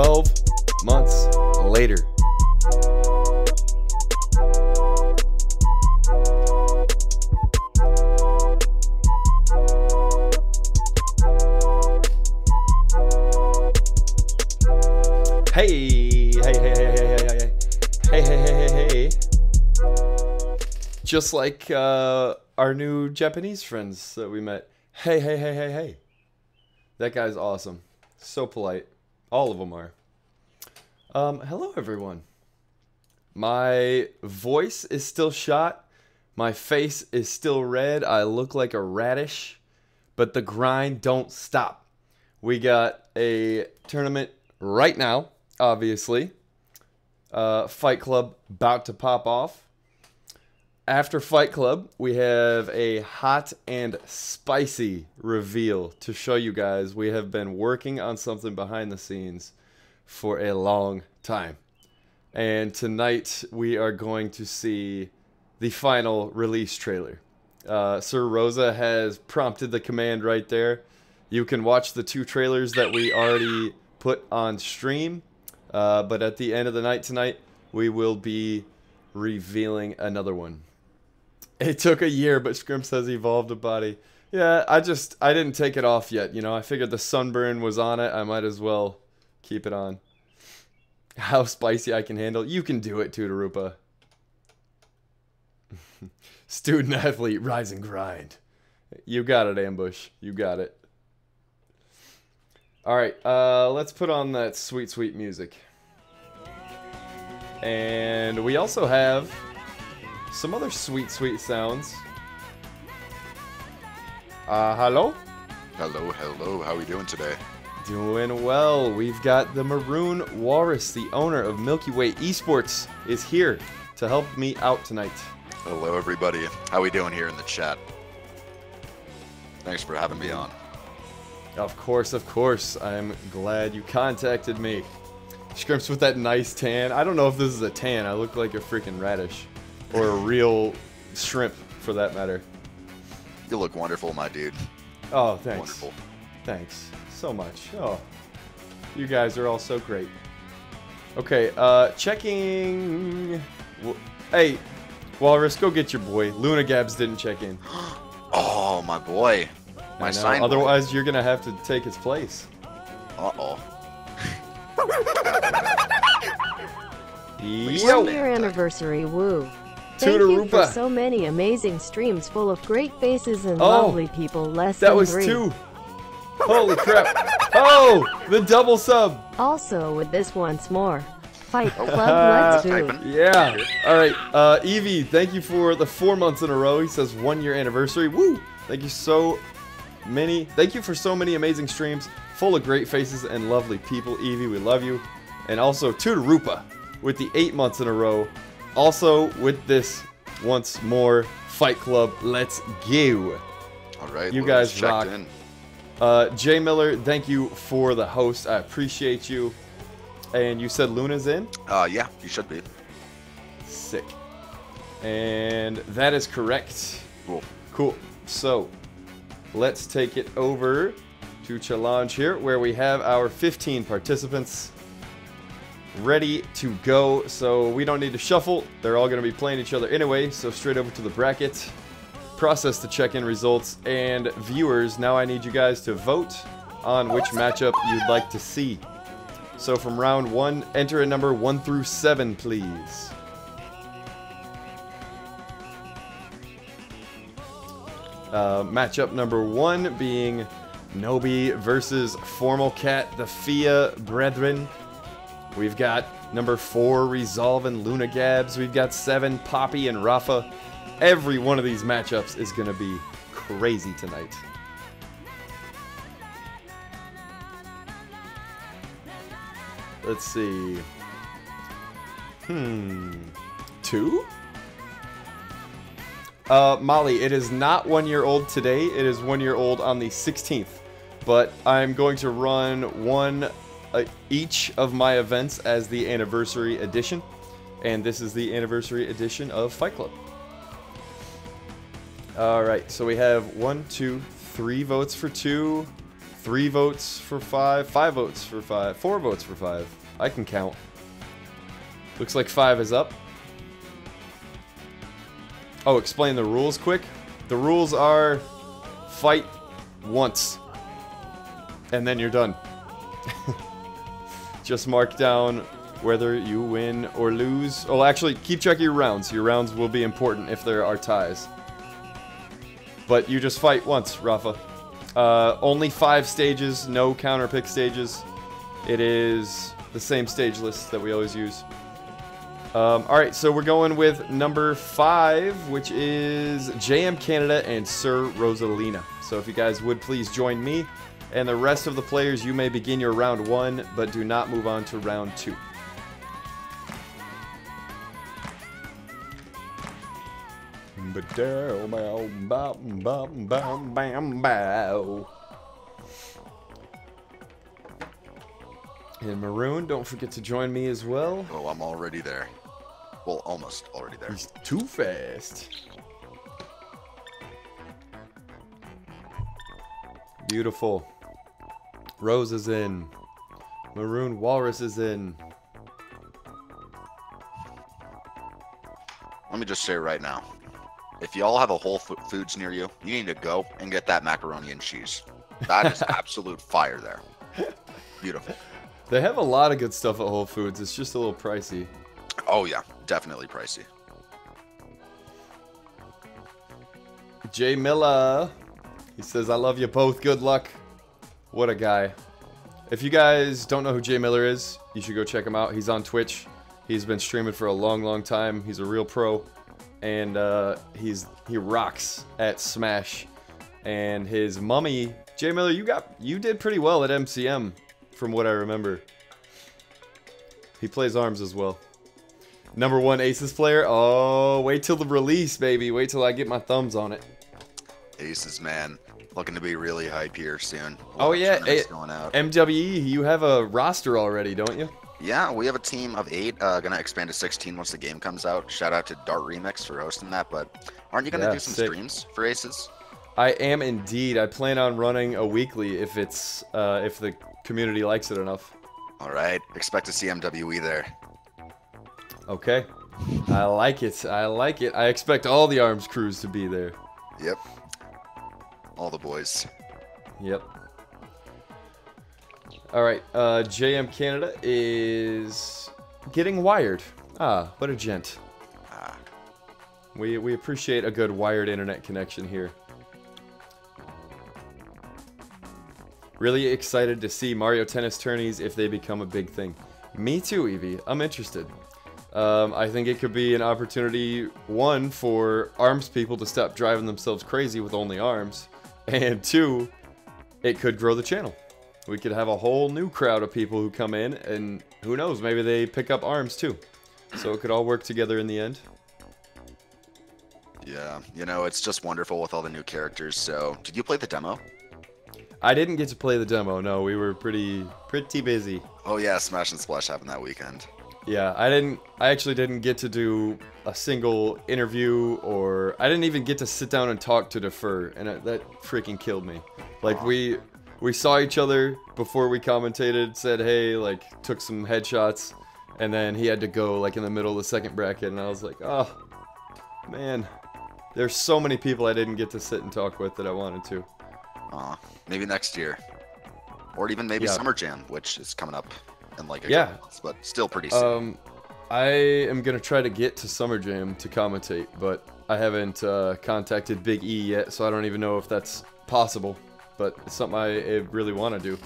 12 months later. Hey. Just like our new Japanese friends that we met. Hey. That guy's awesome. So polite. All of them are. Hello, everyone. My voice is still shot. My face is still red. I look like a radish. But the grind don't stop. We got a tournament right now, obviously. Fight Club about to pop off. After Fight Club, we have a hot and spicy reveal to show you guys. We have been working on something behind the scenes for a long time. And tonight, we are going to see the final release trailer. Sir Rosa has prompted the command right there. You can watch the 2 trailers that we already put on stream. But at the end of the night tonight, we will be revealing another one. It took a year, but Scrimps has evolved a body. Yeah, I didn't take it off yet. You know, I figured the sunburn was on it. I might as well keep it on. How spicy I can handle. You can do it, Tutorupa. Student athlete, rise and grind. You got it, Ambush. You got it. Alright, let's put on that sweet, sweet music. And we also have some other sweet, sweet sounds. Hello? Hello. How are we doing today? Doing well. We've got the Maroon Walrus, the owner of Milky Way Esports, is here to help me out tonight. Hello, everybody. How are we doing here in the chat? Thanks for having me on. Of course. I'm glad you contacted me. Scrimps with that nice tan. I don't know if this is a tan. I look like a freaking radish. Or a real shrimp, for that matter. You look wonderful, my dude. Oh, thanks. Wonderful. Thanks so much. Oh, you guys are all so great. Okay, checking... Hey, Walrus, go get your boy. Luna Gabs didn't check in. Oh, my boy. My sign. Otherwise, you're going to have to take his place. Uh-oh. 1-year anniversary, woo. Thank you for so many amazing streams full of great faces and lovely people. Less than 3. That was 2. Holy crap. Oh, the double sub. Also with this once more. Fight Club, let's do. Yeah. All right. Evie, thank you for the 4 months in a row. He says 1-year anniversary. Woo. Thank you so many. Thank you for so many amazing streams full of great faces and lovely people. Evie, we love you. And also Tutorupa with the 8 months in a row. Also with this once more Fight Club, let's go. All right, you guys rock. Jay Miller, thank you for the host. I appreciate you. And you said Luna's in? Yeah, you should be. Sick. And that is correct. Cool. So, let's take it over to Challenge here, where we have our 15 participants ready to go. So we don't need to shuffle. They're all going to be playing each other anyway. So straight over to the bracket. Process the check-in results. And viewers, now I need you guys to vote on which matchup you'd like to see. So from round 1, enter a number 1 through 7, please. Matchup number 1 being Nobi versus Formal Cat, the Fia Brethren. We've got number 4, Resolve and Luna Gabs. We've got 7, Poppy and Rafa. Every one of these matchups is going to be crazy tonight. Let's see. 2? Molly, it is not 1 year old today. It is 1 year old on the 16th. But I'm going to run one each of my events as the anniversary edition. And this is the anniversary edition of Fight Club. Alright, so we have 1, 2, 3 votes for 2, 3 votes for 5, 5 votes for 5, 4 votes for 5. I can count. Looks like 5 is up. Oh, explain the rules quick. The rules are fight once, and then you're done. Just mark down whether you win or lose. Oh, actually, keep track of your rounds. Your rounds will be important if there are ties. But you just fight once, Rafa. Only 5 stages, no counter pick stages. It is the same stage list that we always use. Alright, so we're going with number 5, which is JM Canada and Sir Rosalina. So if you guys would please join me and the rest of the players, you may begin your round 1, but do not move on to round 2. And Maroon, don't forget to join me as well. Oh, I'm already there. Well, almost already there. He's too fast. Beautiful. Rose is in. Maroon Walrus is in. Let me just say right now, if y'all have a Whole Foods near you, you need to go and get that macaroni and cheese. That is absolute fire there. Beautiful. They have a lot of good stuff at Whole Foods. It's just a little pricey. Oh yeah, definitely pricey. Jay Miller. He says, I love you both. Good luck. What a guy. If you guys don't know who Jay Miller is, you should go check him out. He's on Twitch. He's been streaming for a long, long time. He's a real pro. And he rocks at Smash. And his mummy, Jay Miller, you did pretty well at MCM, from what I remember. He plays ARMS as well. Number 1 Aces player. Oh, wait till the release, baby. Wait till I get my thumbs on it. Aces, man. Looking to be really hype here soon. Oh, yeah. Going out. MWE, you have a roster already, don't you? Yeah, we have a team of 8. Gonna expand to 16 once the game comes out. Shout out to Dart Remix for hosting that. But aren't you gonna do some streams for Aces? I am indeed. I plan on running a weekly if it's if the community likes it enough. All right. Expect to see MWE there. Okay. I like it. I like it. I expect all the ARMS crews to be there. Yep. All the boys. Yep. Alright, JM Canada is getting wired. Ah, what a gent. Ah. We appreciate a good wired internet connection here. Really excited to see Mario Tennis tourneys if they become a big thing. Me too, Evie. I'm interested. I think it could be an opportunity, 1, for ARMS people to stop driving themselves crazy with only ARMS, and 2, it could grow the channel. We could have a whole new crowd of people who come in, and who knows, maybe they pick up ARMS too. So it could all work together in the end. Yeah, you know, it's just wonderful with all the new characters. So, did you play the demo? I didn't get to play the demo, no, we were pretty busy. Oh yeah, Smash and Splash happened that weekend. Yeah, I actually didn't get to do a single interview, or I didn't even get to sit down and talk to Defer, and that freaking killed me. Like, we saw each other before we commentated, said hey, like, took some headshots, and then he had to go, like, in the middle of the second bracket, and I was like, oh, man. There's so many people I didn't get to sit and talk with that I wanted to. Maybe next year. Or even maybe Summer Jam, which is coming up in like a couple months, but still pretty soon. I am going to try to get to Summer Jam to commentate, but I haven't contacted Big E yet, so I don't even know if that's possible. But it's something I really want to do.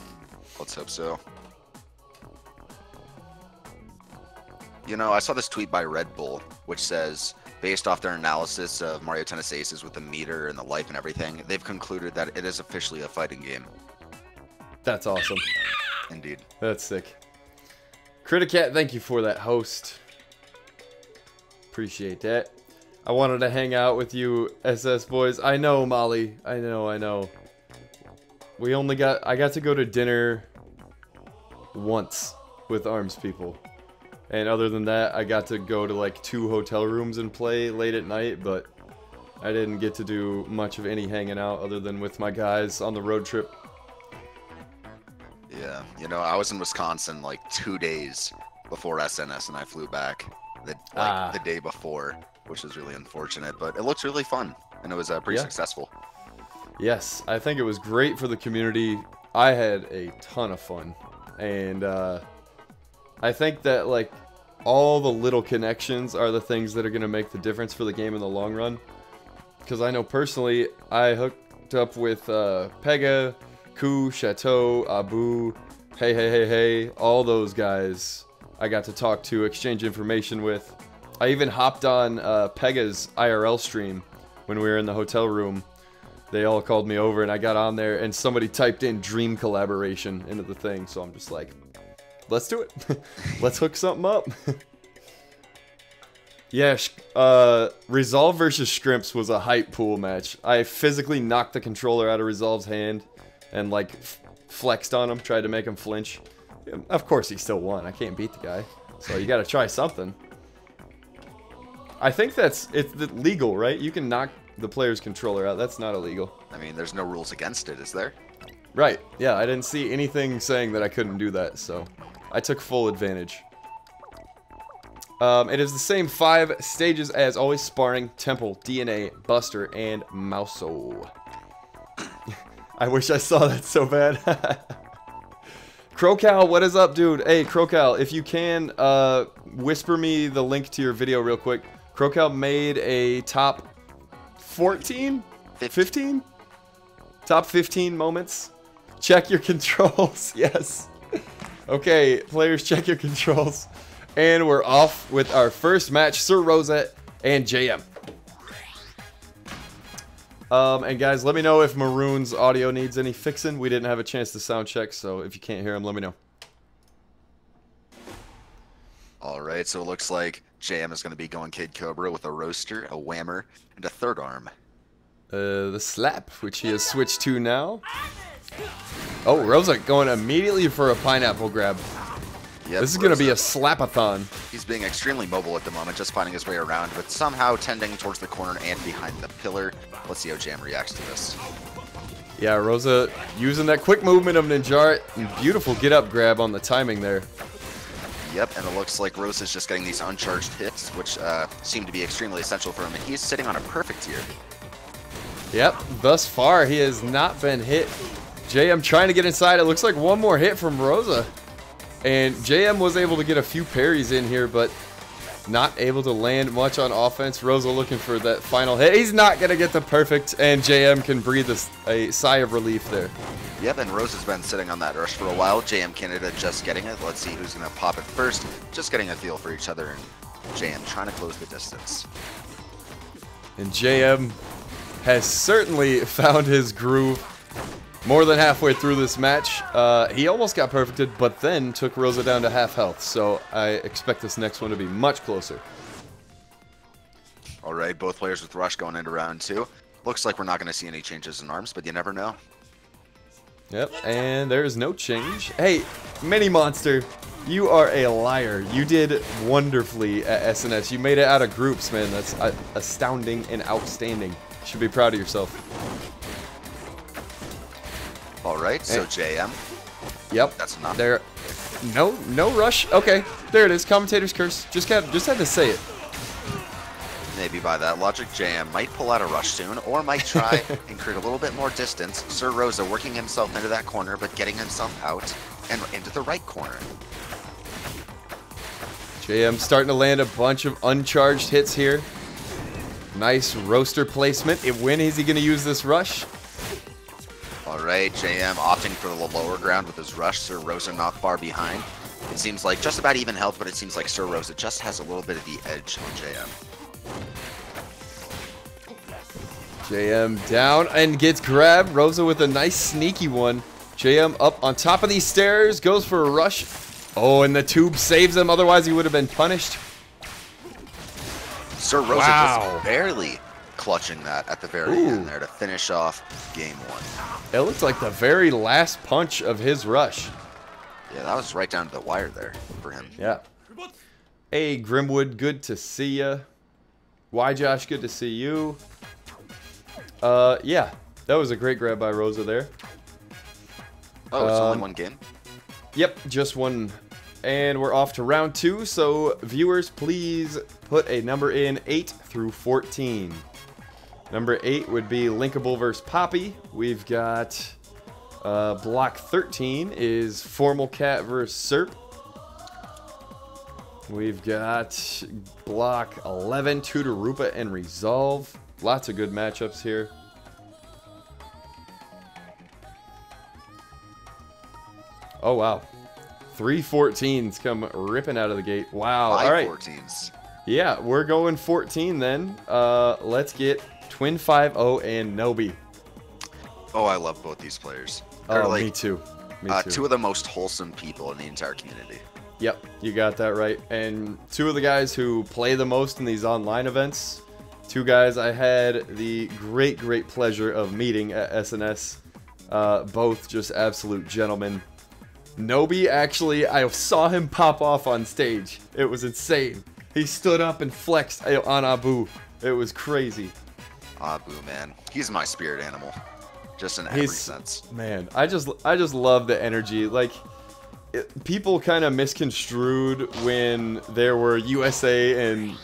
Let's hope so. You know, I saw this tweet by Red Bull, which says, based off their analysis of Mario Tennis Aces with the meter and the life and everything, they've concluded that it is officially a fighting game. That's awesome. Indeed. That's sick. Criticat, thank you for that host. Appreciate that. I wanted to hang out with you, SS boys. I know, Molly. I know. I got to go to dinner once with ARMS people. And other than that, I got to go to like 2 hotel rooms and play late at night, but I didn't get to do much of any hanging out other than with my guys on the road trip. Yeah, you know, I was in Wisconsin like 2 days before SNS, and I flew back the day before, which was really unfortunate. But it looks really fun, and it was pretty successful. Yes, I think it was great for the community. I had a ton of fun, and I think that like all the little connections are the things that are going to make the difference for the game in the long run. Because I know personally, I hooked up with Pega, Ku, Chateau, Abu, hey, all those guys I got to talk to, exchange information with. I even hopped on Pega's IRL stream when we were in the hotel room. They all called me over and I got on there and somebody typed in dream collaboration into the thing. So I'm just like, let's do it. Let's hook something up. Yeah, Resolve versus Scrimps was a hype pool match. I physically knocked the controller out of Resolve's hand and like flexed on him, tried to make him flinch. Of course he still won. I can't beat the guy. So you gotta try something. I think it's legal, right? You can knock the player's controller out. That's not illegal. I mean, there's no rules against it, is there? Right. Yeah, I didn't see anything saying that I couldn't do that, so I took full advantage. It is the same 5 stages as always: Sparring, Temple, DNA, Buster, and Mouso. I wish I saw that so bad. Crocal, what is up, dude? Hey, Crocal, if you can, whisper me the link to your video real quick. Crocal made a top 14? 15? Top 15 moments. Check your controls. Yes. Okay, players, check your controls. And we're off with our first match, Sir Rosette and JM. And guys, let me know if Maroon's audio needs any fixing. We didn't have a chance to sound check, so if you can't hear him, let me know. Alright, so it looks like JM is going to be going Kid Cobra with a roaster, a whammer, and a third arm. The slap, which he has switched to now. Oh, Rosa going immediately for a pineapple grab. Yep, this is going to be a slapathon. He's being extremely mobile at the moment, just finding his way around, but somehow tending towards the corner and behind the pillar. Let's see how JM reacts to this. Yeah, Rosa using that quick movement of Ninjara. Beautiful get-up grab on the timing there. Yep, and it looks like Rosa's just getting these uncharged hits, which seem to be extremely essential for him, and he's sitting on a perfect tier. Yep, thus far he has not been hit. JM trying to get inside. It looks like one more hit from Rosa. And JM was able to get a few parries in here, but not able to land much on offense. Rosa looking for that final hit. He's not going to get the perfect, and JM can breathe a sigh of relief there. Yep, and Rosa's been sitting on that rush for a while. JM Canada just getting it. Let's see who's going to pop it first. Just getting a feel for each other, and JM trying to close the distance. And JM has certainly found his groove. More than halfway through this match, he almost got perfected, but then took Rosa down to half health. So I expect this next one to be much closer. All right, both players with rush going into round 2. Looks like we're not going to see any changes in arms, but you never know. Yep, and there is no change. Hey, Mini Monster, you are a liar. You did wonderfully at SNS. You made it out of groups, man. That's astounding and outstanding. You should be proud of yourself. All right, so JM. Yep. That's enough. There. No rush. Okay, there it is. Commentator's curse. Just had to say it. Maybe by that logic, JM might pull out a rush soon, or might try and create a little bit more distance. Sir Rosa working himself into that corner, but getting himself out and into the right corner. JM starting to land a bunch of uncharged hits here. Nice roaster placement. When is he going to use this rush? All right, JM opting for the lower ground with his rush. Sir Rosa not far behind. It seems like just about even health, but it seems like Sir Rosa just has a little bit of the edge on JM. JM down and gets grabbed. Rosa with a nice sneaky one. JM up on top of these stairs, goes for a rush. Oh, and the tube saves him, otherwise he would have been punished. Sir Rosa just barely clutching that at the very end there to finish off game 1. It looked like the very last punch of his rush. Yeah, that was right down to the wire there for him. Yeah. Hey, Grimwood, good to see ya. Why, Josh, good to see you. Yeah, that was a great grab by Rosa there. Oh, it's only one game? Yep, just one. And we're off to round 2, so viewers, please put a number in 8 through 14. Number 8 would be Linkable versus Poppy. We've got block 13 is Formal Cat versus Serp. We've got block 11, Tutorupa and Resolve. Lots of good matchups here. Oh, wow. 3 14s come ripping out of the gate. Wow. All right. 14s. Yeah, we're going 14 then. Let's get Twin 5-0 and Nobi. Oh, I love both these players. They're Oh, like, me too. Me too. Two of the most wholesome people in the entire community. Yep, you got that right. And two of the guys who play the most in these online events. Two guys I had the great pleasure of meeting at SNS. Both just absolute gentlemen. Nobi, actually, I saw him pop off on stage. It was insane. He stood up and flexed on Abu. It was crazy. Abu, man. He's my spirit animal. Just in every sense. Man, I just love the energy. Like, people kind of misconstrued when there were USA and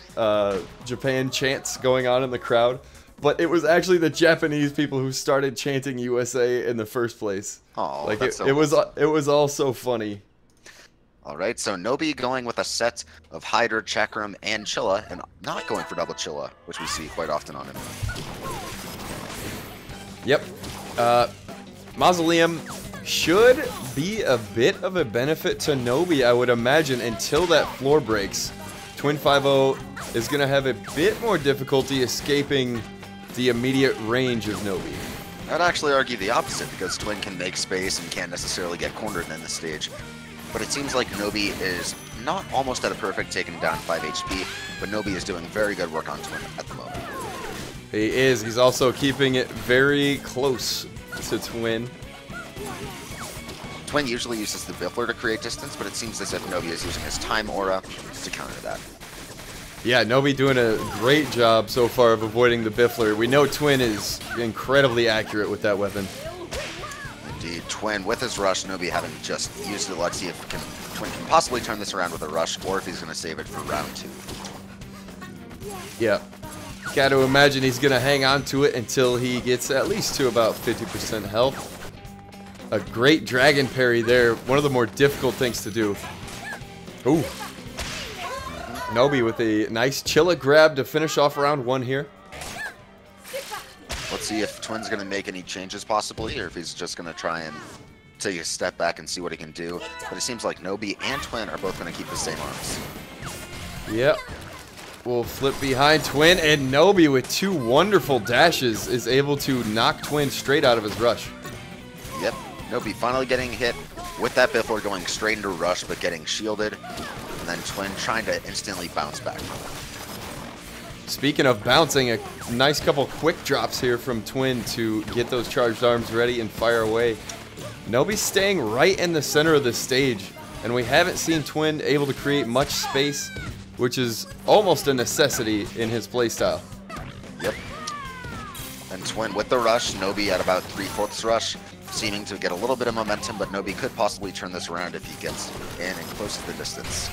Japan chants going on in the crowd. But it was actually the Japanese people who started chanting USA in the first place. Oh, like that's it was all so funny. All right, so Nobi going with a set of Hydra, Chakram, and Chilla, and not going for double Chilla, which we see quite often on him. Yep. Mausoleum should be a bit of a benefit to Nobi, I would imagine, until that floor breaks. Twin 5-0 is going to have a bit more difficulty escaping the immediate range of Nobi. I'd actually argue the opposite, because Twin can make space and can't necessarily get cornered in the stage. But it seems like Nobi is not almost at a perfect, taking down 5 HP, but Nobi is doing very good work on Twin at the moment. He is. He's also keeping it very close to Twin. Twin usually uses the Biffler to create distance, but it seems as if Nobi is using his Time Aura to counter that. Yeah, Nobi doing a great job so far of avoiding the Biffler. We know Twin is incredibly accurate with that weapon. Indeed, Twin with his rush, Nobi having just used it. Let's see if Twin can possibly turn this around with a rush, or if he's going to save it for round 2. Yeah. Got to imagine he's going to hang on to it until he gets at least to about 50% health. A great dragon parry there. One of the more difficult things to do. Ooh. Nobi with a nice Chilla grab to finish off round 1 here. Let's see if Twin's going to make any changes possibly, or if he's just going to try and take a step back and see what he can do. But it seems like Nobi and Twin are both going to keep the same arms. Yep. We'll flip behind Twin, and Nobi with 2 wonderful dashes is able to knock Twin straight out of his rush. Yep. Nobi finally getting hit with that Biffler, going straight into rush, but getting shielded. And then Twin trying to instantly bounce back from it. Speaking of bouncing, a nice couple quick drops here from Twin to get those charged arms ready and fire away. Nobi's staying right in the center of the stage, and we haven't seen Twin able to create much space, which is almost a necessity in his playstyle. Yep. And Twin with the rush, Nobi at about 3/4 rush, seeming to get a little bit of momentum, but Nobi could possibly turn this around if he gets in and close to the distance.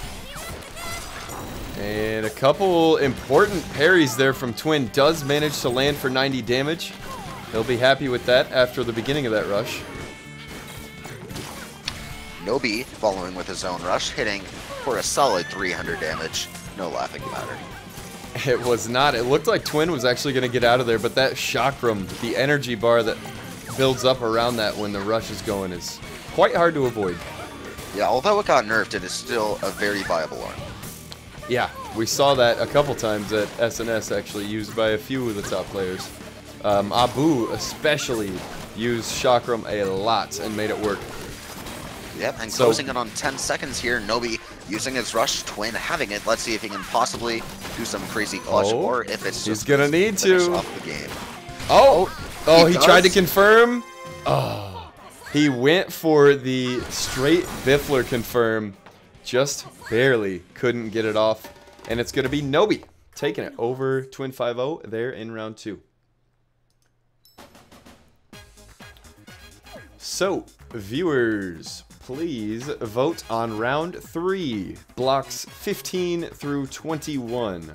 And a couple important parries there from Twin. Does manage to land for 90 damage. He'll be happy with that after the beginning of that rush. Nobi following with his own rush, hitting for a solid 300 damage. No laughing matter. It was not. It looked like Twin was actually going to get out of there, but that chakram, the energy bar that builds up around that when the rush is going, is quite hard to avoid. Yeah, although it got nerfed, it is still a very viable arm. Yeah, we saw that a couple times at SNS, actually, used by a few of the top players. Abu especially used chakram a lot and made it work. Yep, and closing in on 10 seconds here. Nobi using his rush, Twin having it. Let's see if he can possibly do some crazy clutch, or if it's just he's gonna need to off the game. Oh, he tried to confirm. Oh, he went for the straight Biffler confirm, just barely couldn't get it off, and it's gonna be Nobi taking it over Twin 5-0 there in round 2. So, viewers, please vote on round 3, blocks 15 through 21.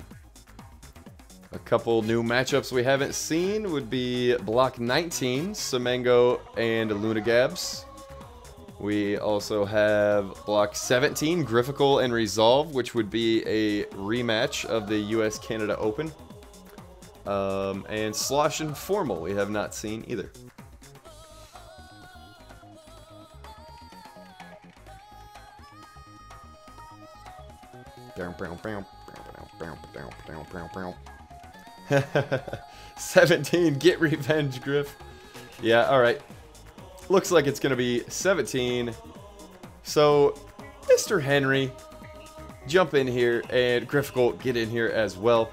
A couple new matchups we haven't seen would be block 19, Semengo and Lunagabs. We also have block 17, Grifficle and Resolve, which would be a rematch of the US-Canada Open. And Slosh and Formal we have not seen either. Bow, bow, bow, bow, bow, bow, bow, bow, bow. 17, get revenge, Griff. Yeah, alright. Looks like it's going to be 17. So, Mr. Henry, jump in here, and Grifficle, get in here as well.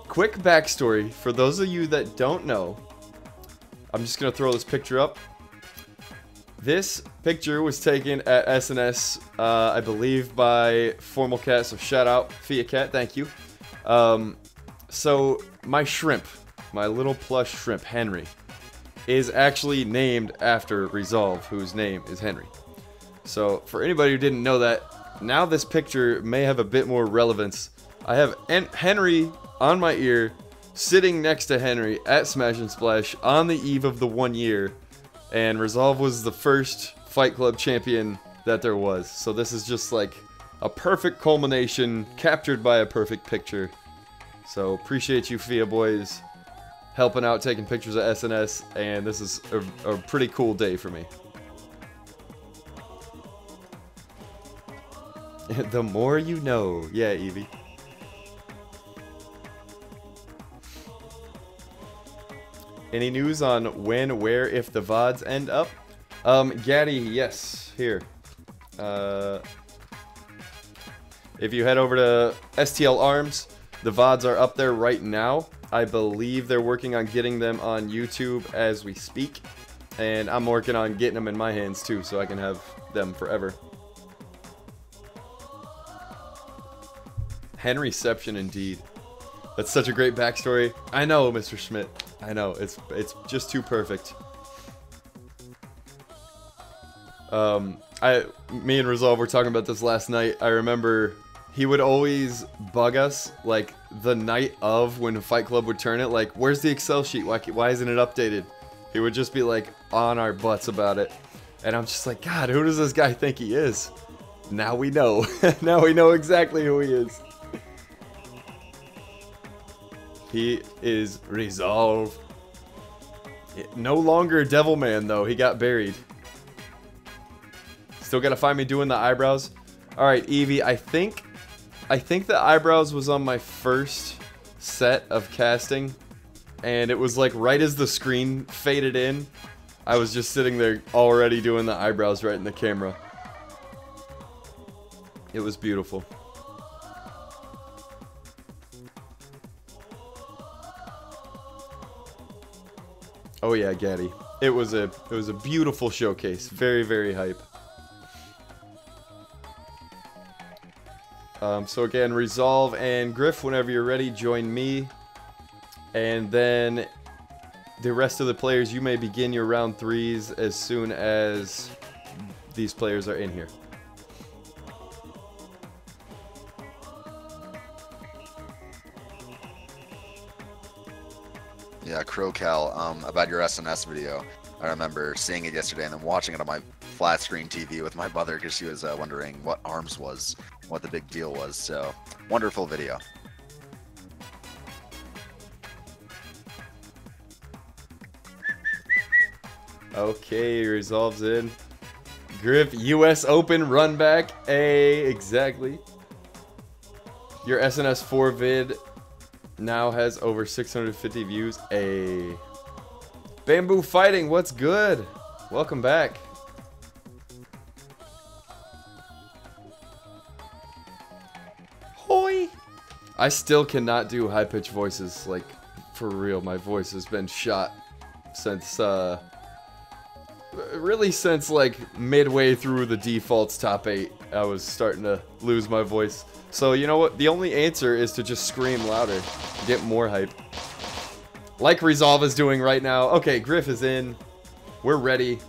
Quick backstory, for those of you that don't know, I'm just going to throw this picture up. This picture was taken at SNS, I believe, by Formal Cat, so shout out, Fia Cat, thank you. So, my shrimp, my little plush shrimp, Henry, is actually named after Resolve, whose name is Henry. So, for anybody who didn't know that, now this picture may have a bit more relevance. I have Henry on my ear, sitting next to Henry at Smash and Splash on the eve of the 1 year, and Resolve was the first Fight Club champion that there was. So this is just like a perfect culmination, captured by a perfect picture. So appreciate you, Fia boys, helping out, taking pictures of SNS, and this is a pretty cool day for me. The more you know. Yeah, Evie. Any news on when, where, if the VODs end up? Gaddy, yes, here. If you head over to STL Arms, the VODs are up there right now. I believe they're working on getting them on YouTube as we speak. And I'm working on getting them in my hands too, so I can have them forever. Henryception indeed. That's such a great backstory. I know, Mr. Schmidt. I know, it's just too perfect. Me and Resolve were talking about this last night. I remember he would always bug us, like, the night of when Fight Club would turn it, like, where's the Excel sheet? Why isn't it updated? He would just be, like, on our butts about it. And I'm just like, God, who does this guy think he is? Now we know. Now we know exactly who he is. He is Resolve. No longer Devilman, though. He got buried. Still gotta find me doing the eyebrows. Alright, Evie, I think the eyebrows was on my first set of casting. And it was like right as the screen faded in, I was just sitting there already doing the eyebrows right in the camera. It was beautiful. Oh yeah, Gaddy. It was a beautiful showcase. Very, very hype. So again, Resolve and Griff, whenever you're ready, join me. And then the rest of the players, you may begin your round 3s as soon as these players are in here. Yeah, CrowCal, about your SNS video. I remember seeing it yesterday and then watching it on my flat screen TV with my mother because she was wondering what ARMS was, what the big deal was. So, wonderful video. Okay, Resolve's in. Griff, US Open run back. Exactly. Your SNS 4 vid now has over 650 views. Bamboo Fighting, what's good? Welcome back. Hoi! I still cannot do high-pitched voices, like, for real. My voice has been shot since, really since, like, midway through the defaults top 8. I was starting to lose my voice. So, you know what? The only answer is to just scream louder. Get more hype. Like Resolve is doing right now. Okay, Griff is in. We're ready.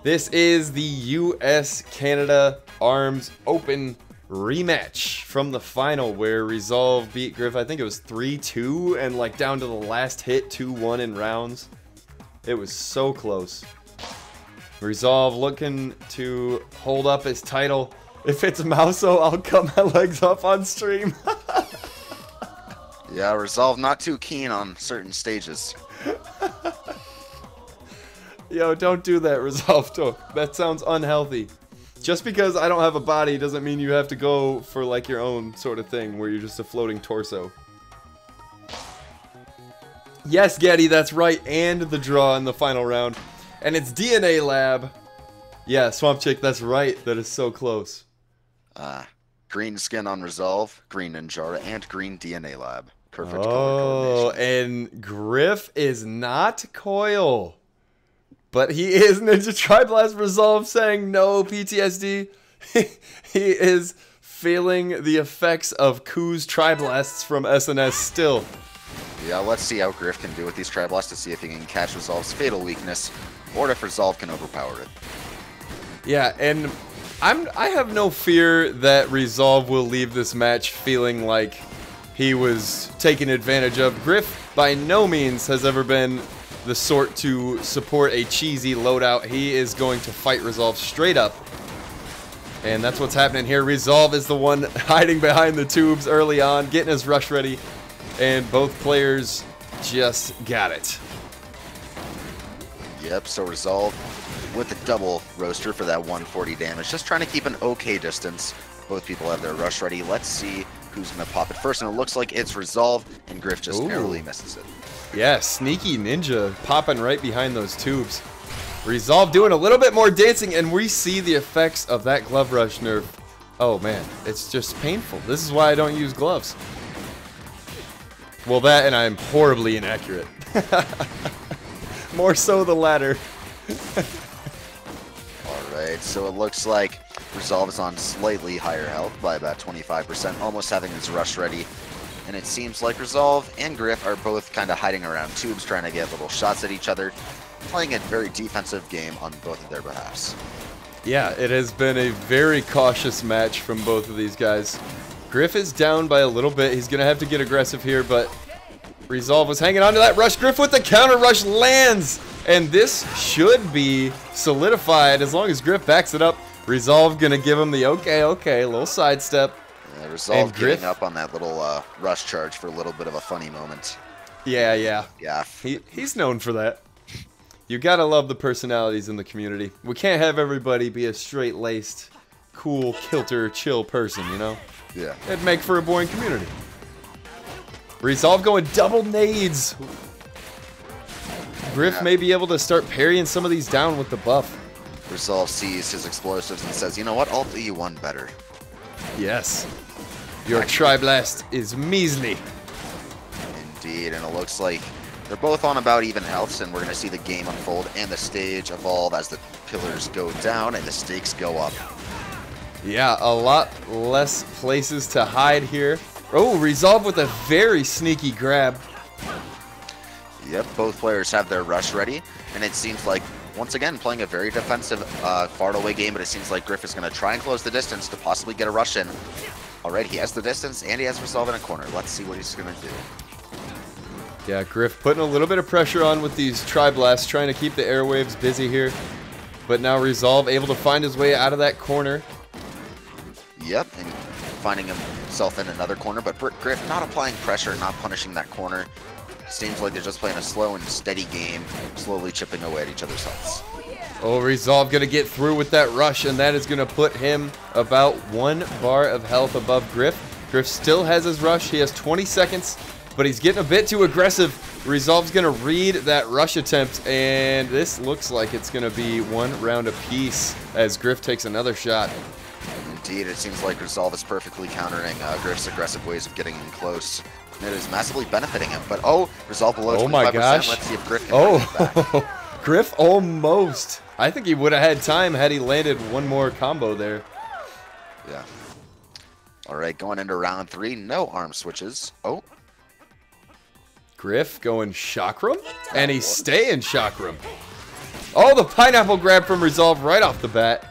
This is the US-Canada Arms Open rematch from the final where Resolve beat Griff. I think it was 3-2 and like down to the last hit 2-1 in rounds. It was so close. Resolve looking to hold up his title. If it's Mouso, I'll cut my legs off on stream. Yeah, Resolve not too keen on certain stages. Yo, don't do that, Resolve. That sounds unhealthy. Just because I don't have a body doesn't mean you have to go for like your own sort of thing where you're just a floating torso. Yes, Getty, that's right. And the draw in the final round. And it's DNA Lab. Yeah, Swamp Chick, that's right. That is so close. Green skin on Resolve, green Ninjara, and green DNA Lab. Perfect color coordination. And Griff is not Coil. But he is Ninja Triblast. Resolve saying no PTSD. He is feeling the effects of Ku's Triblasts from SNS still. Yeah, let's see how Griff can do with these Triblasts to see if he can catch Resolve's fatal weakness, or if Resolve can overpower it. Yeah, and I have no fear that Resolve will leave this match feeling like he was taken advantage of. Griff by no means has ever been the sort to support a cheesy loadout. He is going to fight Resolve straight up. And that's what's happening here. Resolve is the one hiding behind the tubes early on, getting his rush ready. And both players just got it. Yep, so Resolve with the double roaster for that 140 damage. Just trying to keep an okay distance. Both people have their rush ready. Let's see who's going to pop it first. And it looks like it's Resolve, and Griff just barely misses it. Yeah, sneaky ninja popping right behind those tubes. Resolve doing a little bit more dancing, and we see the effects of that glove rush nerf. Oh man, it's just painful. This is why I don't use gloves. Well, that and I'm horribly inaccurate. More so the latter. Alright, so it looks like Resolve is on slightly higher health by about 25%, almost having his rush ready. And it seems like Resolve and Griff are both kind of hiding around tubes, trying to get little shots at each other, playing a very defensive game on both of their behalfs. Yeah, it has been a very cautious match from both of these guys. Griff is down by a little bit. He's going to have to get aggressive here, but Resolve was hanging on to that rush. Griff with the counter rush lands, and this should be solidified as long as Griff backs it up. Resolve going to give him the okay, little sidestep. Resolve getting up on that little rush charge for a little bit of a funny moment. Yeah. Yeah. He's known for that. You gotta love the personalities in the community. We can't have everybody be a straight-laced, cool, kilter, chill person, you know? Yeah. It'd make for a boring community. Resolve going double nades. Griff may be able to start parrying some of these down with the buff. Resolve sees his explosives and says, you know what, I'll do you one better. Yes. Your Triblast is measly. Indeed, and it looks like they're both on about even healths, and we're going to see the game unfold and the stage evolve as the pillars go down and the stakes go up. Yeah, a lot less places to hide here. Oh, Resolve with a very sneaky grab. Yep, both players have their rush ready, and it seems like, once again, playing a very defensive, far-away game, but it seems like Griff is going to try and close the distance to possibly get a rush in. Alright, he has the distance, and he has Resolve in a corner. Let's see what he's going to do. Yeah, Griff putting a little bit of pressure on with these Triblasts, trying to keep the airwaves busy here. But now Resolve able to find his way out of that corner. Yep, and finding himself in another corner, but Griff not applying pressure, not punishing that corner. Seems like they're just playing a slow and steady game, slowly chipping away at each other's healths. Oh, Resolve going to get through with that rush, and that is going to put him about 1 bar of health above Griff. Griff still has his rush. He has 20 seconds, but he's getting a bit too aggressive. Resolve's going to read that rush attempt, and this looks like it's going to be 1 round apiece as Griff takes another shot. Indeed, it seems like Resolve is perfectly countering Griff's aggressive ways of getting in close. And it is massively benefiting him, but Resolve below 25%. My gosh. Let's see if Griff can bring it back. Griff almost. I think he would have had time had he landed 1 more combo there. Yeah. Alright, going into round 3, no arm switches. Oh. Griff going Chakram, and he's staying Chakram. Oh, the pineapple grab from Resolve right off the bat.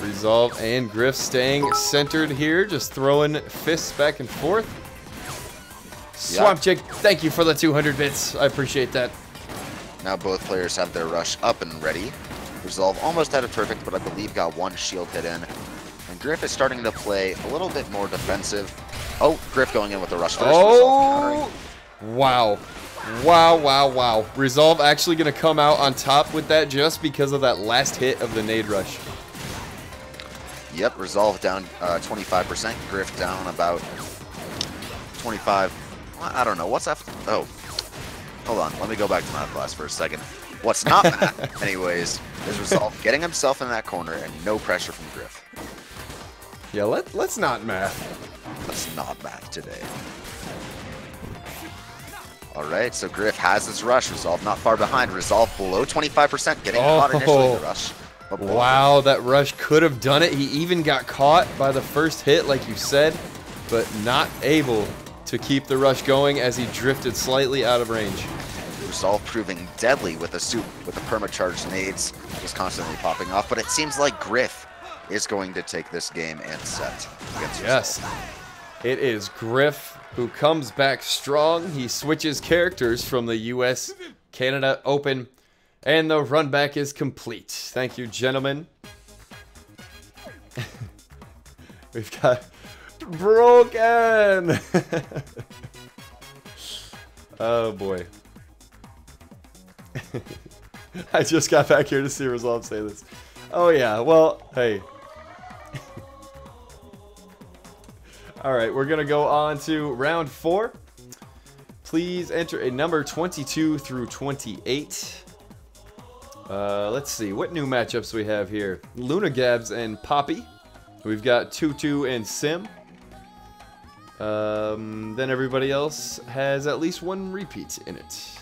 Resolve and Griff staying centered here, just throwing fists back and forth. Swamp Chick, thank you for the 200 bits. I appreciate that. Now both players have their rush up and ready. Resolve almost had it perfect, but I believe got one shield hit in. And Griff is starting to play a little bit more defensive. Oh, Griff going in with the rush first. Oh, wow. Wow, wow, wow. Resolve actually going to come out on top with that just because of that last hit of the nade rush. Yep, Resolve down 25%. Griff down about 25. I don't know. What's after? Oh, hold on. Let me go back to math class for a second. What's not math, anyways, is Resolve getting himself in that corner and no pressure from Griff. Yeah, let's not math. Let's not math today. Alright, so Griff has his rush. Resolve not far behind. Resolve below 25%, getting caught initially in the rush. Wow, that rush could have done it. He even got caught by the first hit, like you said, but not able to keep the rush going as he drifted slightly out of range. Resolve proving deadly with the perma-charged nades just constantly popping off, but it seems like Griff is going to take this game and set against Resolve. Yes, it is Griff who comes back strong. He switches characters from the US Canada Open, and the run back is complete. Thank you, gentlemen. We've got Broken. Oh boy. I just got back here to see Resolve say this. Oh yeah, well, hey. Alright, we're going to go on to round 4. Please enter a number 22 through 28. Let's see, what new matchups we have here? Luna Gabs and Poppy. We've got Tutu and Sim. Then everybody else has at least one repeat in it.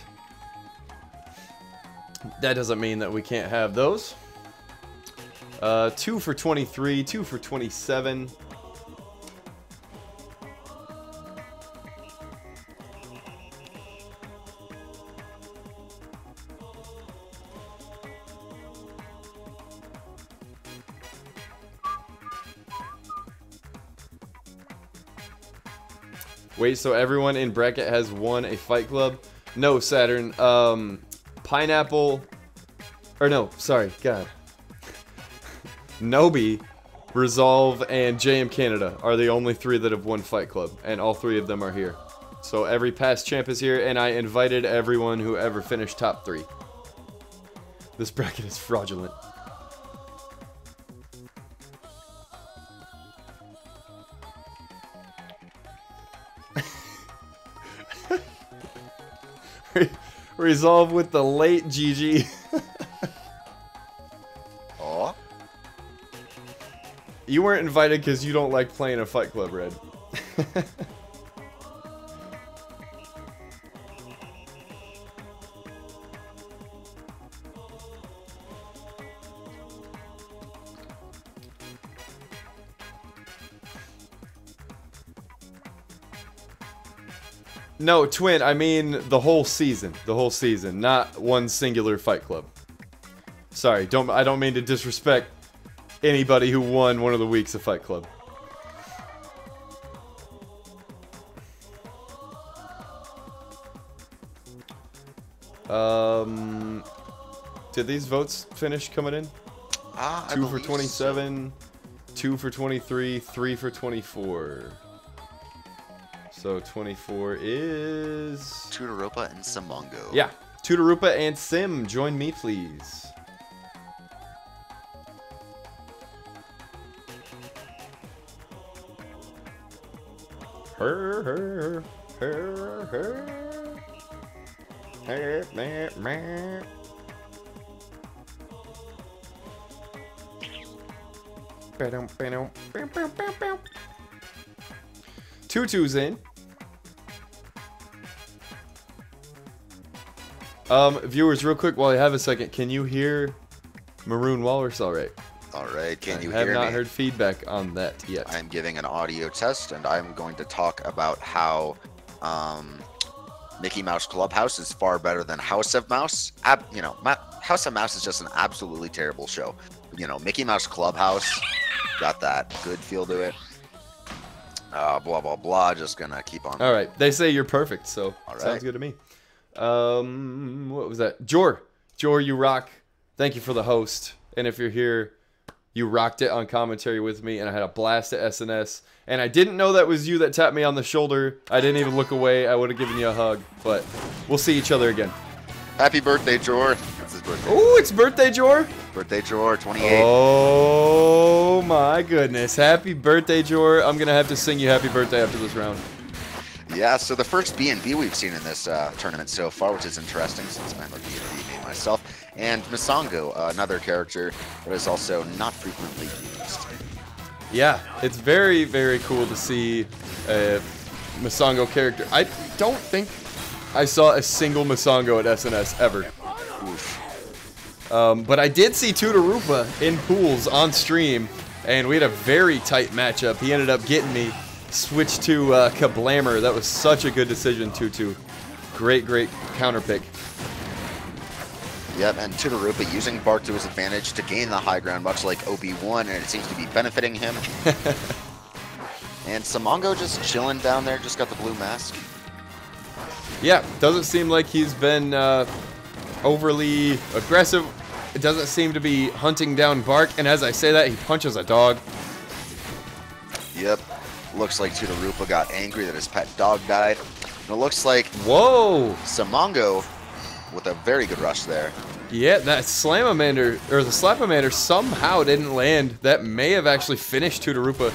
That doesn't mean that we can't have those. 2 for 23, 2 for 27. Wait, so everyone in bracket has won a Fight Club? No, Saturn. Pineapple... Or no, sorry, God. Nobi, Resolve, and JM Canada are the only 3 that have won Fight Club. And all 3 of them are here. So every past champ is here, and I invited everyone who ever finished top 3. This bracket is fraudulent. Resolve with the late GG. Aw. You weren't invited because you don't like playing a Fight Club, Red. No, Twin, I mean the whole season. The whole season, not one singular Fight Club. Sorry, I don't mean to disrespect anybody who won one of the weeks of Fight Club. Did these votes finish coming in? 2 for 27, so. 2 for 23, 3 for 24. So 24 is... Tudarupa and Simongo. Yeah. Tudarupa and Sim, join me, please. Her. Tutu's in. Viewers, real quick, while I have a second, can you hear Maroon Walrus all right? All right, can you hear me? I have not heard feedback on that yet. I'm giving an audio test, and I'm going to talk about how Mickey Mouse Clubhouse is far better than House of Mouse. House of Mouse is just an absolutely terrible show. Mickey Mouse Clubhouse got that good feel to it. Blah, blah, blah. Just gonna keep on. All right. They say you're perfect, so All right. Sounds good to me. What was that? Jor, you rock. Thank you for the host. And if you're here, you rocked it on commentary with me, and I had a blast at SNS. And I didn't know that was you that tapped me on the shoulder. I didn't even look away. I would have given you a hug, but we'll see each other again. Happy birthday, Jor. It's his birthday. Oh, it's birthday, Jor. Birthday, Jor, 28. Oh, my goodness. Happy birthday, Jor. I'm going to have to sing you happy birthday after this round. Yeah, so the first B&B we've seen in this tournament so far, which is interesting since I'm a B&B me myself, and Misango, another character that is also not frequently used. Yeah, it's very, very cool to see a Misango character. I don't think I saw a single Misango at SNS ever. Oof. But I did see Tudarupa in pools on stream, and we had a very tight matchup. He ended up getting me. Switched to Kablammer. That was such a good decision, Tutu. Great counter pick. Yep, and Tudarupa using Bark to his advantage to gain the high ground, much like OB1, and it seems to be benefiting him. And Samongo just chilling down there, just got the blue mask. Yeah, doesn't seem like he's been overly aggressive. It doesn't seem to be hunting down Bark, and as I say that, he punches a dog. Yep. Looks like Tudarupa got angry that his pet dog died. And it looks like Samongo with a very good rush there. Yeah, that Slamamander, or the Slapamander somehow didn't land. That may have actually finished Tudarupa.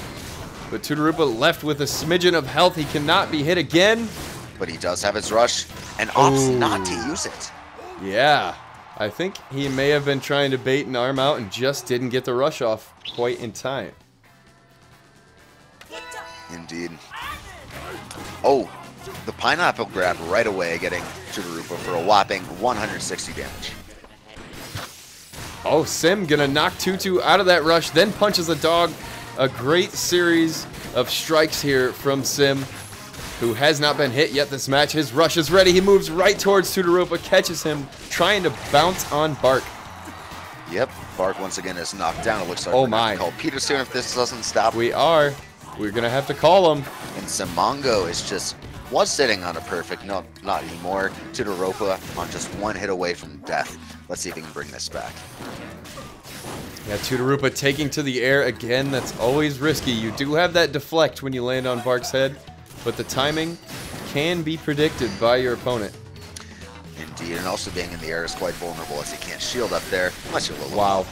But Tudarupa left with a smidgen of health. He cannot be hit again. But he does have his rush and opts not to use it. Yeah, I think he may have been trying to bait an arm out and just didn't get the rush off quite in time. Indeed. Oh, the pineapple grab right away, getting Tudarupa for a whopping 160 damage. Oh, Sim gonna knock Tutu out of that rush, then punches a dog. A great series of strikes here from Sim, who has not been hit yet this match. His rush is ready. He moves right towards Tudarupa, catches him, trying to bounce on Bark. Yep, Bark once again is knocked down. It looks like we're going to have to call Peter soon if this doesn't stop. We are. We're going to have to call him. And Samongo was sitting on a perfect, no, not anymore. Tudarupa on just one hit away from death. Let's see if he can bring this back. Yeah, Tudarupa taking to the air again. That's always risky. You do have that deflect when you land on Bark's head, but the timing can be predicted by your opponent. Indeed, and also being in the air is quite vulnerable as he can't shield up there unless you're a little Wow.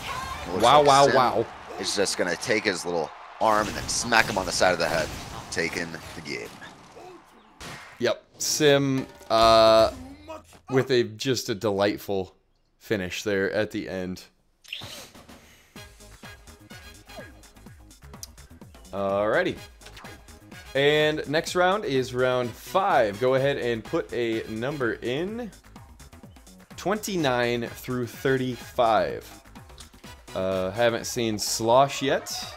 Wow. It's just going to take his little arm and then smack him on the side of the head, taking the game. Yep, Sim with just a delightful finish there at the end. Alrighty. And next round is round 5. Go ahead and put a number in. 29 through 35. Haven't seen Slosh yet.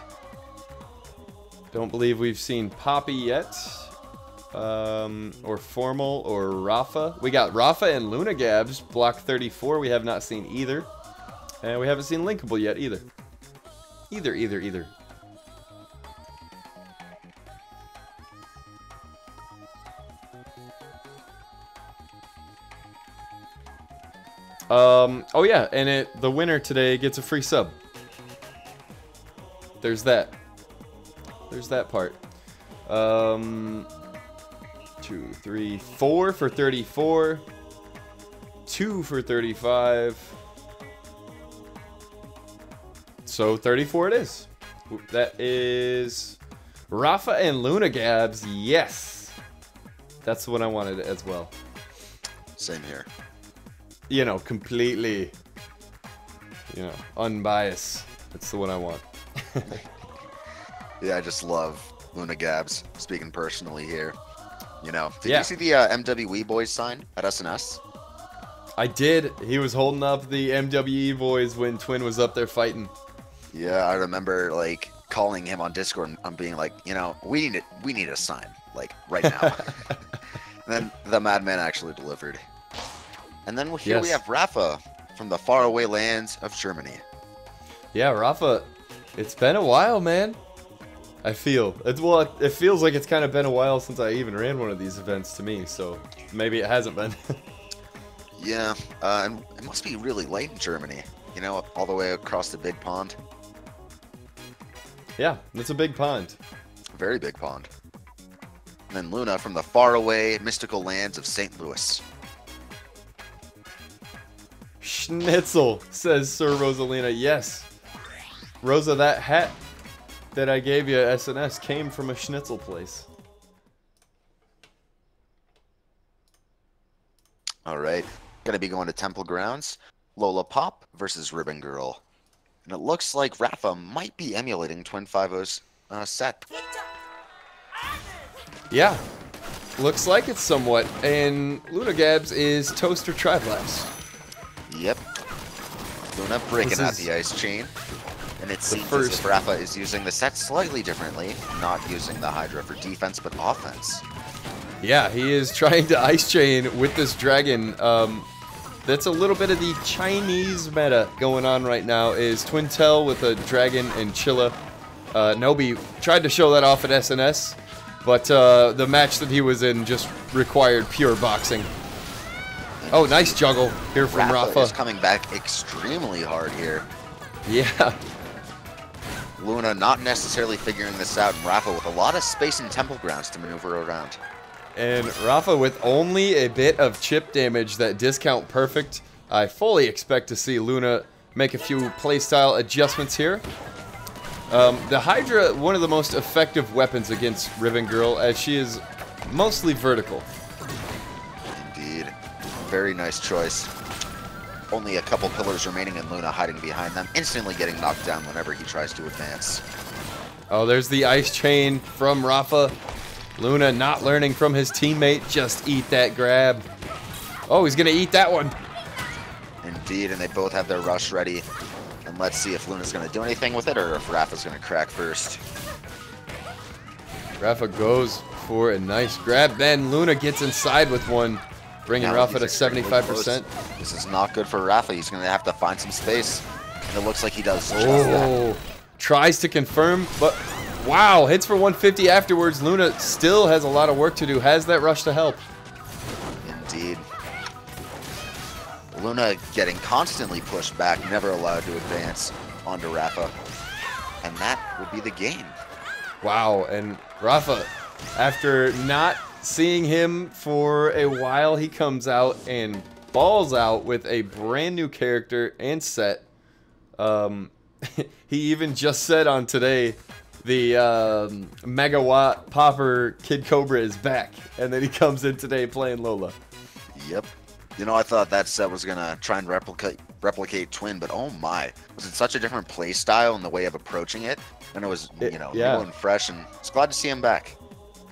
Don't believe we've seen Poppy yet. Or Formal or Rafa. We got Rafa and Luna Gabs, block 34. We have not seen either. And we haven't seen Linkable yet either. Either. Oh yeah, and the winner today gets a free sub. There's that part. 2, 3, 4 for 34. 2 for 35. So 34 it is. That is Rafa and Luna Gabs. Yes. That's what I wanted as well. Same here. You know, completely, unbiased. That's the one I want. Yeah, I just love Luna Gabs, speaking personally here. Did Yeah. you see the MWE boys sign at SNS? I did. He was holding up the MWE boys when Twin was up there fighting. Yeah, I remember calling him on Discord and being like, we need a sign, right now. Then the Madman actually delivered. And then here we Yes. have Rafa from the faraway lands of Germany. Yeah, Rafa, it's been a while, man. I feel. It feels like it's kind of been a while since I even ran one of these events to me, so maybe it hasn't been. Yeah, and it must be really late in Germany. You know, all the way across the big pond. Yeah, it's a big pond. Very big pond. And then Luna from the faraway mystical lands of St. Louis. Schnitzel, says Sir Rosalina. Yes. Rosa, that hat that I gave you at SNS came from a schnitzel place. All right. Going to be going to Temple Grounds. Lola Pop versus Ribbon Girl. And it looks like Rafa might be emulating Twin 5-0's set. Yeah. Looks like it's somewhat. And Luna Gabs is Toaster Tri-Blast. Yep. Luna breaking out the ice chain. And it seems as if Rafa is using the set slightly differently, not using the Hydra for defense, but offense. Yeah, he is trying to ice chain with this dragon. That's a little bit of the Chinese meta going on right now, is Twintel with a dragon and Chilla. Nobi tried to show that off at SNS, but the match that he was in just required pure boxing. Oh, nice juggle here from Rafa. Is coming back extremely hard here. Yeah. Luna not necessarily figuring this out, and Rafa with a lot of space and Temple Grounds to maneuver around. And Rafa with only a bit of chip damage, that discount perfect. I fully expect to see Luna make a few playstyle adjustments here. The Hydra, one of the most effective weapons against Ribbon Girl, as she is mostly vertical. Indeed. Very nice choice. Only a couple pillars remaining and Luna hiding behind them, instantly getting knocked down whenever he tries to advance. Oh, there's the ice chain from Rafa. Luna not learning from his teammate, just eat that grab. Oh, he's gonna eat that one. Indeed, and they both have their rush ready. And let's see if Luna's gonna do anything with it or if Rafa's gonna crack first. Rafa goes for a nice grab, then Luna gets inside with one, bringing Rafa to 75%. This is not good for Rafa. He's gonna have to find some space. And it looks like he does just that. Tries to confirm, but wow, hits for 150 afterwards. Luna still has a lot of work to do, has that rush to help. Indeed. Luna getting constantly pushed back, never allowed to advance onto Rafa. And that would be the game. Wow, and Rafa, after not seeing him for a while, he comes out and balls out with a brand new character and set. He even just said on today, the Megawatt Popper Kid Cobra is back. And then he comes in today playing Lola. Yep. You know, I thought that set was going to try and replicate Twin, but oh my. Was it such a different play style and the way of approaching it? And it was, you know, new and fresh, and it's glad to see him back.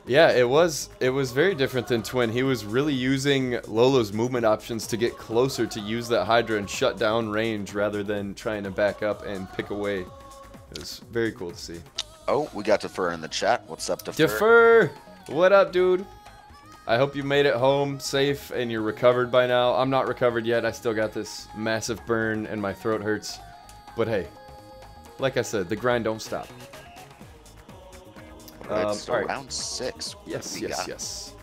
Yeah, it was very different than Twin. He was really using Lolo's movement options to get closer to use that Hydra and shut down range rather than trying to back up and pick away. It was very cool to see. Oh, we got Defer in the chat. What's up, Defer? Defer! What up, dude? I hope you made it home safe and you're recovered by now. I'm not recovered yet. I still got this massive burn and my throat hurts. But hey, like I said, the grind don't stop. Right, so all right. round 6. Yes.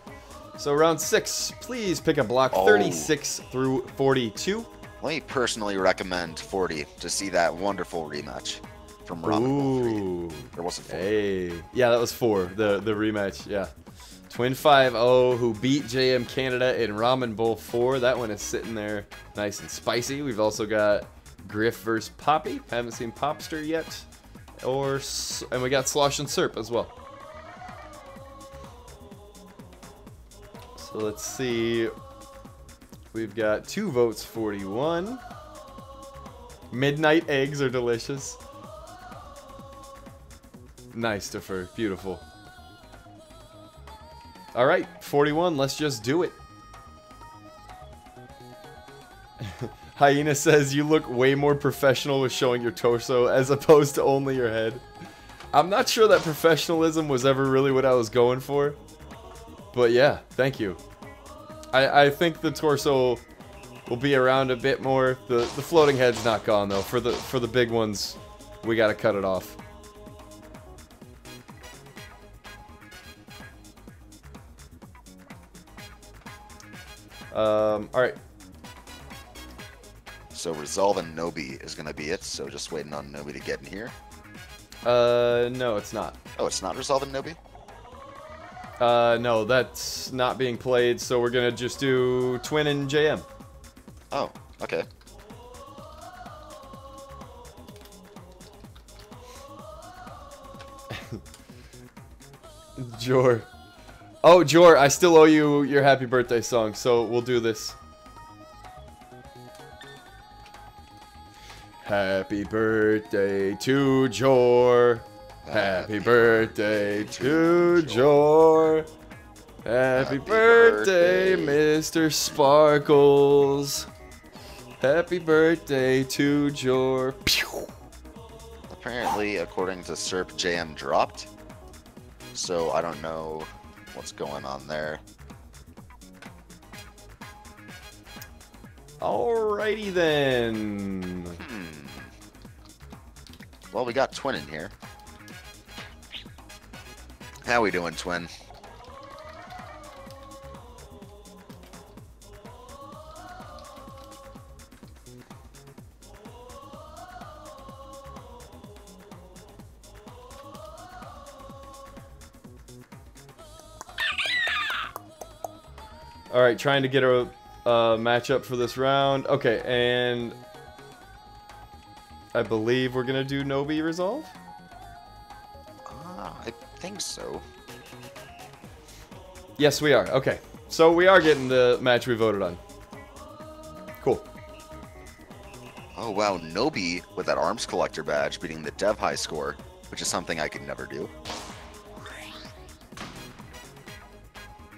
So round 6, please pick a block 36 through 42. Let me personally recommend 40 to see that wonderful rematch from Ramen Bowl 3. There wasn't 4. Hey, yeah, that was 4. The rematch, yeah. Twin 5-0 who beat JM Canada in Ramen Bowl 4. That one is sitting there nice and spicy. We've also got Griff versus Poppy. Haven't seen Popster yet. And we got Slosh and Serp as well. So let's see. We've got 2 votes, 41. Midnight eggs are delicious. Nice, Defer. Beautiful. All right, 41. Let's just do it. Hyena says you look way more professional with showing your torso as opposed to only your head. I'm not sure that professionalism was ever really what I was going for. But yeah, thank you. I think the torso will be around a bit more. The floating head's not gone though. For the big ones, we gotta cut it off. Alright. So Resolve and Nobi is going to be it, so just waiting on Nobi to get in here. No, it's not. Oh, it's not Resolve and Nobi? No, that's not being played, so we're gonna just do Twin and JM. Oh, okay. Jor. Oh, Jor, I still owe you your happy birthday song, so we'll do this. Happy birthday to Jor. Happy birthday to Jor. Happy birthday, Mr. Sparkles. Happy birthday to Jor. Pew. Apparently, according to Serp, JM dropped. So I don't know what's going on there. Alrighty then. Well, we got Twin in here. How we doing, Twin? Alright, trying to get a matchup for this round. Okay, and I believe we're gonna do Nobi Resolve? I think so. Yes, we are. Okay. So we are getting the match we voted on. Cool. Oh, wow. Nobi with that Arms Collector badge beating the Dev High score, which is something I could never do.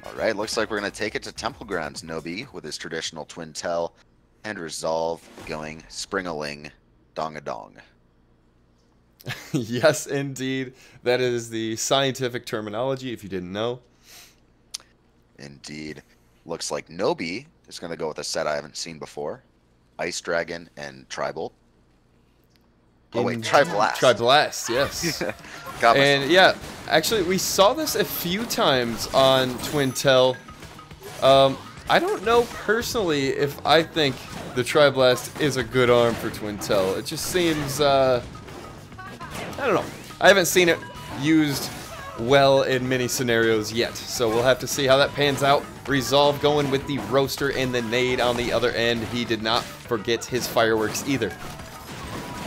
Alright, looks like we're going to take it to Temple Grounds. Nobi with his traditional Twin Tail and Resolve going Spring-a-ling, Dong-a-dong. Yes, indeed. That is the scientific terminology, if you didn't know. Indeed. Looks like Nobi is going to go with a set I haven't seen before. Ice Dragon and Tribolt. Oh, wait, Triblast. Triblast, yes. And yeah, actually, we saw this a few times on Twintel. I don't know personally if I think the Triblast is a good arm for Twintel. It just seems, I don't know. I haven't seen it used well in many scenarios yet, so we'll have to see how that pans out. Resolve going with the Roaster and the Nade on the other end. He did not forget his fireworks either.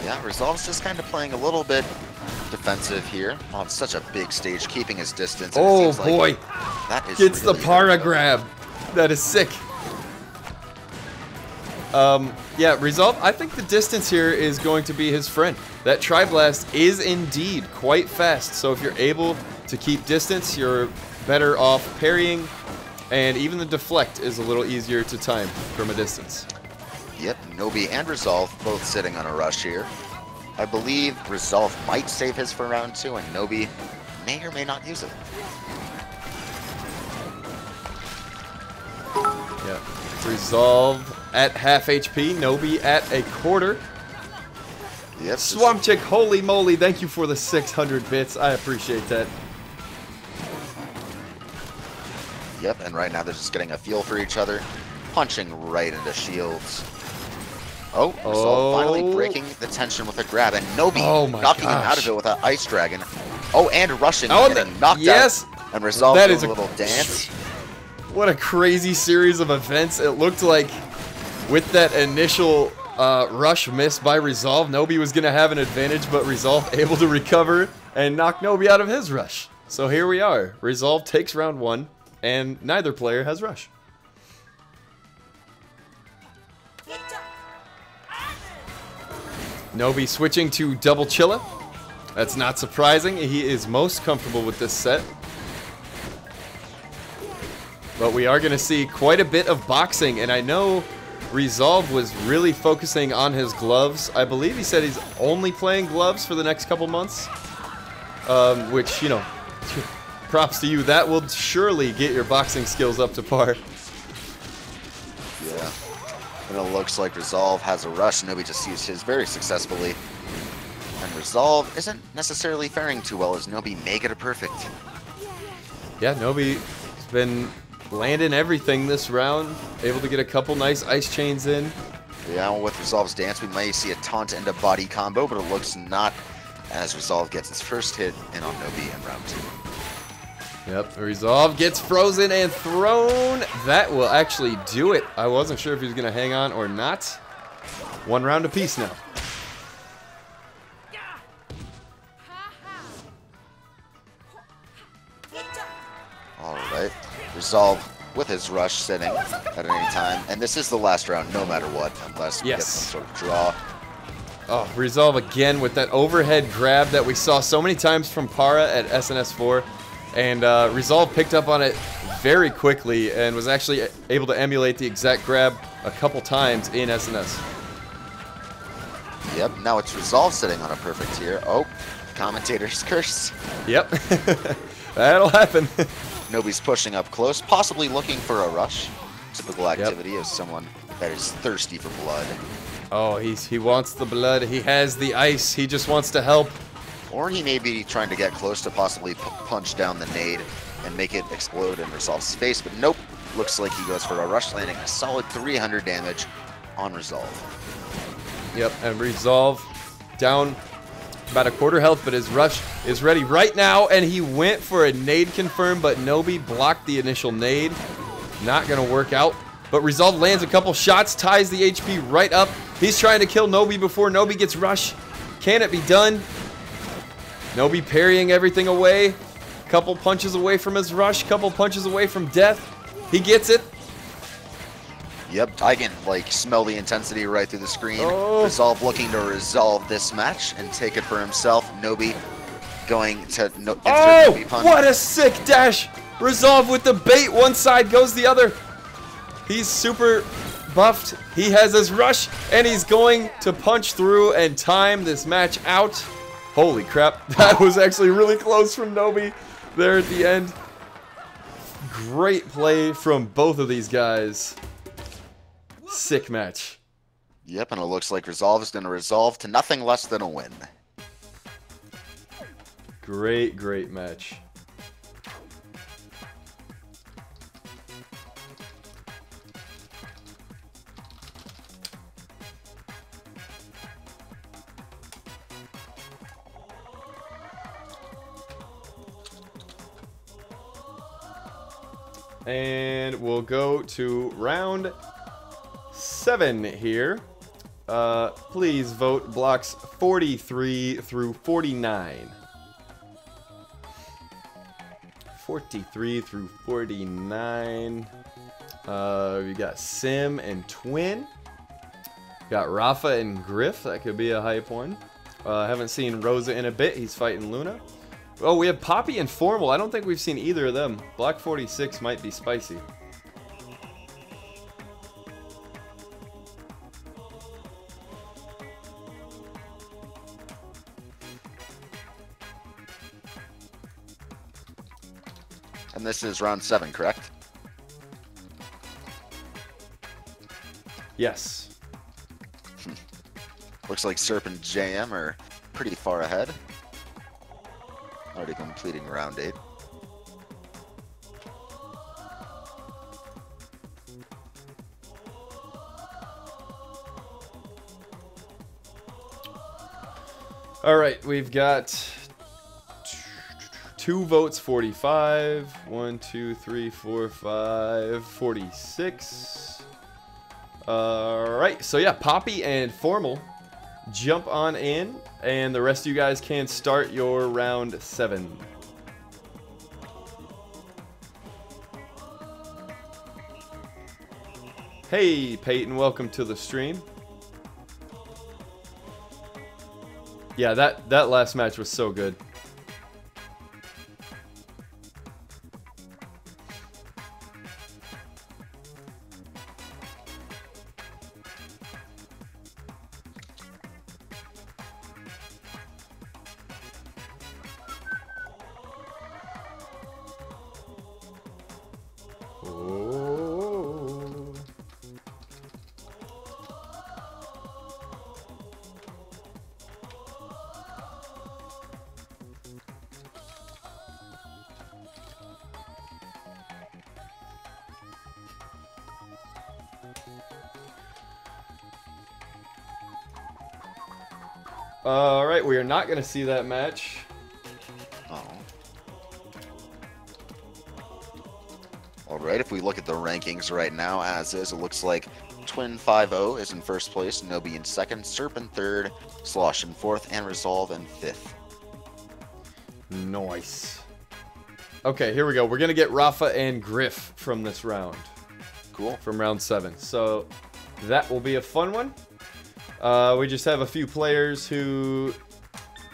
Yeah, Resolve's just kind of playing a little bit defensive here on such a big stage, keeping his distance. Oh boy, that is gets really the para grab. That is sick. Yeah, Resolve, I think the distance here is going to be his friend. That Triblast is indeed quite fast, so if you're able to keep distance, you're better off parrying, and even the deflect is a little easier to time from a distance. Yep, Nobi and Resolve both sitting on a rush here. I believe Resolve might save his for round 2, and Nobi may or may not use it. Yeah, Resolve at half HP, Nobi at a quarter. Yep. Swamp Chick, holy moly, thank you for the 600 bits. I appreciate that. Yep, and right now they're just getting a feel for each other, punching right into shields. Oh, Resolve finally breaking the tension with a grab, and Nobi knocking him out of it with an Ice Dragon. Oh, and rushing, getting knocked out. And Resolve doing a little dance. What a crazy series of events. It looked like with that initial rush missed by Resolve, Nobi was going to have an advantage, but Resolve able to recover and knock Nobi out of his rush. So here we are. Resolve takes round 1, and neither player has rush. Nobi switching to double Chilla. That's not surprising. He is most comfortable with this set. But we are going to see quite a bit of boxing, and I know Resolve was really focusing on his gloves. I believe he said he's only playing gloves for the next couple months. Which, you know, props to you. That will surely get your boxing skills up to par. And it looks like Resolve has a rush. Nobi just used his very successfully. And Resolve isn't necessarily faring too well as Nobi may get a perfect. Yeah, Nobi's been landing everything this round. Able to get a couple nice ice chains in. Yeah, with Resolve's dance, we may see a taunt and a body combo, but it looks not, as Resolve gets its first hit in on Nobi in round 2. Yep, Resolve gets frozen and thrown. That will actually do it. I wasn't sure if he was going to hang on or not. 1 round apiece now. Alright, Resolve with his rush sitting at any time. And this is the last round, no matter what, unless we get some sort of draw. Oh, Resolve again with that overhead grab that we saw so many times from Para at SNS4. And Resolve picked up on it very quickly and was actually able to emulate the exact grab a couple times in SNS. Yep, now it's Resolve sitting on a perfect here. Oh, commentator's curse. Yep, that'll happen. Nobi's pushing up close, possibly looking for a rush. Typical activity of someone that is thirsty for blood. Oh, he wants the blood. He has the ice. He just wants to help. Or he may be trying to get close to possibly punch down the nade and make it explode in Resolve's face, but nope. Looks like he goes for a rush, landing a solid 300 damage on Resolve. Yep, and Resolve down about a quarter health, but his rush is ready right now, and he went for a nade confirm, but Nobi blocked the initial nade. Not gonna work out, but Resolve lands a couple shots, ties the HP right up. He's trying to kill Nobi before Nobi gets rush. Can it be done? Nobi parrying everything away. Couple punches away from his rush, couple punches away from death. He gets it. Yep, I can like smell the intensity right through the screen. Oh. Resolve looking to resolve this match and take it for himself. Nobi going to Nobi punch. What a sick dash! Resolve with the bait. One side goes the other. He's super buffed. He has his rush, and he's going to punch through and time this match out. Holy crap, that was actually really close from Nobi there at the end. Great play from both of these guys. Sick match. Yep, and it looks like Resolve is going to resolve to nothing less than a win. Great, great match. And we'll go to round 7 here. Please vote blocks 43 through 49. 43 through 49. We got Sim and Twin. Got Rafa and Griff. That could be a hype one. Haven't seen Rosa in a bit. He's fighting Luna. Oh, we have Poppy and Formal. I don't think we've seen either of them. Block 46 might be spicy. And this is round 7, correct? Yes. Looks like Serp and JM are pretty far ahead. Already completing round 8. All right, we've got 2 votes, 45. 1, 2, 3, 4, 5, 46. All right, so yeah, Poppy and Formal jump on in, and the rest of you guys can start your round 7. Hey, Peyton, welcome to the stream. Yeah, that last match was so good. Alright, we are not going to see that match. Oh. Alright, if we look at the rankings right now, as is, it looks like Twin 5-0 is in first place, Nobi in second, Serp in third, Slosh in fourth, and Resolve in fifth. Nice. Okay, here we go. We're going to get Rafa and Griff from this round. Cool. From round 7. So that will be a fun one. We just have a few players who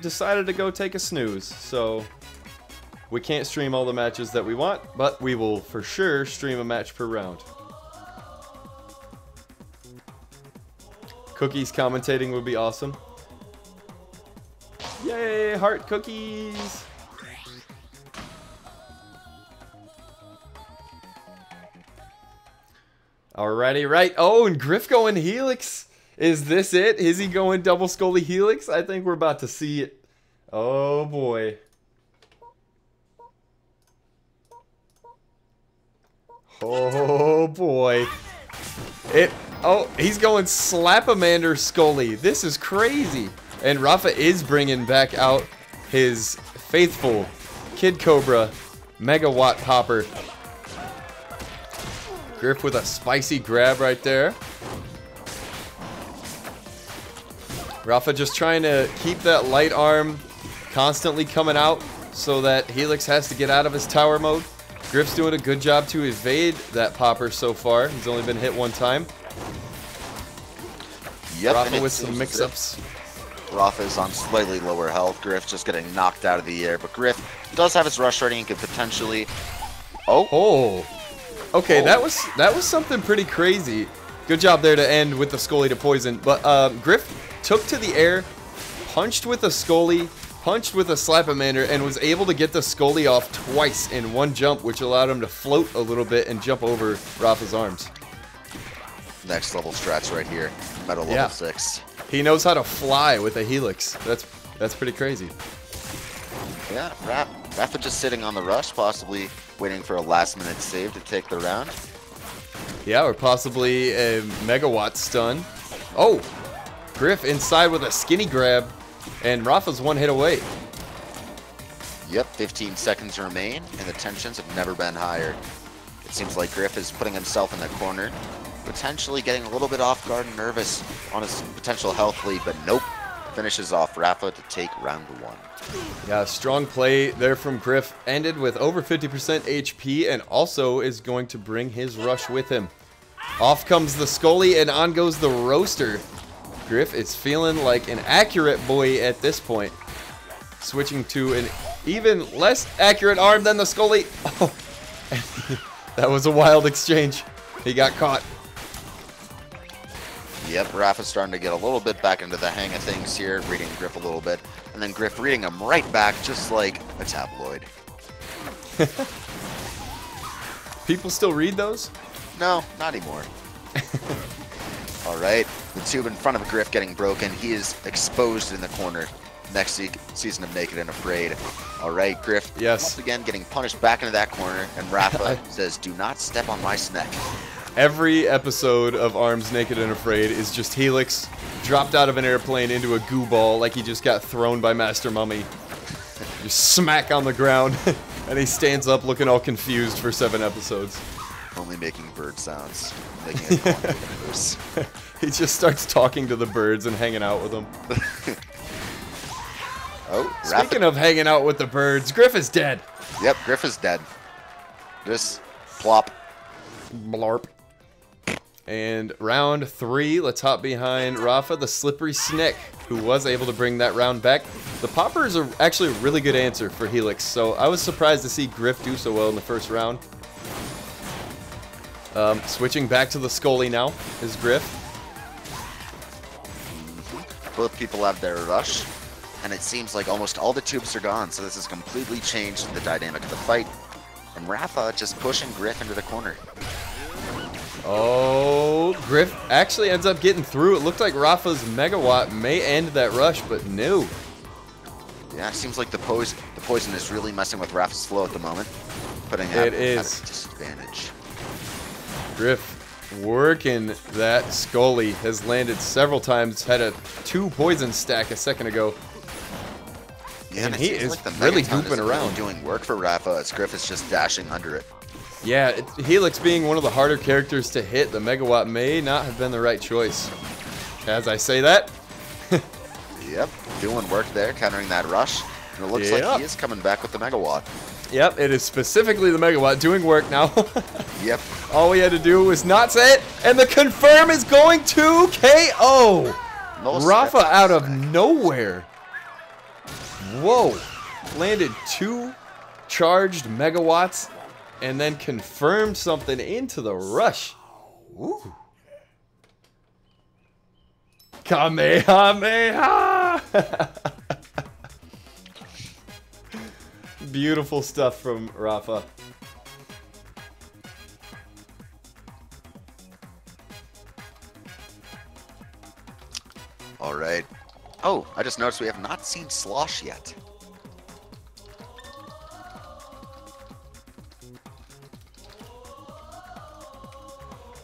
decided to go take a snooze. So we can't stream all the matches that we want, but we will for sure stream a match per round. Cookies commentating would be awesome. Yay, heart cookies! Alrighty, right. Oh, and Griff going Helix. Is this it? Is he going double Scully Helix? I think we're about to see it. Oh, boy. Oh, boy. Oh, he's going Slapamander Scully. This is crazy. And Rafa is bringing back out his faithful Kid Cobra Megawatt Popper. Griff with a spicy grab right there. Rafa just trying to keep that light arm constantly coming out so that Helix has to get out of his tower mode. Griff's doing a good job to evade that popper so far. He's only been hit one time. Yep, Rafa with some mix-ups. Rafa is on slightly lower health. Griff just getting knocked out of the air, but Griff does have his rush ready and could potentially... Oh! Okay, that was something pretty crazy. Good job there to end with the Scully to poison. But Griff took to the air, punched with a Scully, punched with a Slapamander, and was able to get the Scully off twice in one jump, which allowed him to float a little bit and jump over Rafa's arms. Next level strats right here. Metal level 6. He knows how to fly with a Helix. That's pretty crazy. Yeah, Rafa just sitting on the rush, possibly waiting for a last-minute save to take the round. Yeah, or possibly a Megawatt stun. Oh! Griff inside with a skinny grab, and Rafa's one hit away. Yep, 15 seconds remain, and the tensions have never been higher. It seems like Griff is putting himself in the corner, potentially getting a little bit off guard and nervous on his potential health lead, but nope. Finishes off Rafa to take round 1. Yeah, strong play there from Griff. Ended with over 50% HP and also is going to bring his rush with him. Off comes the Scully and on goes the Roaster. Griff is feeling like an accurate boy at this point. Switching to an even less accurate arm than the Scully. Oh, that was a wild exchange. He got caught. Yep, Rafa's starting to get a little bit back into the hang of things here, reading Griff a little bit, and then Griff reading him right back just like a tabloid. People still read those? No, not anymore. Alright, the tube in front of Griff getting broken. He is exposed in the corner. Next season of Naked and Afraid. Alright, Griff once again getting punished back into that corner, and Rafa says, "Do not step on my snack." Every episode of Arms Naked and Afraid is just Helix dropped out of an airplane into a goo ball like he just got thrown by Master Mummy. Just smack on the ground, and he stands up looking all confused for 7 episodes. Only making bird sounds. Making a universe. He just starts talking to the birds and hanging out with them. Speaking of hanging out with the birds, Griff is dead. Yep, Griff is dead. Just plop. Blarp. And round 3, let's hop behind Rafa, the Slippery Snick, who was able to bring that round back. The Poppers are actually a really good answer for Helix, so I was surprised to see Griff do so well in the first round. Switching back to the Scully now is Griff. Both people have their rush, and it seems like almost all the tubes are gone, so this has completely changed the dynamic of the fight. And Rafa just pushing Griff into the corner. Oh, Griff actually ends up getting through. It looked like Rafa's Megawatt may end that rush, but no. Yeah, it seems like the poison is really messing with Rafa's flow at the moment, putting him at a disadvantage. Griff working that Scully. Has landed several times. Had a 2 poison stack a second ago. Yeah, and he is like the really Megaton gooping is around. Doing work for Rafa as Griff is just dashing under it. Yeah, Helix being one of the harder characters to hit, the Megawatt may not have been the right choice. As I say that. Yep, doing work there, countering that rush. And it looks like he is coming back with the Megawatt. Yep, it is specifically the Megawatt doing work now. Yep. All we had to do was not say it, and the confirm is going to KO! No Rafa out of nowhere. Whoa. Landed 2 charged Megawatts, and then confirmed something into the rush. Woo. Kamehameha! Beautiful stuff from Rafa. All right. Oh, I just noticed we have not seen Slosh yet.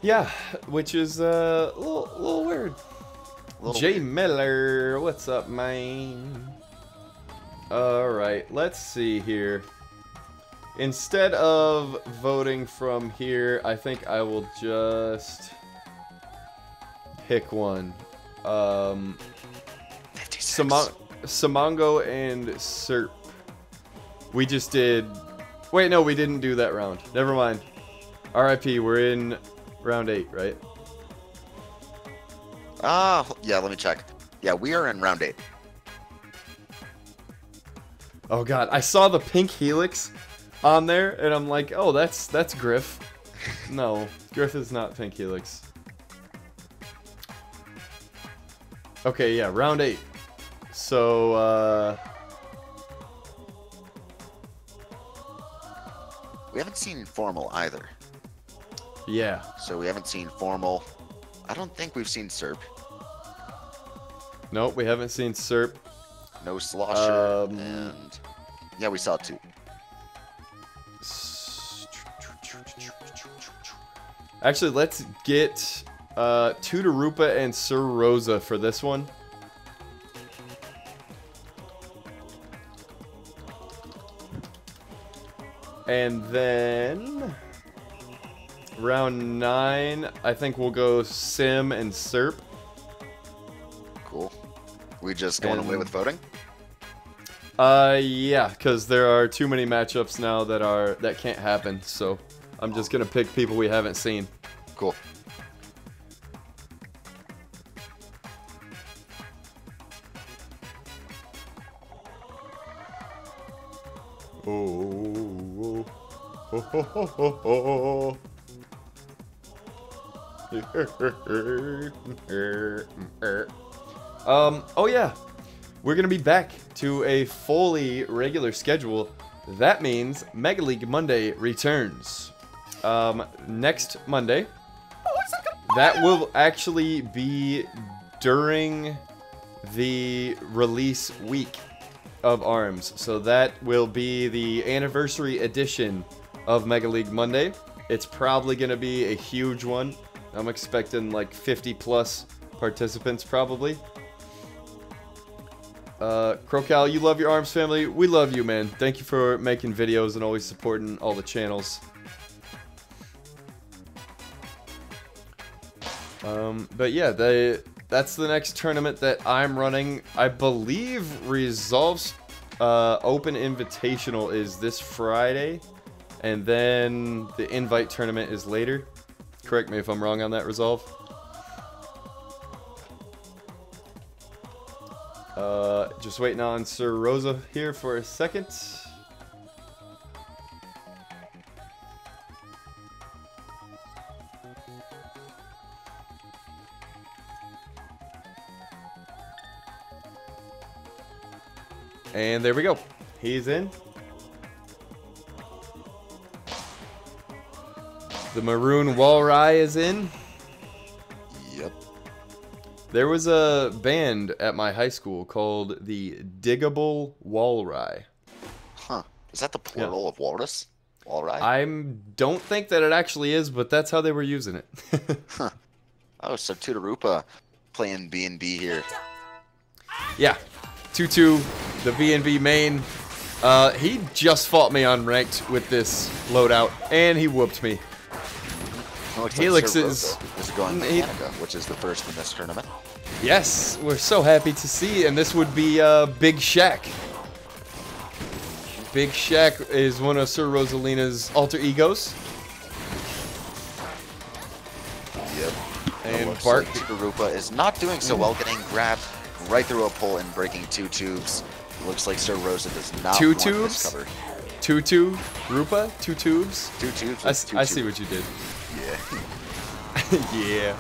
Yeah, which is a little weird. Jay Miller, what's up, man? Alright, let's see here. Instead of voting from here, I think I will just pick one. Samongo and Serp. We just did... Wait, no, we didn't do that round. Never mind. RIP, we're in round 8, right? Yeah, let me check. Yeah, we are in round 8. Oh god, I saw the pink Helix on there, and I'm like, oh, that's Griff. No, Griff is not pink Helix. Okay, yeah, round 8. So, we haven't seen Formal either. Yeah. So we haven't seen Formal. I don't think we've seen Serp. Nope, we haven't seen Serp. No Slosher. And yeah, we saw 2. Actually, let's get Tudarupa and Sir Rosa for this one. And then round 9, I think we'll go Sim and Serp. Cool. We just going away with voting? Yeah, because there are too many matchups now that can't happen. So I'm just gonna pick people we haven't seen. Cool. Oh. Oh yeah, we're gonna be back to a fully regular schedule. That means Mega League Monday returns next Monday. That will actually be during the release week of ARMS. So that will be the anniversary edition of Mega League Monday. It's probably going to be a huge one. I'm expecting like 50 plus participants probably. Crocal, you love your ARMS family. We love you, man. Thank you for making videos and always supporting all the channels. But yeah, that's the next tournament that I'm running. I believe Resolve's Open Invitational is this Friday, and then the Invite tournament is later. Correct me if I'm wrong on that, Resolve. Just waiting on Sir Rosa here for a second. And there we go. He's in. The Maroon Walrai is in. Yep. There was a band at my high school called the Diggable Walrai. Huh. Is that the plural of walrus? All right. I don't think that it actually is, but that's how they were using it. Huh. Oh, so Tudarupa playing B&B here. Yeah, 2-2, the B&B main. He just fought me on ranked with this loadout, and he whooped me. Helix is going to Canada, which is the first in this tournament. Yes, we're so happy to see, and this would be Big Shaq. Big Shaq is one of Sir Rosalina's alter egos. Yep. And Bart Tudarupa is not doing so well, getting grabbed right through a pole and breaking 2 tubes. Looks like Sir Rosa does not want this cover. 2-2 Rupa? 2 tubes? 2 tubes. I see what you did. Yeah. Yeah.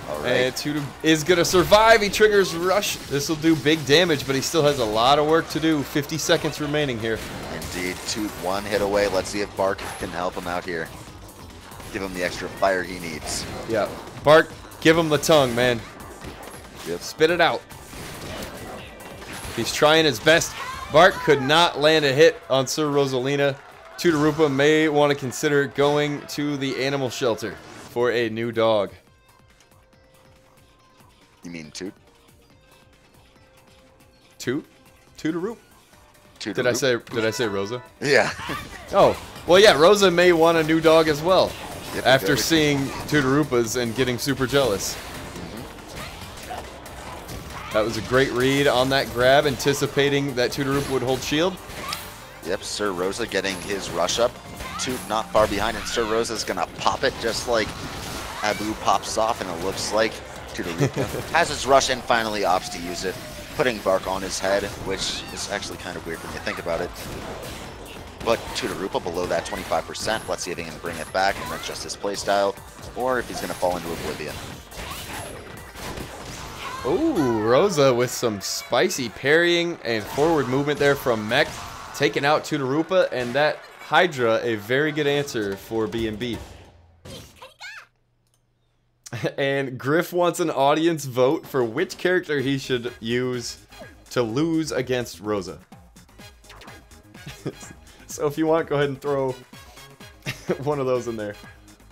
All right. And Tutu is going to survive. He triggers Rush. This will do big damage, but he still has a lot of work to do. 50 seconds remaining here. Indeed. Toot 1 hit away. Let's see if Bark can help him out here. Give him the extra fire he needs. Yeah. Bark, give him the tongue, man. Yep. Spit it out. He's trying his best. Bart could not land a hit on Sir Rosalina. Tudarupa may want to consider going to the animal shelter for a new dog. You mean Toot? Toot? Tudarup? Did Tudarup? I say Rosa? Yeah. Oh, well, yeah, Rosa may want a new dog as well. Yep, After seeing Tudarupa's and getting super jealous. That was a great read on that grab, anticipating that Tudarupa would hold shield. Yep, Sir Rosa getting his rush up. Toot not far behind, and Sir Rosa's gonna pop it just like Abu pops off, and it looks like Tudarupa has his rush and finally opts to use it, putting Bark on his head, which is actually kind of weird when you think about it. But Tudarupa below that 25%. Let's see if he can bring it back and adjust his playstyle, or if he's gonna fall into oblivion. Ooh, Rosa with some spicy parrying and forward movement there from Mech, taking out Tudarupa, and that Hydra, a very good answer for B&B. And Griff wants an audience vote for which character he should use to lose against Rosa. So if you want, go ahead and throw one of those in there.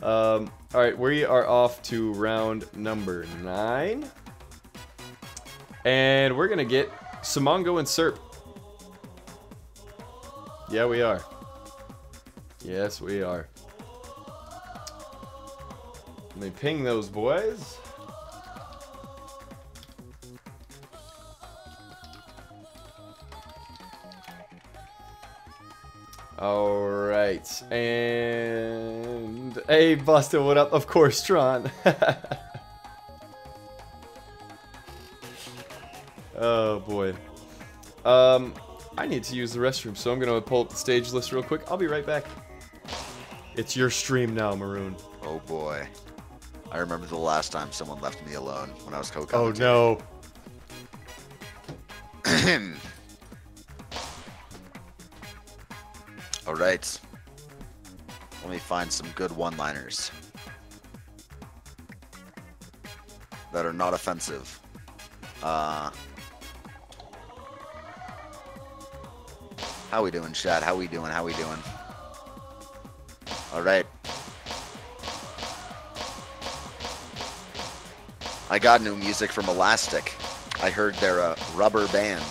Alright, we are off to round number 9. And we're going to get Simongo and Serp. Yeah, we are. Yes, we are. Let me ping those boys. Alright. And... Hey, Busta, what up? Of course, Tron. Oh boy. I need to use the restroom, so I'm gonna pull up the stage list real quick. I'll be right back. It's your stream now, Maroon. Oh boy. I remember the last time someone left me alone when I was Oh co-commentating. no. Alright. Let me find some good one-liners that are not offensive. How we doing, chat? How we doing? How we doing? All right. I got new music from Elastic. I heard they're a rubber band.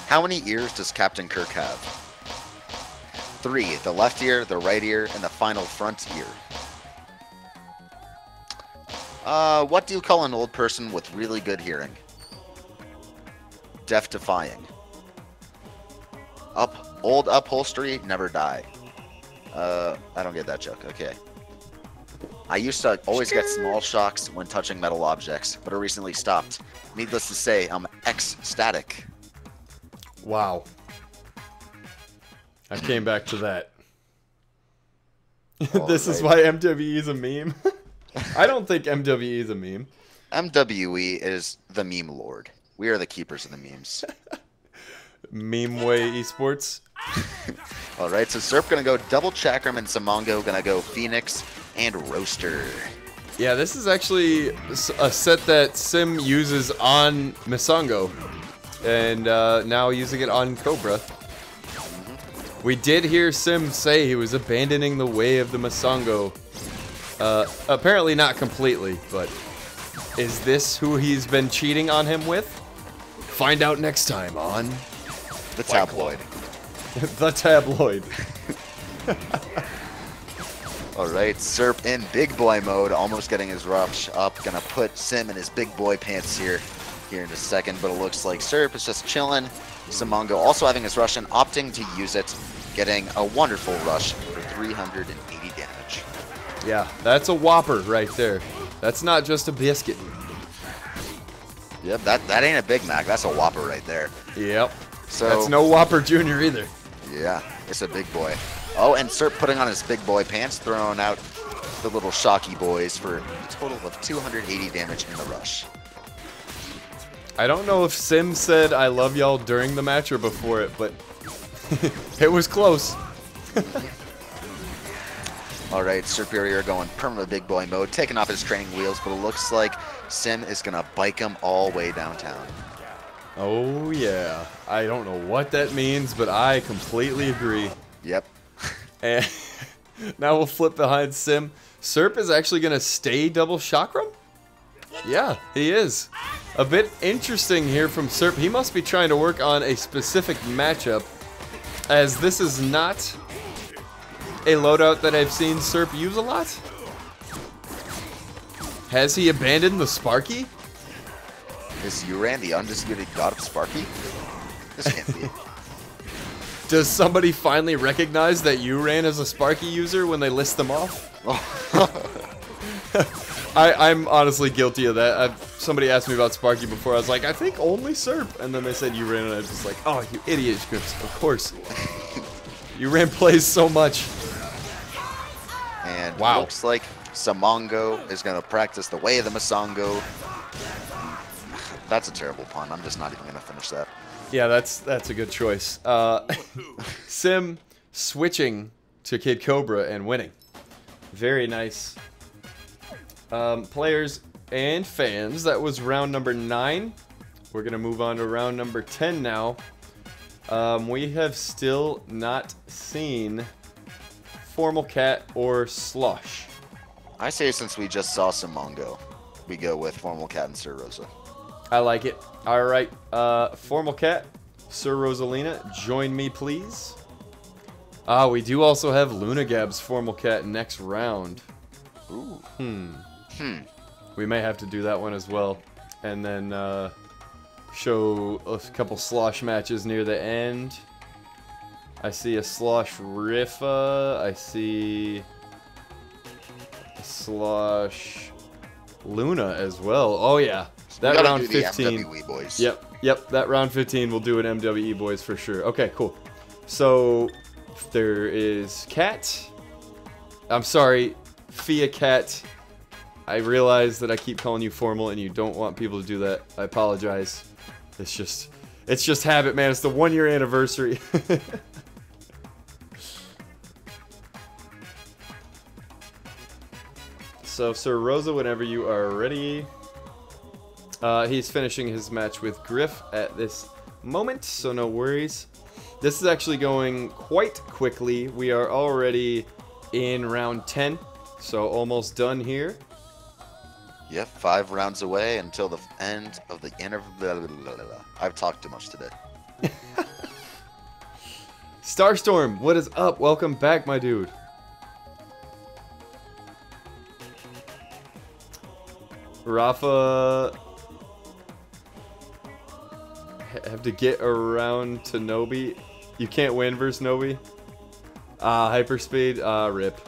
How many ears does Captain Kirk have? 3. The left ear, the right ear, and the final front ear. What do you call an old person with really good hearing? Death-defying. Old upholstery, never die. I don't get that joke. Okay. I used to always get small shocks when touching metal objects, but I recently stopped. Needless to say, I'm ecstatic. Wow. I came back to that. This is why MWE is a meme. I don't think MWE is a meme. MWE is the meme lord. We are the keepers of the memes. Meme Way Esports. Alright, so Serp gonna go double Chakram and Simongo gonna go Phoenix and Roaster. Yeah, this is actually a set that Sim uses on Misongo. And now using it on Cobra. We did hear Sim say he was abandoning the way of the Masango. Apparently not completely, but is this who he's been cheating on him with? Find out next time on The Tabloid. The Tabloid. Alright, Serp in big boy mode, almost getting his rush up. Gonna put Sim in his big boy pants here in a second, but it looks like Serp is just chilling. Simongo also having his rush and opting to use it, getting a wonderful rush for 380 damage. Yeah, that's a whopper right there. That's not just a biscuit. Yep, that ain't a Big Mac, that's a Whopper right there. Yep. So That's no Whopper Jr. either. yeah, it's a big boy. Oh, and Serp putting on his big boy pants, throwing out the little shocky boys for a total of 280 damage in the rush. I don't know if Sim said I love y'all during the match or before it, but it was close. Alright, Superior going permanent big boy mode, taking off his training wheels, but it looks like Sim is gonna bike him all the way downtown. Oh yeah. I don't know what that means, but I completely agree. Yep. And now we'll flip behind Sim. Serp is actually going to stay double chakram? Yeah, he is. A bit interesting here from Serp. He must be trying to work on a specific matchup, as this is not a loadout that I've seen Serp use a lot. Has he abandoned the Sparky? Is Uran the undisputed god of Sparky? This can't be. Does somebody finally recognize that Uran is a Sparky user when they list them off? I'm honestly guilty of that. Somebody asked me about Sparky before. I was like, I think only Serp. And then they said Uran, and I was just like, oh, you idiot, Scripps. Of course. Uran plays so much. And wow. Looks like Simongo is going to practice the way of the Masango. That's a terrible pun. I'm just not even going to finish that. Yeah, that's a good choice. Sim switching to Kid Cobra and winning. Very nice. Players and fans, that was round number 9. We're going to move on to round number 10 now. We have still not seen Formal Cat or Slosh. I say since we just saw Simongo, we go with Formal Cat and Sir Rosa. I like it. All right, Formal Cat, Sir Rosalina, join me, please. We do also have Lunagab's Formal Cat next round. Ooh. We may have to do that one as well, and then show a couple slosh matches near the end. I see a slosh Rifa. I see a slosh Luna as well. Oh yeah. That round 15. MWE boys. Yep, that round 15 we'll do an MWE boys for sure. Okay, cool. So there is Cat. I'm sorry, Fia Cat. I realize that I keep calling you formal and you don't want people to do that. I apologize. It's just habit, man. It's the 1-year anniversary. So Sir Rosa, whenever you are ready. He's finishing his match with Griff at this moment, so no worries. This is actually going quite quickly. We are already in round 10, so almost done here. Yep, 5 rounds away until the end of the interval. I've talked too much today. Starstorm, what is up? Welcome back, my dude. Rafa have to get around to Nobi. You can't win versus Nobi. Hyperspeed. Rip.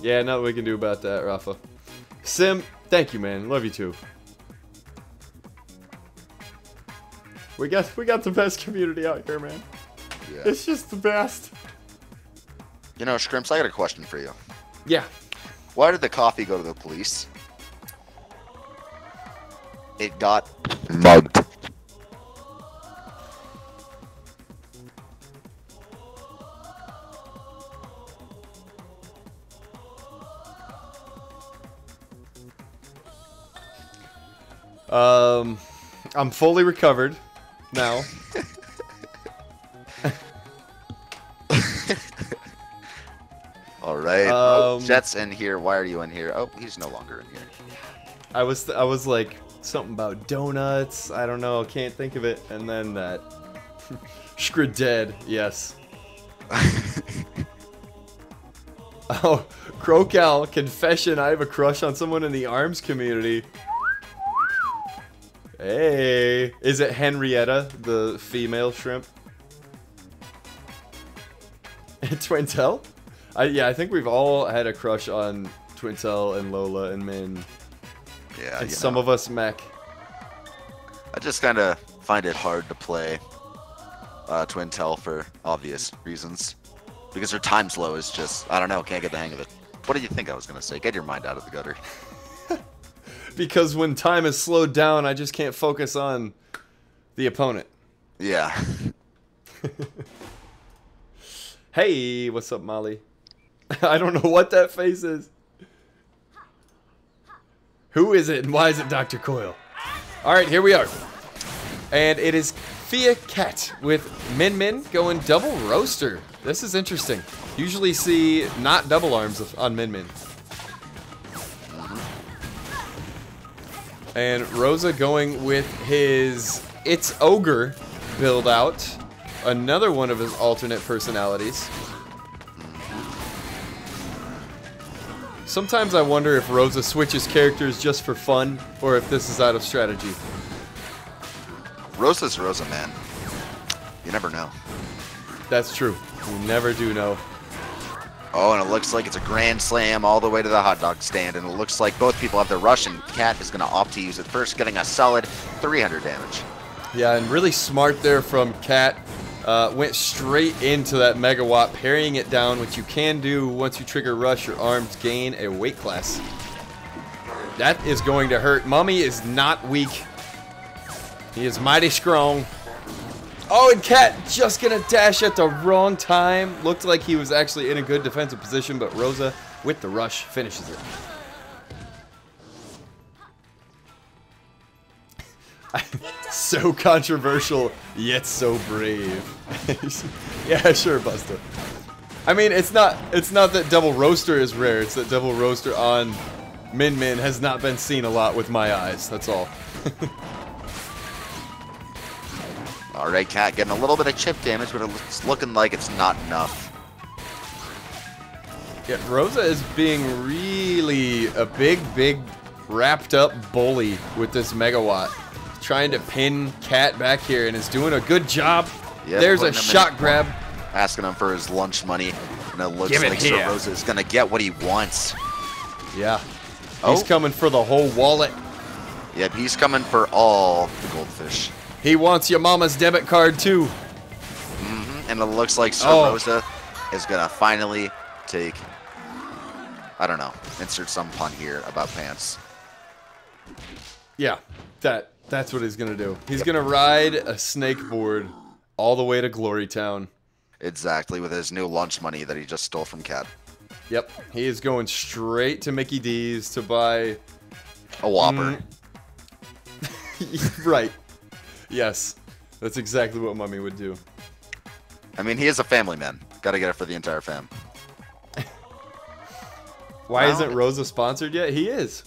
Yeah, nothing we can do about that, Rafa. Sim, thank you, man. Love you too. We got the best community out here, man. Yeah. It's just the best. You know, Scrimps, I got a question for you. Yeah. Why did the coffee go to the police? It got mugged. I'm fully recovered now. right? Oh, Jet's in here. Why are you in here? Oh, he's no longer in here. I was like something about donuts. I don't know. Can't think of it. And then that. Dead. Yes. Oh, Crocal, confession. I have a crush on someone in the ARMS community. Hey. Is it Henrietta, the female shrimp? Twintel? Yeah, I think we've all had a crush on Twintel and Lola and Min. Yeah, and some of us mech. I just kind of find it hard to play Twintel for obvious reasons. Because her time slow is just, I don't know, can't get the hang of it. What did you think I was going to say? Get your mind out of the gutter. Because when time is slowed down, I just can't focus on the opponent. Yeah. Hey, what's up, Molly? I don't know what that face is. Who is it and why is it Dr. Coyle? Alright, here we are. And it is Fia Cat with Min Min going double roaster. This is interesting. Usually see not double arms on Min Min. And Rosa going with his It's Ogre build out. Another one of his alternate personalities. Sometimes I wonder if Rosa switches characters just for fun, or if this is out of strategy. Rosa's Rosa, man. You never know. That's true. You never do know. Oh, and it looks like it's a grand slam all the way to the hot dog stand, and it looks like both people have their rush, and Cat is going to opt to use it first, getting a solid 300 damage. Yeah, and really smart there from Cat. Went straight into that megawatt, parrying it down, which you can do once you trigger rush. Your arms gain a weight class. That is going to hurt. Mummy is not weak. He is mighty strong. Oh, and Cat just gonna dash at the wrong time. Looked like he was actually in a good defensive position, but Rosa, with the rush, finishes it. So controversial, yet so brave. Yeah, sure, Busta. I mean, it's not that double roaster is rare. It's that double roaster on Min Min has not been seen a lot with my eyes. That's all. All right, Cat getting a little bit of chip damage, but it's looking like it's not enough. Yeah, Rosa is being really a big wrapped up bully with this megawatt. Trying to pin Cat back here and is doing a good job. Yep, there's a shot grab. Asking him for his lunch money, and it looks like Sir Rosa is going to get what he wants. Yeah. He's coming for the whole wallet. Yep, he's coming for all the goldfish. He wants your mama's debit card too. And it looks like Sir Rosa is going to finally take, I don't know, insert some pun here about pants. Yeah, that's what he's going to do. He's going to ride a snake board all the way to Glory Town. Exactly, with his new lunch money that he just stole from Cat. Yep, he is going straight to Mickey D's to buy a Whopper. Right. Yes, that's exactly what Mummy would do. I mean, he is a family man. Gotta get it for the entire fam. Why isn't Rosa sponsored yet? He is.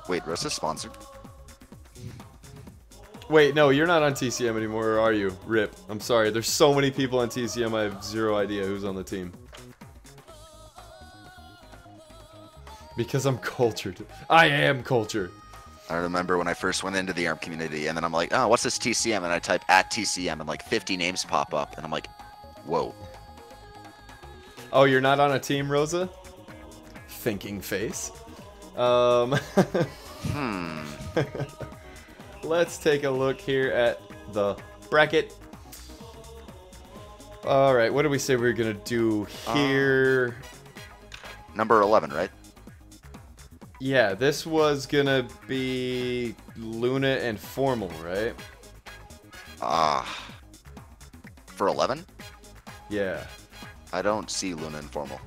Wait, Rosa's sponsored? Wait, no, you're not on TCM anymore, or are you? RIP. I'm sorry. There's so many people on TCM, I have zero idea who's on the team. Because I'm cultured. I am cultured. I remember when I first went into the ARM community, and then I'm like, oh, what's this TCM? And I type @TCM, and like 50 names pop up, and I'm like, whoa. Oh, you're not on a team, Rosa? Thinking face. Let's take a look here at the bracket. All right, what did we say we were gonna do here? Number 11, right? Yeah, this was gonna be Luna and Formal, right? For 11? Yeah. I don't see Luna and Formal.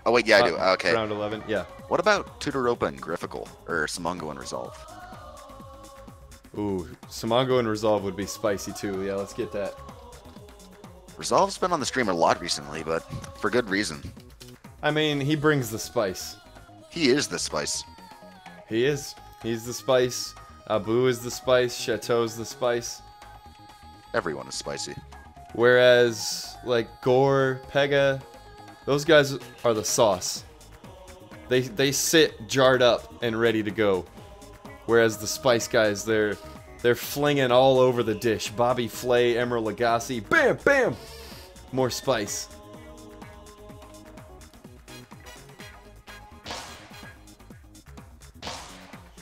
Oh wait, yeah, I do. Okay. Round 11, yeah. What about Tudaropa and Grifficle, or Simongo and Resolve? Ooh, Simongo and Resolve would be spicy too. Yeah, let's get that. Resolve's been on the stream a lot recently, but for good reason. I mean, he brings the spice. He is the spice. He is. He's the spice. Abu is the spice. Chateau's the spice. Everyone is spicy. Whereas, like, Gore, Pega, those guys are the sauce. They sit jarred up and ready to go. Whereas the spice guys, they're flinging all over the dish. Bobby Flay, Emerald Lagasse, bam, bam! More spice.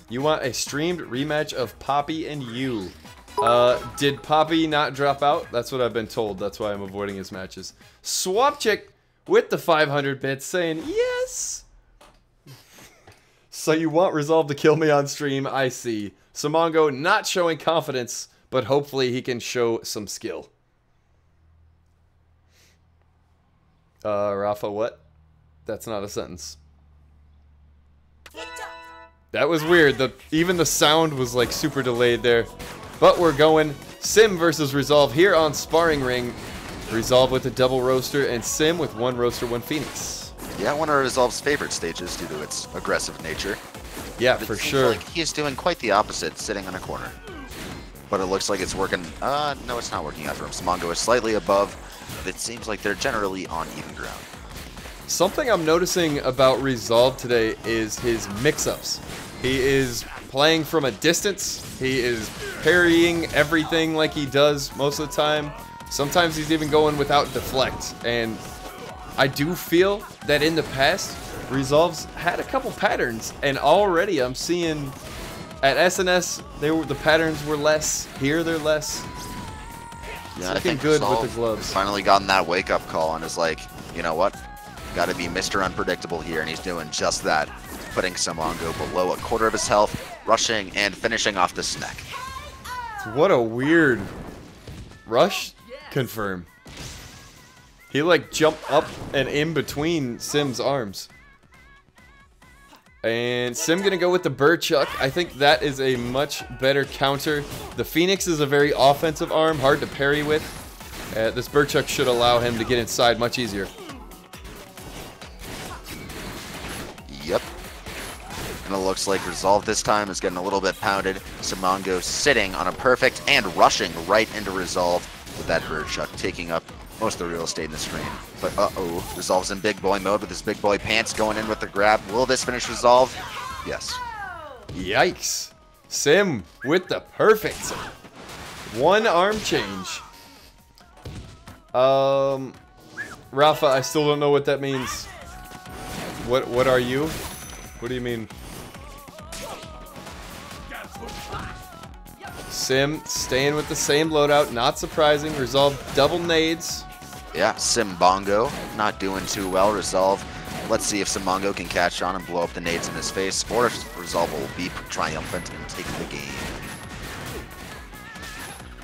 You want a streamed rematch of Poppy and you. Did Poppy not drop out? That's what I've been told. That's why I'm avoiding his matches. Swapchick with the 500 bits saying, yes! So you want Resolve to kill me on stream? I see. Samongo not showing confidence, but hopefully he can show some skill. Rafa, what? That's not a sentence. That was weird. Even the sound was like super delayed there. But we're going Sim versus Resolve here on Sparring Ring. Resolve with a double roaster and Sim with one roaster, one Phoenix. Yeah, one of Resolve's favorite stages due to its aggressive nature. Yeah, but for it seems sure. like he is doing quite the opposite, sitting on a corner. But it looks like it's working. No, it's not working out for him. Samongo is slightly above, but it seems like they're generally on even ground. Something I'm noticing about Resolve today is his mix-ups. He is playing from a distance. He is parrying everything like he does most of the time. Sometimes he's even going without deflect. And I do feel that in the past, Resolve's had a couple patterns. And already I'm seeing at SNS, the patterns were less. Here they're less. Yeah, it's I think good Resolve with the gloves. has finally gotten that wake-up call and is like, you know what? Got to be Mr. Unpredictable here, and he's doing just that. Putting Samongo below a quarter of his health, rushing and finishing off the snack. What a weird rush confirm. He like jumped up and in between Sim's arms. And Sim gonna go with the Birdchuck. I think that is a much better counter. The Phoenix is a very offensive arm, hard to parry with. This Birdchuck should allow him to get inside much easier. Yep. And it looks like Resolve this time is getting a little bit pounded. Samongo sitting on a perfect and rushing right into Resolve with that Birdchuck, taking up most of the real estate in the screen. But uh-oh, Resolve's in big boy mode with his big boy pants going in with the grab. Will this finish Resolve? Yes. Yikes. Sim with the perfect. One arm change. Rafa, I still don't know what that means. What are you? What do you mean? Sim staying with the same loadout, not surprising. Resolve double nades. Yeah, Simbongo not doing too well. Resolve, let's see if Simbongo can catch on and blow up the nades in his face, or if Resolve will be triumphant and take the game.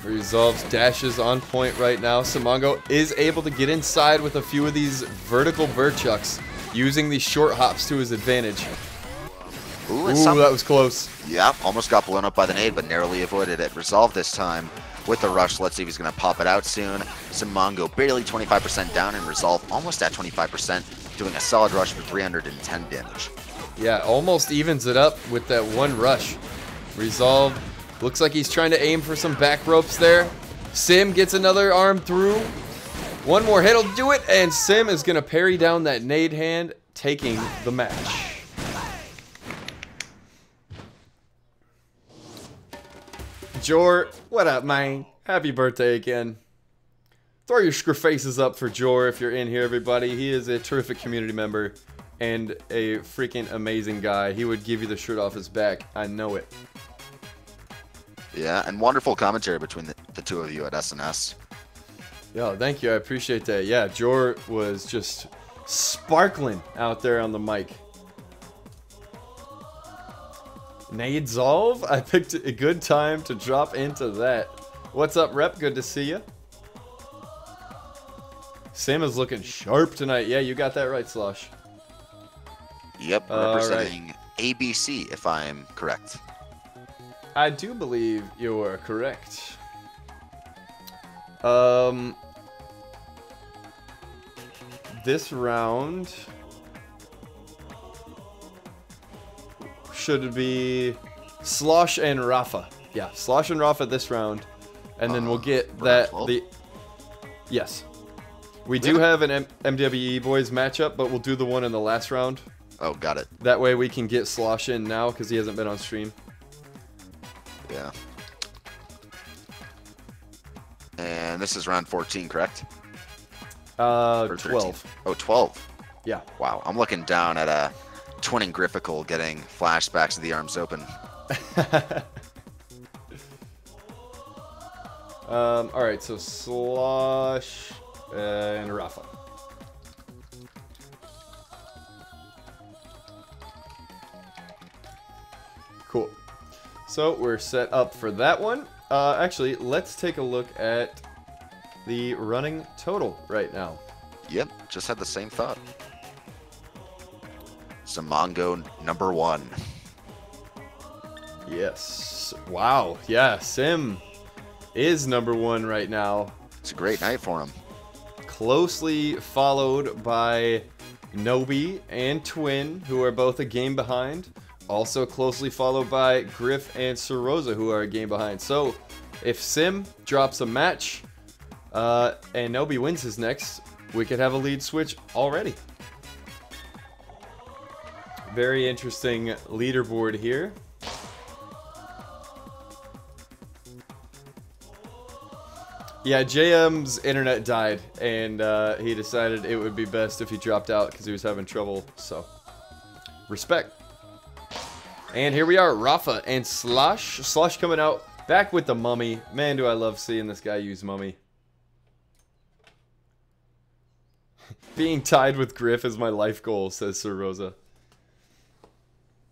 Resolve's dashes on point right now. Simongo is able to get inside with a few of these vertical Birdchucks, using these short hops to his advantage. Ooh, that was close. Yeah, almost got blown up by the nade, but narrowly avoided it. Resolve this time with the rush. Let's see if he's going to pop it out soon. Simongo barely 25% down, and Resolve almost at 25%, doing a solid rush for 310 damage. Yeah, almost evens it up with that one rush. Resolve looks like he's trying to aim for some back ropes there. Sim gets another arm through. One more hit will do it, and Sim is going to parry down that nade hand, taking the match. Jor, what up, man? Happy birthday again. Throw your faces up for Jor if you're in here, everybody. He is a terrific community member and a freaking amazing guy. He would give you the shirt off his back. I know it. Yeah, and wonderful commentary between the two of you at SNS. Yo, thank you. I appreciate that. Yeah, Jor was just sparkling out there on the mic. Nadezolve? I picked a good time to drop into that. What's up, Rep? Good to see you. Sam is looking sharp tonight. Yeah, you got that right, Slosh. Yep, representing ABC, if I'm correct. I do believe you are correct. This round, should be Slosh and Rafa. Yeah, Slosh and Rafa this round. And then we'll get that... Yes. We do have an MWE Boys matchup, but we'll do the one in the last round. Oh, got it. That way we can get Slosh in now, because he hasn't been on stream. Yeah. And this is round 14, correct? 12. Oh, 12. Yeah. Wow, I'm looking down at a Twinning Griffical getting flashbacks of the arms open. Alright, so Slosh and Rafa. Cool. So we're set up for that one. Actually, let's take a look at the running total right now. Yep, just had the same thought. Zamongo #1. Yes. Wow. Yeah, Sim is #1 right now. It's a great night for him. Closely followed by Nobi and Twin, who are both a game behind. Also closely followed by Griff and Soroza, who are a game behind. So, if Sim drops a match and Nobi wins his next, we could have a lead switch already. Very interesting leaderboard here. Yeah, JM's internet died, and he decided it would be best if he dropped out because he was having trouble, so respect. And here we are, Rafa and Slosh. Slosh coming out, back with the Mummy. Man, do I love seeing this guy use Mummy. Being tied with Griff is my life goal, says Sir Rosa.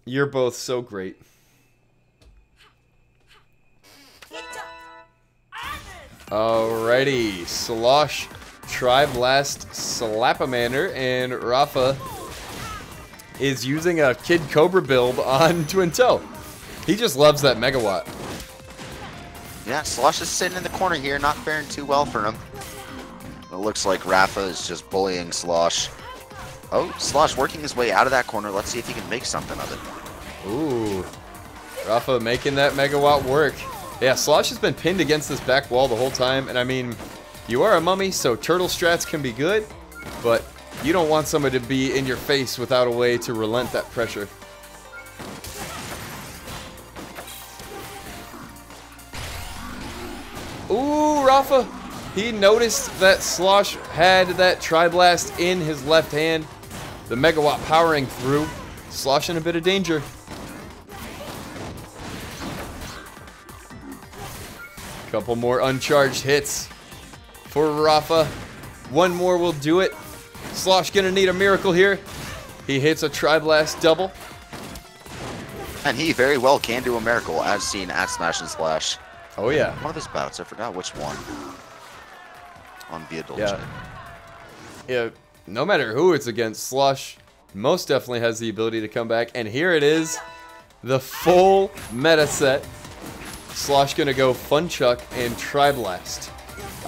You're both so great. Alrighty, Slosh, Tri-Blast, Slapamander, and Rafa is using a Kid Cobra build on Twin Toe. He just loves that Megawatt. Yeah, Slosh is sitting in the corner here, not faring too well for him. It looks like Rafa is just bullying Slosh. Oh, Slosh working his way out of that corner. Let's see if he can make something of it. Ooh, Rafa making that Megawatt work. Yeah, Slosh has been pinned against this back wall the whole time, and I mean, you are a Mummy, so turtle strats can be good, but you don't want somebody to be in your face without a way to relent that pressure. Ooh, Rafa! He noticed that Slosh had that Tri-Blast in his left hand. The Megawatt powering through. Slosh in a bit of danger. Couple more uncharged hits for Rafa. One more will do it. Slosh gonna need a miracle here. He hits a Tri-Blast double. And he very well can do a miracle, as seen at Smash and Splash. Oh yeah. One of his bouts, I forgot which one. On Via Dolce. Yeah. Yeah, no matter who it's against, Slosh most definitely has the ability to come back. And here it is, the full meta set. Slosh gonna go Funchuck and Tri-Blast.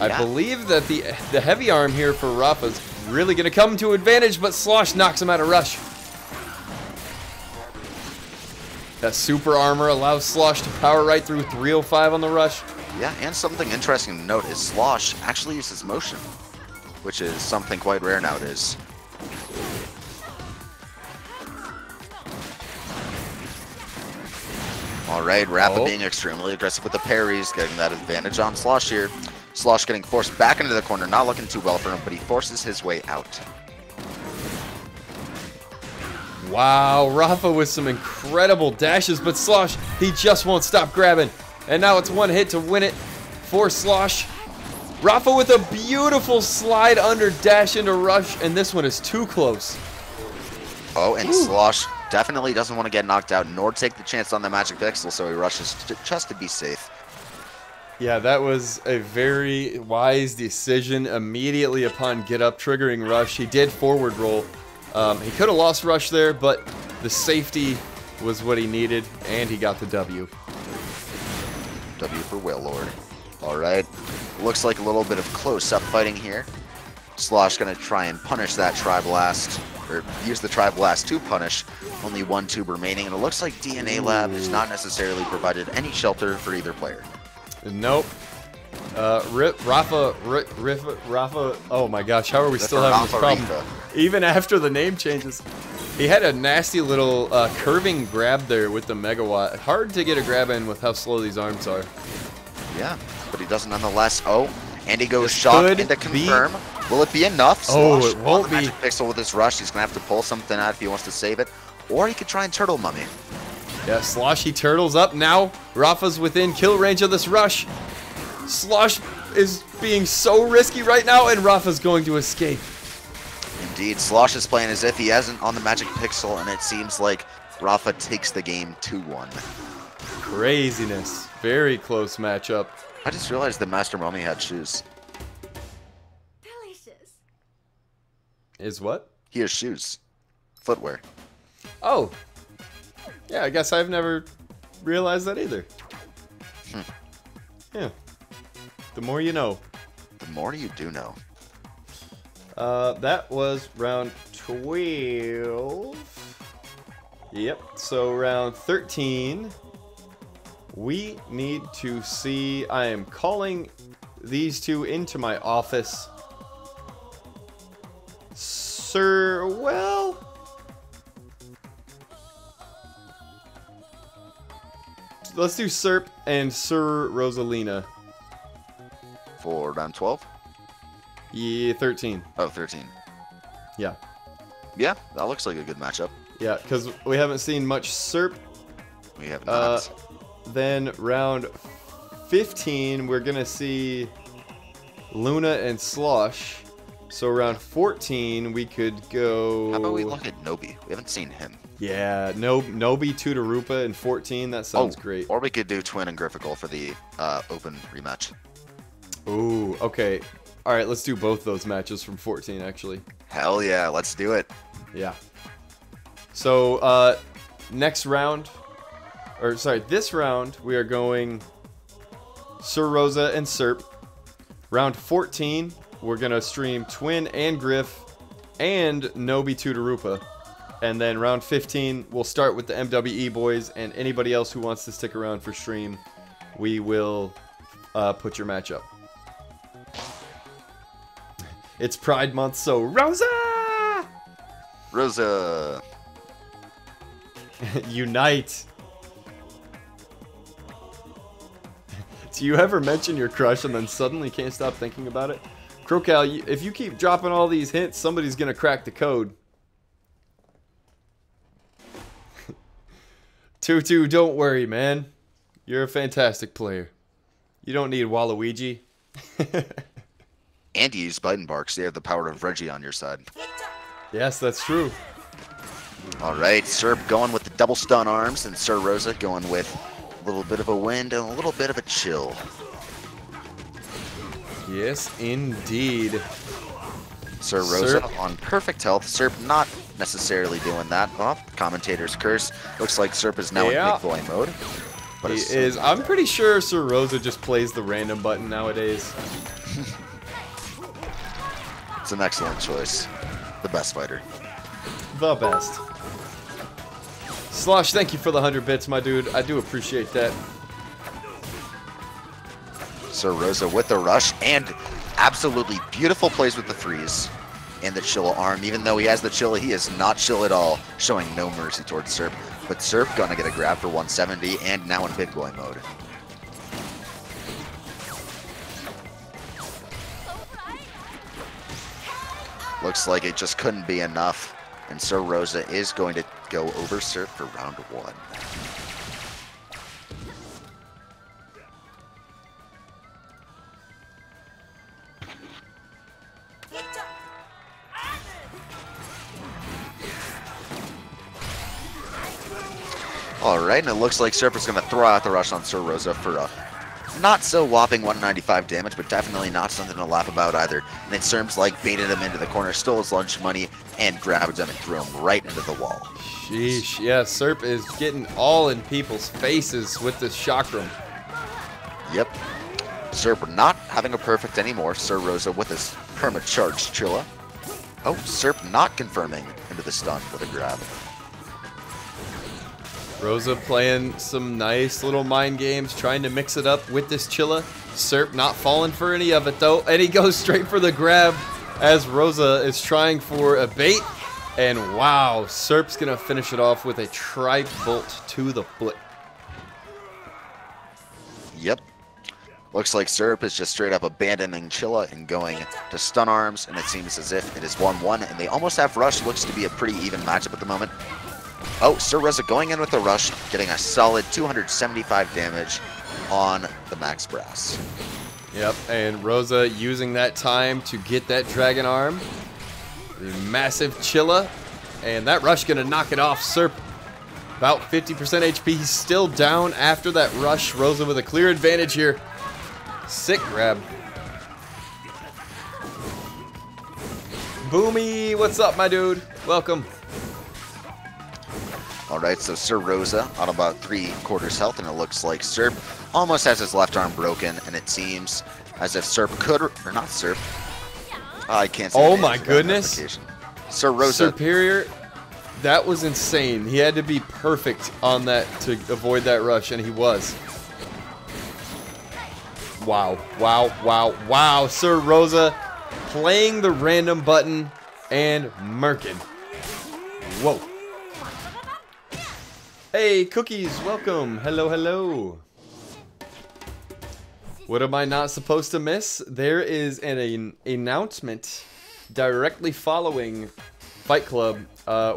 I believe that the heavy arm here for Rafa's really gonna come to advantage, but Slosh knocks him out of Rush. That super armor allows Slosh to power right through 305 on the Rush. Yeah, and something interesting to note is Slosh actually uses motion, which is something quite rare nowadays. Alright, Rafa being extremely aggressive with the parries, getting that advantage on Slosh here. Slosh getting forced back into the corner, not looking too well for him, but he forces his way out. Wow, Rafa with some incredible dashes, but Slosh, he just won't stop grabbing. And now it's one hit to win it for Slosh. Rafa with a beautiful slide under dash into Rush, and this one is too close. Oh, and Slosh definitely doesn't want to get knocked out, nor take the chance on the Magic Pixel, so he rushes just to be safe. Yeah, that was a very wise decision immediately upon get up triggering Rush. He did forward roll. He could have lost Rush there, but the safety was what he needed, and he got the W. W for Wailord. Alright, looks like a little bit of close-up fighting here. Slosh going to try and punish that Tri-Blast, or use the Tri-Blast to punish. Only one tube remaining, and it looks like DNA Lab has not necessarily provided any shelter for either player. Nope. Rafa, oh my gosh, how are we still having this problem? Even after the name changes. He had a nasty little curving grab there with the Megawatt. Hard to get a grab in with how slow these arms are. Yeah, but he does nonetheless. Oh, and he goes shock into confirm. Will it be enough? Oh, it won't be. Magic Pixel with his rush. He's going to have to pull something out if he wants to save it. Or he could try and Turtle Mummy. Yeah, Slosh, he turtles up now. Rafa's within kill range of this rush. Slosh is being so risky right now, and Rafa's going to escape. Indeed, Slosh is playing as if he hasn't on the Magic Pixel, and it seems like Rafa takes the game 2-1. Craziness. Very close matchup. I just realized the Master Mummy had shoes. Delicious. Is what? He has shoes. Footwear. Oh. Yeah, I guess I've never realized that either. Yeah. The more you know. The more you do know. That was round 12. Yep, so round 13. We need to see. I am calling these two into my office. Sir, well. Let's do Serp and Sir Rosalina. For round 12? Yeah, 13. Oh, 13. Yeah. Yeah, that looks like a good matchup. Yeah, because we haven't seen much Serp. We have not. Then round 15, we're going to see Luna and Slosh. So round 14, we could go... How about we look at Nobi? We haven't seen him. Yeah, Nobi, Tutorupa in 14. That sounds great. Or we could do Twin and Grifficle for the open rematch. Ooh, okay. All right, let's do both those matches from 14, actually. Hell yeah, let's do it. Yeah. So, next round, or sorry, this round, we are going Sir Rosa and Serp. Round 14, we're going to stream Twin and Griff and Nobi Tutorupa. And then round 15, we'll start with the MWE boys, and anybody else who wants to stick around for stream, we will put your match up. It's Pride Month, so Rosa! Rosa! Unite! Do you ever mention your crush and then suddenly can't stop thinking about it? Crocal, if you keep dropping all these hints, somebody's gonna crack the code. Tutu, don't worry, man. You're a fantastic player. You don't need Waluigi. And you use Bite Barks. You have the power of Reggie on your side. Yes, that's true. Alright, Serp going with the double stun arms, and Sir Rosa going with a little bit of a wind and a little bit of a chill. Yes, indeed. Sir Rosa on perfect health. Serp not necessarily doing that. Oh, commentator's curse. Looks like Serp is now in big boy mode. But he is. I'm pretty sure Sir Rosa just plays the random button nowadays. It's an excellent choice. The best fighter. The best. Slosh, thank you for the 100 bits, my dude. I do appreciate that. Sir Rosa with the rush and absolutely beautiful plays with the freeze and the chill arm. Even though he has the chill, he is not chill at all, showing no mercy towards Serp. But Serp gonna get a grab for 170 and now in big boy mode. Looks like it just couldn't be enough, and Sir Rosa is going to go over Serp for round 1. Alright, and it looks like Serp is going to throw out the rush on Sir Rosa for a not so whopping 195 damage, but definitely not something to laugh about either. And it seems like baited him into the corner, stole his lunch money, and grabbed him and threw him right into the wall. Sheesh, yeah, Serp is getting all in people's faces with this chakram. Yep. Serp not having a perfect anymore. Sir Rosa with his perma-charged Chilla. Oh, Serp not confirming into the stun with a grab. Rosa playing some nice little mind games, trying to mix it up with this Chilla. Serp not falling for any of it though, and he goes straight for the grab as Rosa is trying for a bait. And wow, Serp's gonna finish it off with a tri-bolt to the flip. Yep. Looks like Serp is just straight up abandoning Chilla and going to stun arms, and it seems as if it is 1-1, and they almost have rush. Looks to be a pretty even matchup at the moment. Oh, Sir Rosa going in with the rush, getting a solid 275 damage on the max brass. Yep, and Rosa using that time to get that dragon arm. The massive Chilla, and that rush gonna knock it off. Serp about 50% HP. He's still down after that rush. Rosa with a clear advantage here. Sick grab. Boomy, what's up, my dude? Welcome. Alright, so Sir Rosa on about 3/4 health, and it looks like Serp almost has his left arm broken, and it seems as if Serp could, or not Serp. I can't see. Oh my goodness. Sir Rosa. Superior, that was insane. He had to be perfect on that to avoid that rush, and he was. Wow, wow, wow, wow. Sir Rosa playing the random button and murking. Whoa. Hey, Cookies, welcome. Hello, hello. What am I not supposed to miss? There is an announcement directly following Fight Club.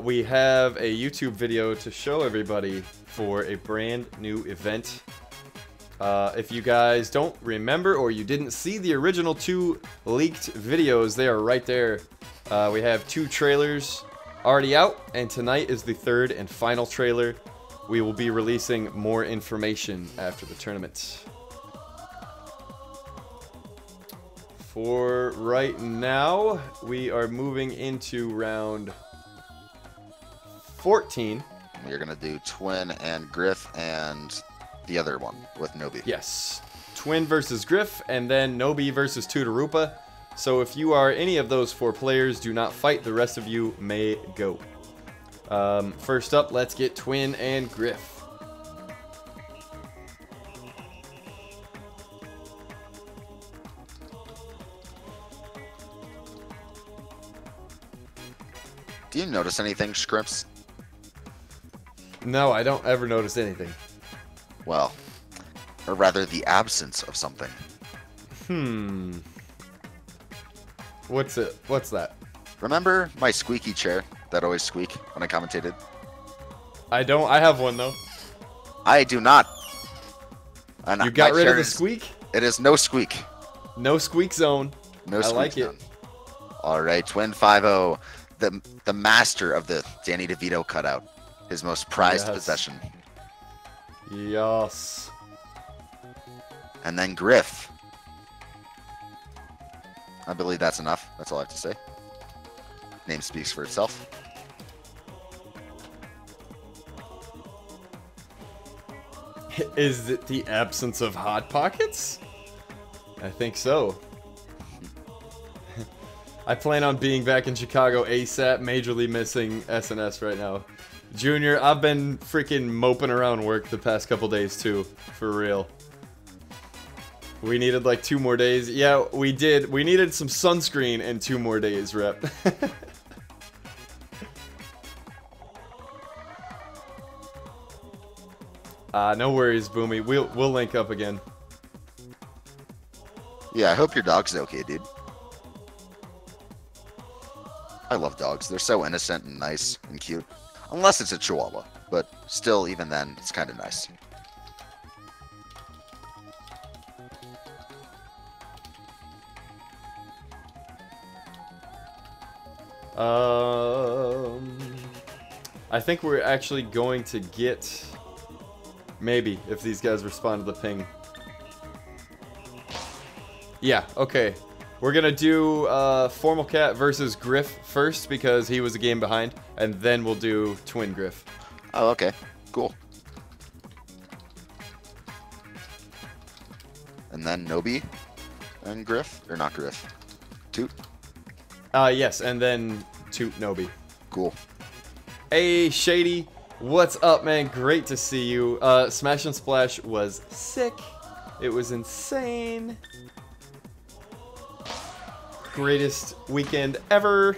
We have a YouTube video to show everybody for a brand new event. If you guys don't remember or you didn't see the original 2 leaked videos, they are right there. We have 2 trailers already out, and tonight is the 3rd and final trailer. We will be releasing more information after the tournament. For right now, we are moving into round 14. We're going to do Twin and Griff and the other one with Nobi. Yes. Twin versus Griff, and then Nobi versus Tootarupa. So if you are any of those 4 players, do not fight. The rest of you may go. First up, let's get Twin and Griff. Do you notice anything, Scripps? No, I don't ever notice anything. Well, or rather the absence of something. What's it? What's that? Remember my squeaky chair that always squeak when I commentated? I don't. I have one though. I do not. And you got rid of the is, squeak? It is no squeak. No squeak zone. No squeak I like zone. it. All right, Twin 5-0, the master of the Danny DeVito cutout, his most prized possession. Yes. And then Griff. I believe that's enough. That's all I have to say. Name speaks for itself. Is it the absence of Hot Pockets? I think so. I plan on being back in Chicago ASAP, majorly missing SNS right now. Junior, I've been freaking moping around work the past couple days too, for real. We needed like 2 more days. Yeah, we did. We needed some sunscreen and 2 more days, rep. No worries, Boomy. We'll link up again. Yeah, I hope your dog's okay, dude. I love dogs. They're so innocent and nice and cute. Unless it's a Chihuahua. But still, even then, it's kind of nice. I think we're actually going to get... Maybe, if these guys respond to the ping. Yeah, okay. We're gonna do Formal Cat versus Griff first because he was a game behind, and then we'll do Twin Griff. Oh, okay. Cool. And And then Nobi and Griff, or not Griff, Toot. Yes, and then Toot Nobi. Cool. Hey, Shady. What's up, man? Great to see you. Smash and Splash was sick. It was insane. Greatest weekend ever.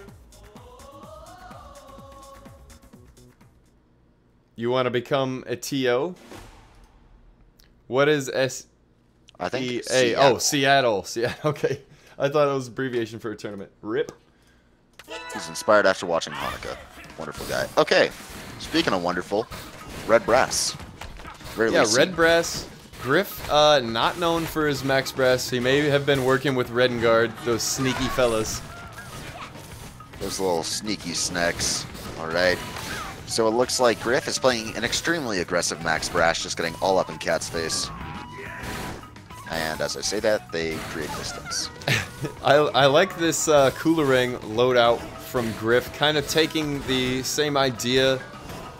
You want to become a TO? What is S? I think E A? Seattle. Oh, Seattle. Seattle. Okay. I thought it was abbreviation for a tournament. RIP. He's inspired after watching Hanukkah. Wonderful guy. Okay. Speaking of wonderful, Red Brass. Yeah, Red Brass. Griff, not known for his Max Brass. He may have been working with Redengard, those sneaky fellas. Those little sneaky snacks. Alright. So it looks like Griff is playing an extremely aggressive Max Brass, just getting all up in Cat's face. And as I say that, they create distance. I like this Coolerang loadout from Griff, kind of taking the same idea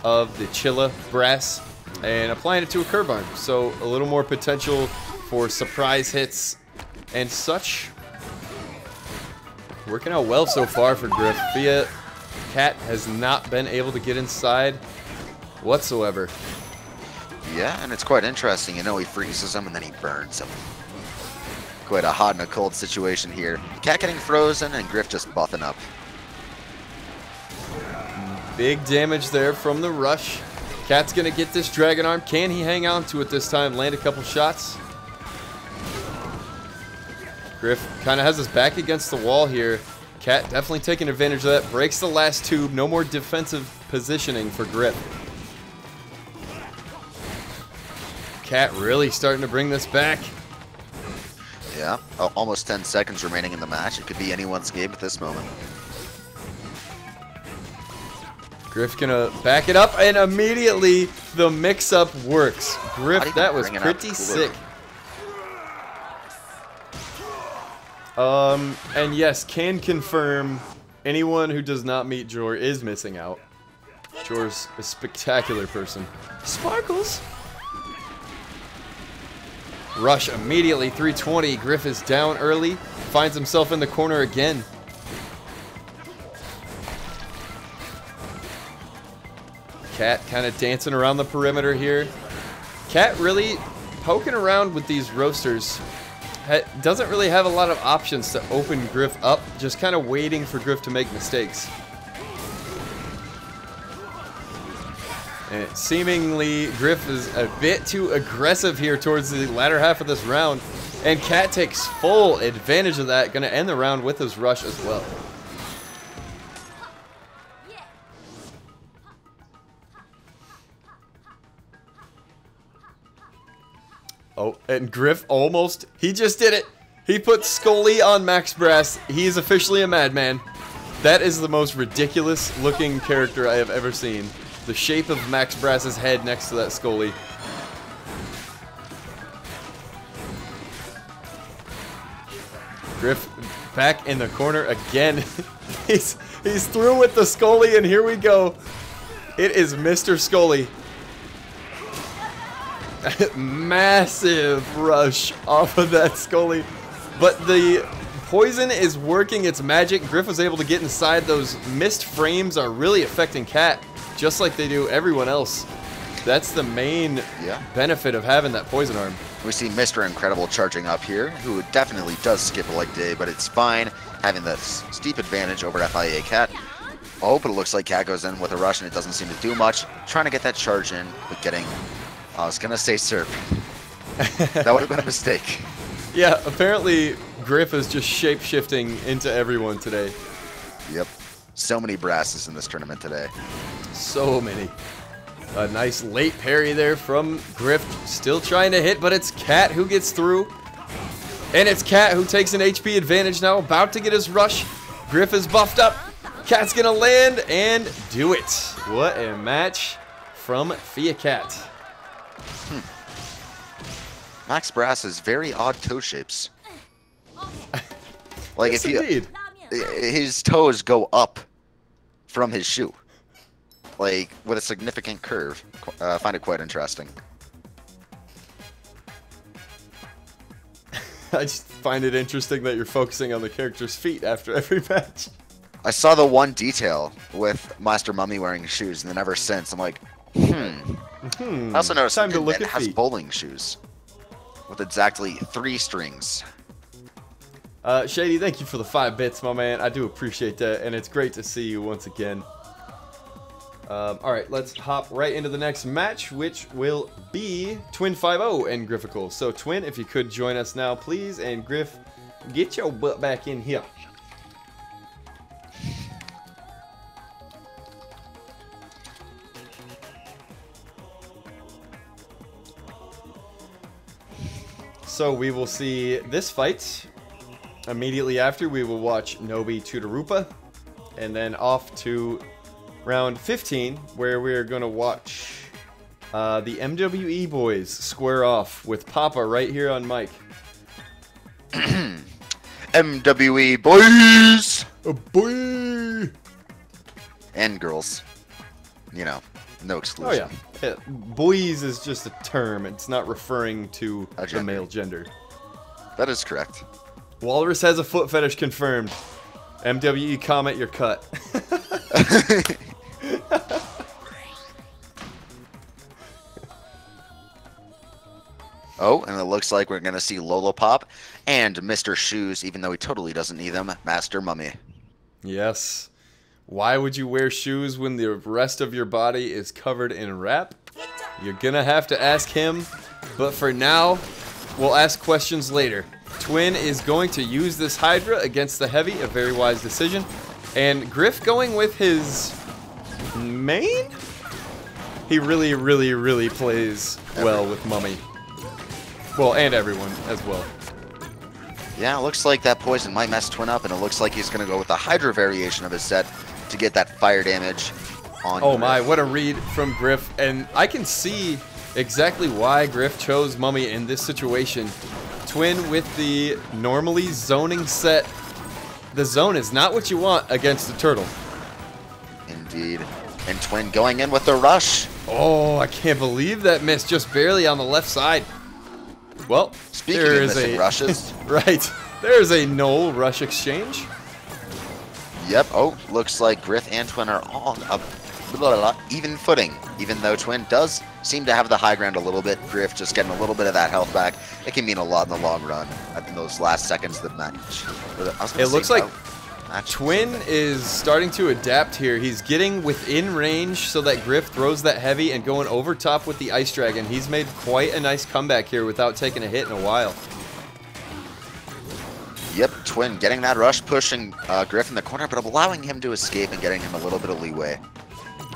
of the Chilla Brass and applying it to a curve arm. So a little more potential for surprise hits and such. Working out well so far for Griff. Fia Cat has not been able to get inside whatsoever. Yeah, and it's quite interesting. You know, he freezes him and then he burns him. Quite a hot and a cold situation here. Cat getting frozen and Griff just buffing up. Big damage there from the rush. Cat's gonna get this Dragon Arm. Can he hang on to it this time? Land a couple shots. Griff kind of has his back against the wall here. Cat definitely taking advantage of that. Breaks the last tube. No more defensive positioning for Griff. Cat really starting to bring this back. Yeah, almost 10 seconds remaining in the match. It could be anyone's game at this moment. Griff gonna back it up, and immediately the mix-up works. Griff, that was pretty sick. And yes, can confirm anyone who does not meet Jor is missing out. Jor's a spectacular person. Sparkles! Rush immediately, 320. Griff is down early, finds himself in the corner again. Cat kind of dancing around the perimeter here. Cat really poking around with these roasters. Doesn't really have a lot of options to open Griff up, just kind of waiting for Griff to make mistakes. And seemingly, Griff is a bit too aggressive here towards the latter half of this round. And Cat takes full advantage of that, gonna end the round with his rush as well. Oh, and Griff almost, he just did it. He put Scully on Max Brass. He is officially a madman. That is the most ridiculous looking character I have ever seen. The shape of Max Brass's head next to that Scully. Griff back in the corner again. he's through with the Scully, and here we go. It is Mr. Scully. Massive rush off of that Scully. But the poison is working its magic. Griff was able to get inside. Those missed frames are really affecting Cat, just like they do everyone else. That's the main benefit of having that poison arm. We see Mr. Incredible charging up here, who definitely does skip a leg day, but it's fine having the steep advantage over FIA Cat. Oh, but it looks like Cat goes in with a rush and it doesn't seem to do much. Trying to get that charge in, but getting, I was going to say Serp. That would have been a mistake. Yeah, apparently Griff is just shape-shifting into everyone today. Yep. So many brasses in this tournament today. So many. A nice late parry there from Griff. Still trying to hit, but it's Cat who gets through. And it's Cat who takes an HP advantage now, about to get his rush. Griff is buffed up. Cat's gonna land and do it. What a match from Fia Cat. Max Brass has very odd toe shapes. Like Yes, if indeed. his toes go up from his shoe, like with a significant curve. I find it quite interesting. I just find it interesting that you're focusing on the character's feet after every match. I saw the one detail with Master Mummy wearing shoes, and then ever since, I'm like, I also noticed Time to Min look Min at has feet. bowling shoes with exactly 3 strings. Shady, thank you for the 5 bits, my man. I do appreciate that, and it's great to see you once again. Alright, let's hop right into the next match, which will be Twin50 and Grifficle. So, Twin, if you could join us now, please, and Griff, get your butt back in here. So, we will see this fight. Immediately after, we will watch Nobi Tudarupa, and then off to round 15, where we're going to watch the MWE boys square off with Papa right here on mic. MWE boys! A boy! And girls. You know, no Oh exclusion. yeah. Boys is just a term. It's not referring to A the gender. male gender. That is correct. Walrus has a foot fetish confirmed. MWE comment your cut. Oh, and it looks like we're going to see Lolopop and Mr. Shoes, even though he totally doesn't need them, Master Mummy. Yes. Why would you wear shoes when the rest of your body is covered in wrap? You're gonna have to ask him, but for now, we'll ask questions later. Twin is going to use this Hydra against the Heavy, a very wise decision. And Griff going with his main? He really, really, really plays well with Mummy. Well, and everyone as well. Yeah, it looks like that poison might mess Twin up, and it looks like he's going to go with the Hydra variation of his set to get that fire damage on Oh my, Griff. what a read from Griff. And I can see exactly why Griff chose Mummy in this situation. Twin with the normally zoning set. The zone is not what you want against the turtle. Indeed. And Twin going in with the rush. Oh, I can't believe that missed just barely on the left side. Well, Speaking there of is missing a rushes. right. There is a null rush exchange. Yep. Oh, looks like Griff and Twin are on a even footing. Even though Twin does seem to have the high ground a little bit, Griff just getting a little bit of that health back. It can mean a lot in the long run in those last seconds of the match. It looks like match. Twin is starting to adapt here. He's getting within range so that Griff throws that heavy and going over top with the Ice Dragon. He's made quite a nice comeback here without taking a hit in a while. Yep, Twin getting that rush, pushing Griff in the corner, but allowing him to escape and getting him a little bit of leeway.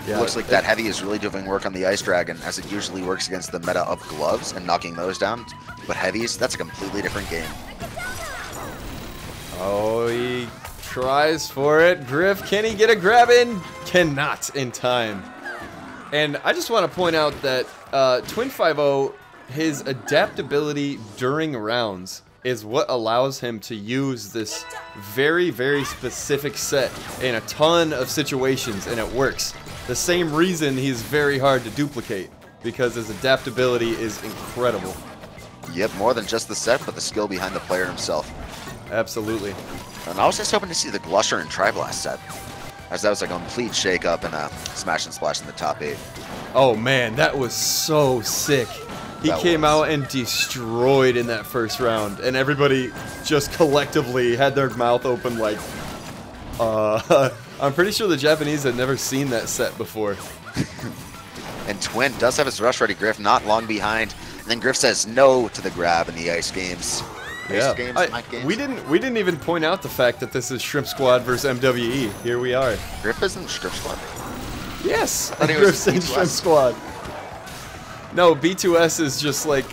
Yeah, Looks like that heavy is really doing work on the Ice Dragon, as it usually works against the meta of gloves and knocking those down. But heavies, that's a completely different game. Oh, he tries for it. Griff, can he get a grab in? Cannot in time. And I just want to point out that Twin50, his adaptability during rounds is what allows him to use this very, very specific set in a ton of situations, and it works. The same reason he's very hard to duplicate, because his adaptability is incredible. Yep, more than just the set, but the skill behind the player himself. Absolutely. And I was just hoping to see the Glusher and Triblast set, as that was a complete shake-up and a smash and splash in the top 8. Oh man, that was so sick. He That came was. out and destroyed in that first round, and everybody just collectively had their mouth open like, I'm pretty sure the Japanese had never seen that set before. And Twin does have his rush ready, Griff not long behind. And then Griff says no to the grab in the Ice Games. Yeah, Ice Games, Mike Games. we didn't even point out the fact that this is Shrimp Squad versus MWE. Here we are. Griff is in Strip Squad. Yes, thought he was Griff's in B2S. Shrimp Squad. No, B2S is just like,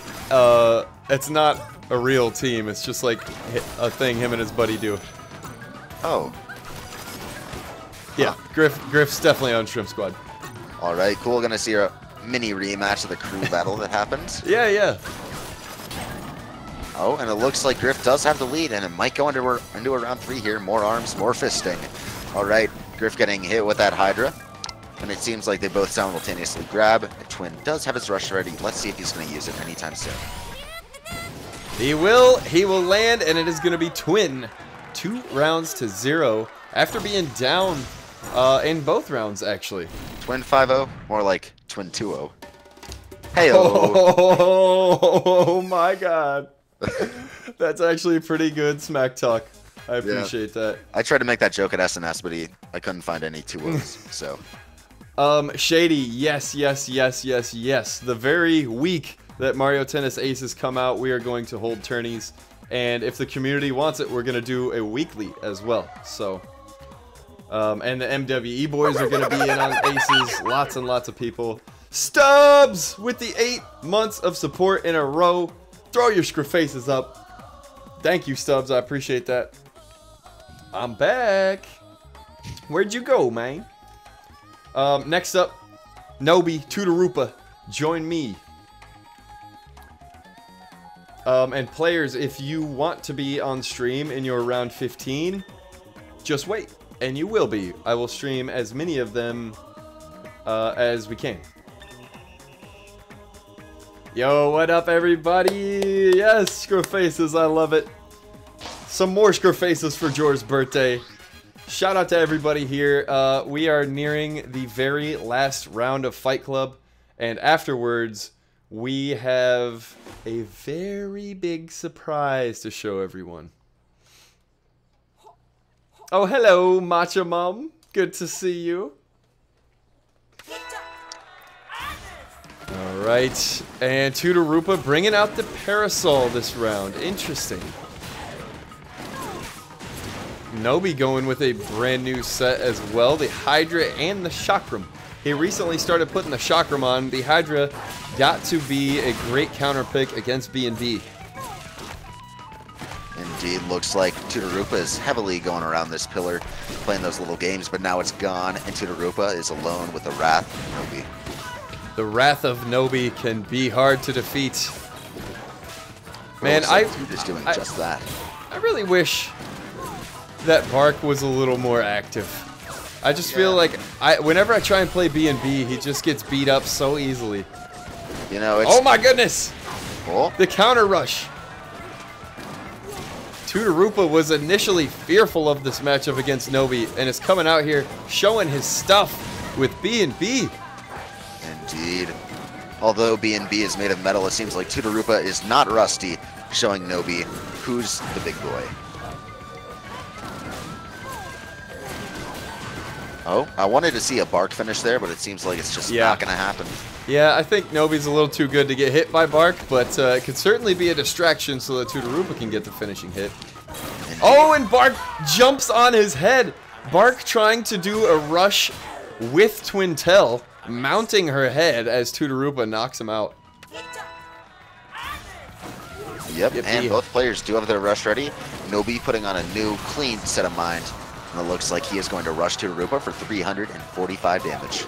it's not a real team. It's just like a thing him and his buddy do. Oh, Yeah, Griff's definitely on Shrimp Squad. all right, cool. Gonna see a mini rematch of the crew battle that happened. Yeah, yeah. Oh, and it looks like Griff does have the lead, and it might go into a round 3 here. More arms, more fisting. All right, Griff getting hit with that Hydra. And it seems like they both simultaneously grab. Twin does have his rush ready. Let's see if he's going to use it anytime soon. He will land, and it is going to be Twin. 2 rounds to 0 after being down in both rounds, actually. Twin 5-0, more like Twin 2-0. Hey-oh. Oh my god. That's actually pretty good smack talk. I appreciate that. I tried to make that joke at SNS, but I couldn't find any 2-0s, so. Shady, yes. The very week that Mario Tennis Aces come out, we are going to hold tourneys. And if the community wants it, we're going to do a weekly as well. So, and the MWE boys are going to be in on Aces. Lots and lots of people. Stubbs with the 8 months of support in a row. Throw your faces up. Thank you, Stubbs. I appreciate that. I'm back. Where'd you go, man? Next up, Nobi, Tutorupa. Join me. And players, if you want to be on stream in your round 15, just wait, and you will be. I will stream as many of them as we can. Yo, what up, everybody? Yes, Screwfaces, I love it. Some more Screwfaces for Jor's birthday. Shout out to everybody here. We are nearing the very last round of Fight Club, and afterwards, we have a very big surprise to show everyone. Oh, hello, Matcha Mom. Good to see you. Alright, and Tutorupa bringing out the Parasol this round. Interesting. Nobi going with a brand new set as well, the Hydra and the Chakram. He recently started putting the Chakram on. The Hydra got to be a great counter pick against B&B. Indeed, looks like Tutorupa is heavily going around this pillar, playing those little games, but now it's gone, and Tutorupa is alone with the Wrath of Nobi. The Wrath of Nobi can be hard to defeat. Man, I just doing just that. I really wish that Bark was a little more active. I just feel like whenever I try and play B&B, he just gets beat up so easily. You know, it's... Oh my goodness! Oh. The counter rush. Tutorupa was initially fearful of this matchup against Nobi, and is coming out here showing his stuff with B&B. Indeed. Although B&B is made of metal, it seems like Tutorupa is not rusty, showing Nobi who's the big boy. Oh, I wanted to see a Bark finish there, but it seems like it's just not going to happen. Yeah, I think Nobi's a little too good to get hit by Bark, but it could certainly be a distraction so that Tutorupa can get the finishing hit. Indeed. Oh, and Bark jumps on his head. Bark trying to do a rush with Twintel, mounting her head as Tutorupa knocks him out. Yep, and both players do have their rush ready. Nobi putting on a new, clean set of mind. And it looks like he is going to rush Tutorupa for 345 damage.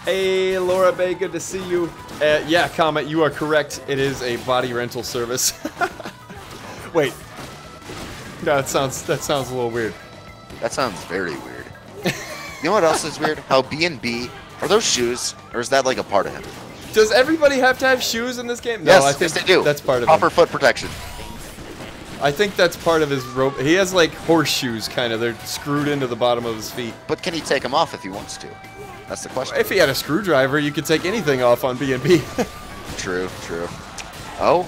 Hey, Laura Bay, good to see you. Yeah, Comet, you are correct. It is a body rental service. Wait. No, that sounds a little weird. That sounds very weird. You know what else is weird? How B&B, are those shoes, or is that like a part of him? Does everybody have to have shoes in this game? Yes, no, I think yes, they do. That's part of proper him. Foot protection. I think that's part of his rope. He has like horseshoes, kind of. They're screwed into the bottom of his feet. But can he take them off if he wants to? That's the question. If he had a screwdriver, you could take anything off on B&B. True, true. Oh.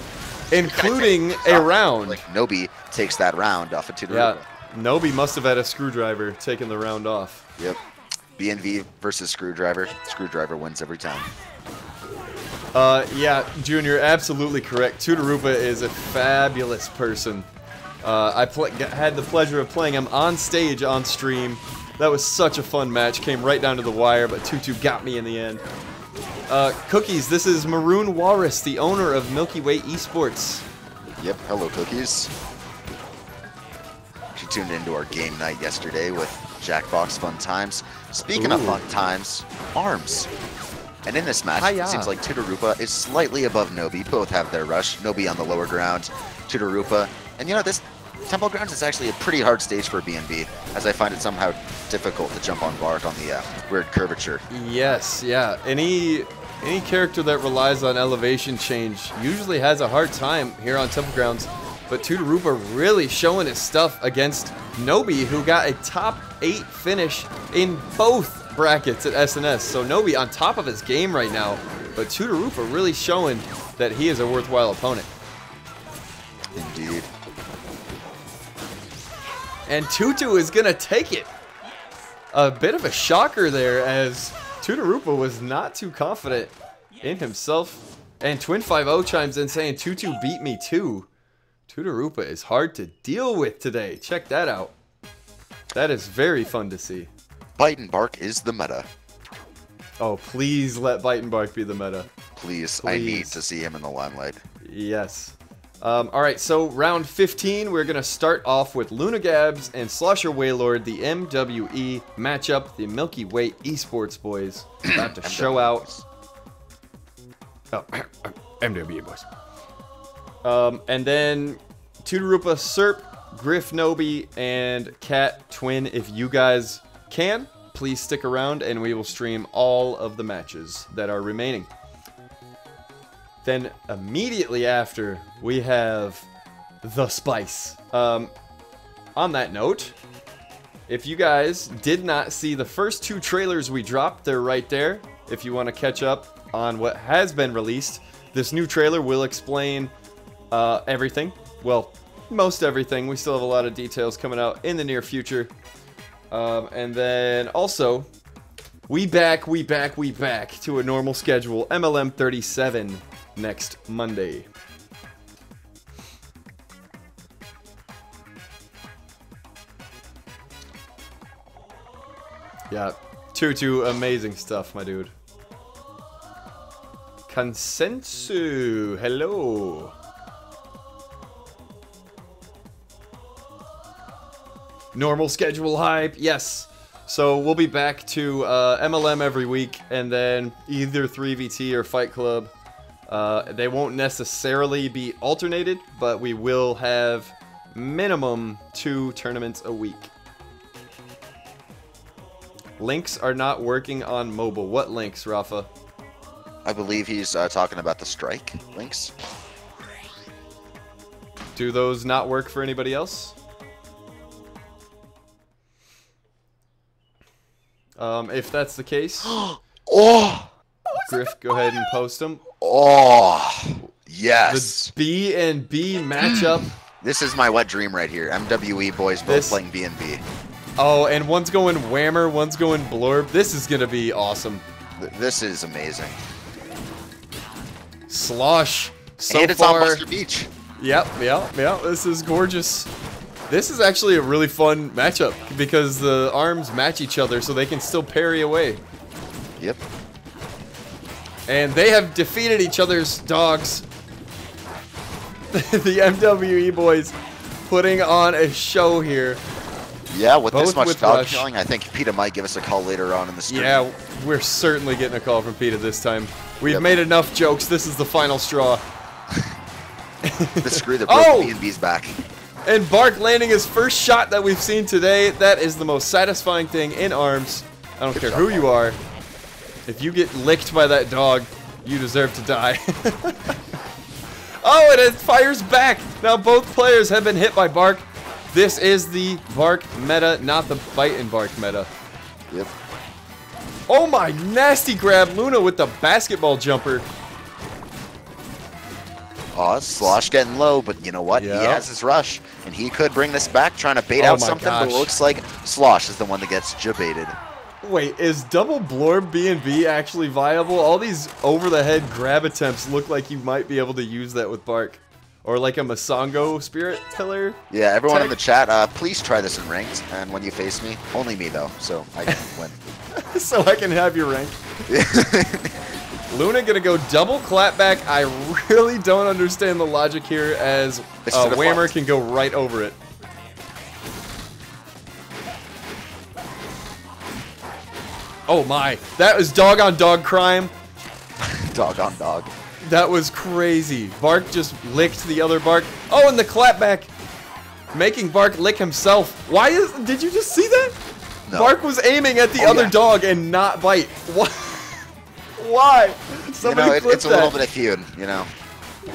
Including a round. Like Nobi takes that round off of Tutorupa. Yeah, Nobi must have had a screwdriver taking the round off. Yep. B&V versus Screwdriver. Screwdriver wins every time. Yeah, Junior, absolutely correct. Tutorupa is a fabulous person. I had the pleasure of playing him on stage, on stream. That was such a fun match. Came right down to the wire, but Tutu got me in the end. Cookies, this is Maroon Walrus, the owner of Milky Way Esports. Yep, hello, Cookies. She tuned into our game night yesterday with Jackbox Fun Times. Speaking of fun times, ARMS. And in this match, it seems like Tutorupa is slightly above Nobi. Both have their rush. Nobi on the lower ground, Tutorupa. And you know, this Temple Grounds is actually a pretty hard stage for B&B, as I find it somehow difficult to jump on Bark on the weird curvature. Yes, yeah. Any any character that relies on elevation change usually has a hard time here on Temple Grounds. But Tootarupa really showing his stuff against Nobi, who got a top 8 finish in both brackets at SNS. So Nobi on top of his game right now, but Tootarupa really showing that he is a worthwhile opponent. Indeed. And Tutu is going to take it. A bit of a shocker there, as Tootarupa was not too confident in himself. And Twin50 chimes in saying, Tutu beat me too. Tootarupa is hard to deal with today. Check that out. That is very fun to see. Bite and Bark is the meta. Oh, please let Bite and Bark be the meta. Please, I need to see him in the limelight. Yes. Alright, so round 15, we're going to start off with Lunagabs and Slosher Wailord, the MWE matchup, the Milky Way Esports boys. About to show out. Oh, MWE boys. And then Tootarupa, Serp, Griff, Nobi, and Cat Twin. If you guys can, please stick around and we will stream all of the matches that are remaining. Then immediately after, we have The Spice. On that note, if you guys did not see the first 2 trailers we dropped, they're right there. If you want to catch up on what has been released, this new trailer will explain everything. Well, most everything. We still have a lot of details coming out in the near future. And then also, we back to a normal schedule. MLM 37 next Monday. Yeah, Tutu, amazing stuff, my dude. Consensu, hello. Normal schedule hype, yes. So we'll be back to MLM every week, and then either 3VT or Fight Club. They won't necessarily be alternated, but we will have minimum 2 tournaments a week. Links are not working on mobile. What links, Rafa? I believe he's talking about the strike links. Do those not work for anybody else? If that's the case, oh, Griff, go ahead and post them. Oh, yes. The B and B matchup. This is my wet dream right here. MWE boys both playing B and B. Oh, and one's going Whammer, one's going Blorb. This is gonna be awesome. This is amazing. Slosh. So and it's far, on Buster Beach. Yep. This is gorgeous. This is actually a really fun matchup because the arms match each other, so they can still parry away. Yep. And they have defeated each other's dogs. The MWE boys putting on a show here. Yeah, with Both this much with dog Rush. killing, I think PETA might give us a call later on in the stream. Yeah, we're certainly getting a call from PETA this time. We've made enough jokes. This is the final straw. The screw that broke B&B's back. And Bark landing his first shot that we've seen today. That is the most satisfying thing in ARMS. I don't care who you are. If you get licked by that dog, you deserve to die. Oh, and it fires back. Now both players have been hit by Bark. This is the Bark meta, not the Bite and Bark meta. Yep. Oh my, nasty grab. Luna with the basketball jumper. Oh, Slosh getting low, but you know what? Yeah. He has his rush, and he could bring this back, trying to bait out my something, but it gosh. looks like Slosh is the one that gets jabaited. Wait, is double Blorb B&B actually viable? All these over-the-head grab attempts look like you might be able to use that with Bark. Or like a Masango Spirit Pillar? Yeah, everyone tech? in the chat, please try this in ranked, and when you face me, only me though, so I can win. So I can have your rank. Luna gonna go double clapback. I really don't understand the logic here, as Whammer can go right over it. Oh my, that was dog on dog crime. Dog on dog. That was crazy. Bark just licked the other Bark. Oh, and the clapback, making Bark lick himself. Why is? Did you just see that? No. Bark was aiming at the other dog and not Bite. What? Why? Somebody clip it's a little bit of feud, you know.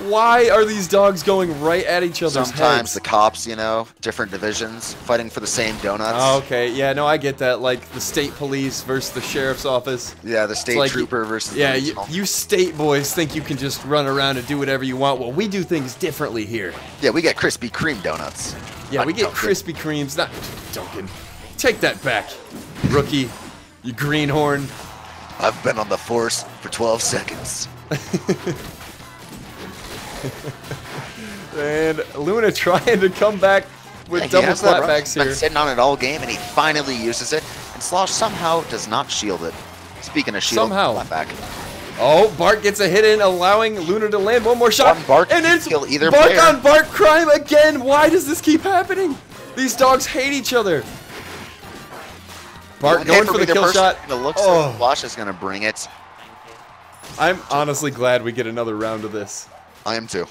Why are these dogs going right at each other's heads? Sometimes the cops, you know, different divisions, fighting for the same donuts. Oh, okay, yeah, no, I get that. Like the state police versus the sheriff's office. Yeah, the state like, trooper versus the yeah, regional. you state boys think you can just run around and do whatever you want. Well, we do things differently here. Yeah, we get Krispy Kreme donuts. Yeah, we get Krispy Kremes, not Duncan. Take that back, rookie. You greenhorn. I've been on the force for 12 seconds. And Luna trying to come back with double slapbacks here. Been sitting on it all game, and he finally uses it. And Slosh somehow does not shield it. Speaking of shield, slapback. Oh, Bart gets a hit in, allowing Luna to land one more shot. One Bart and it's kill either Bart player. on Bart crime again. Why does this keep happening? These dogs hate each other. Bart going for the kill shot. It looks like Slosh is going to bring it. I'm honestly glad we get another round of this. I am too.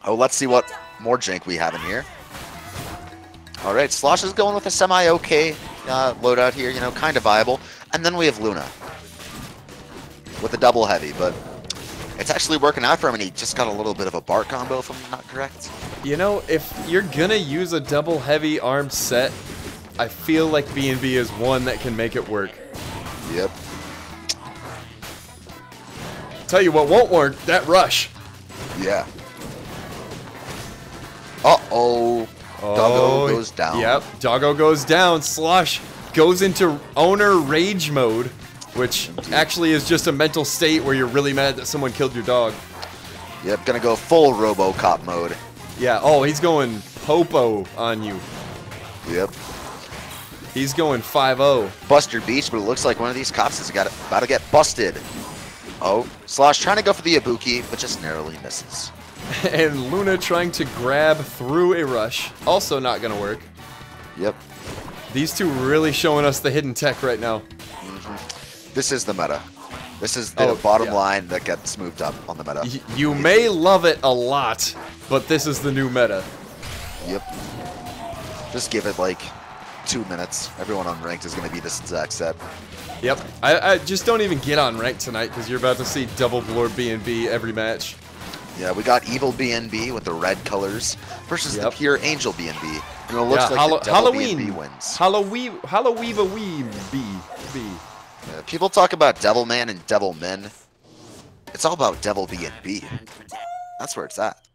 Oh, let's see what more jank we have in here. All right, Slosh is going with a semi-okay loadout here, you know, kind of viable. And then we have Luna with a double heavy, but it's actually working out for him, and he just got a little bit of a Bart combo, if I'm not correct. You know, if you're going to use a double heavy armed set, I feel like B&B is one that can make it work. Yep. Tell you what won't work, that rush. Yeah. Uh-oh. Doggo goes down. Yep, Doggo goes down. Slosh goes into owner rage mode, which actually is just a mental state where you're really mad that someone killed your dog. Yep, gonna go full RoboCop mode. Yeah, oh, he's going Popo on you. Yep. He's going 5-0. Buster Beach, but it looks like one of these cops is about to get busted. Oh, Slosh trying to go for the Ibuki, but just narrowly misses. And Luna trying to grab through a rush. Also not going to work. Yep. These two really showing us the hidden tech right now. This is the meta. This is the bottom line that gets moved up on the meta. You may love it a lot, but this is the new meta. Yep. Just give it like 2 minutes. Everyone on ranked is going to be this exact set. Yep. I just don't even get on ranked tonight because you're about to see double Lord B&B every match. Yeah, we got Evil B&B with the red colors versus the pure Angel B&B. And it looks like the double B&B wins. Halloween-B. Yeah, people talk about Devilman and Devilmen. It's all about Devil B&B. That's where it's at.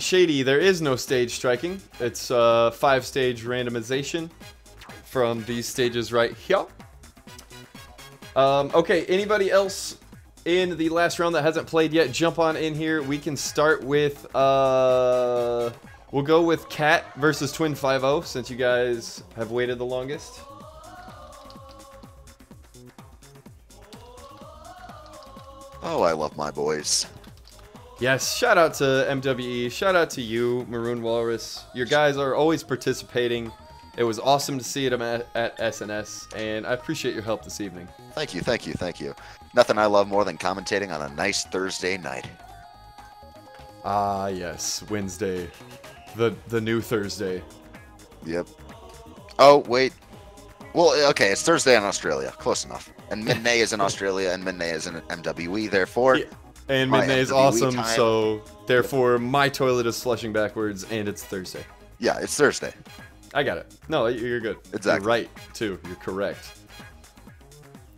Shady, there is no stage striking. It's 5-stage randomization from these stages right here. Okay, anybody else in the last round that hasn't played yet, jump on in here. We can start with, we'll go with Cat versus Twin 5-0 since you guys have waited the longest. Oh, I love my boys. Yes, shout out to MWE, shout out to you, Maroon Walrus. Your guys are always participating. It was awesome to see them at SNS, and I appreciate your help this evening. Thank you, thank you, thank you. Nothing I love more than commentating on a nice Thursday night. Ah, yes, Wednesday. The new Thursday. Yep. Oh, wait. Well, okay, it's Thursday in Australia. Close enough. And Midnay is in Australia, and Midnay is in MWE, therefore... Yeah. And Midnay is awesome, so therefore my toilet is flushing backwards, and it's Thursday. Yeah, it's Thursday. I got it. No, you're good. Exactly. You're right, too. You're correct.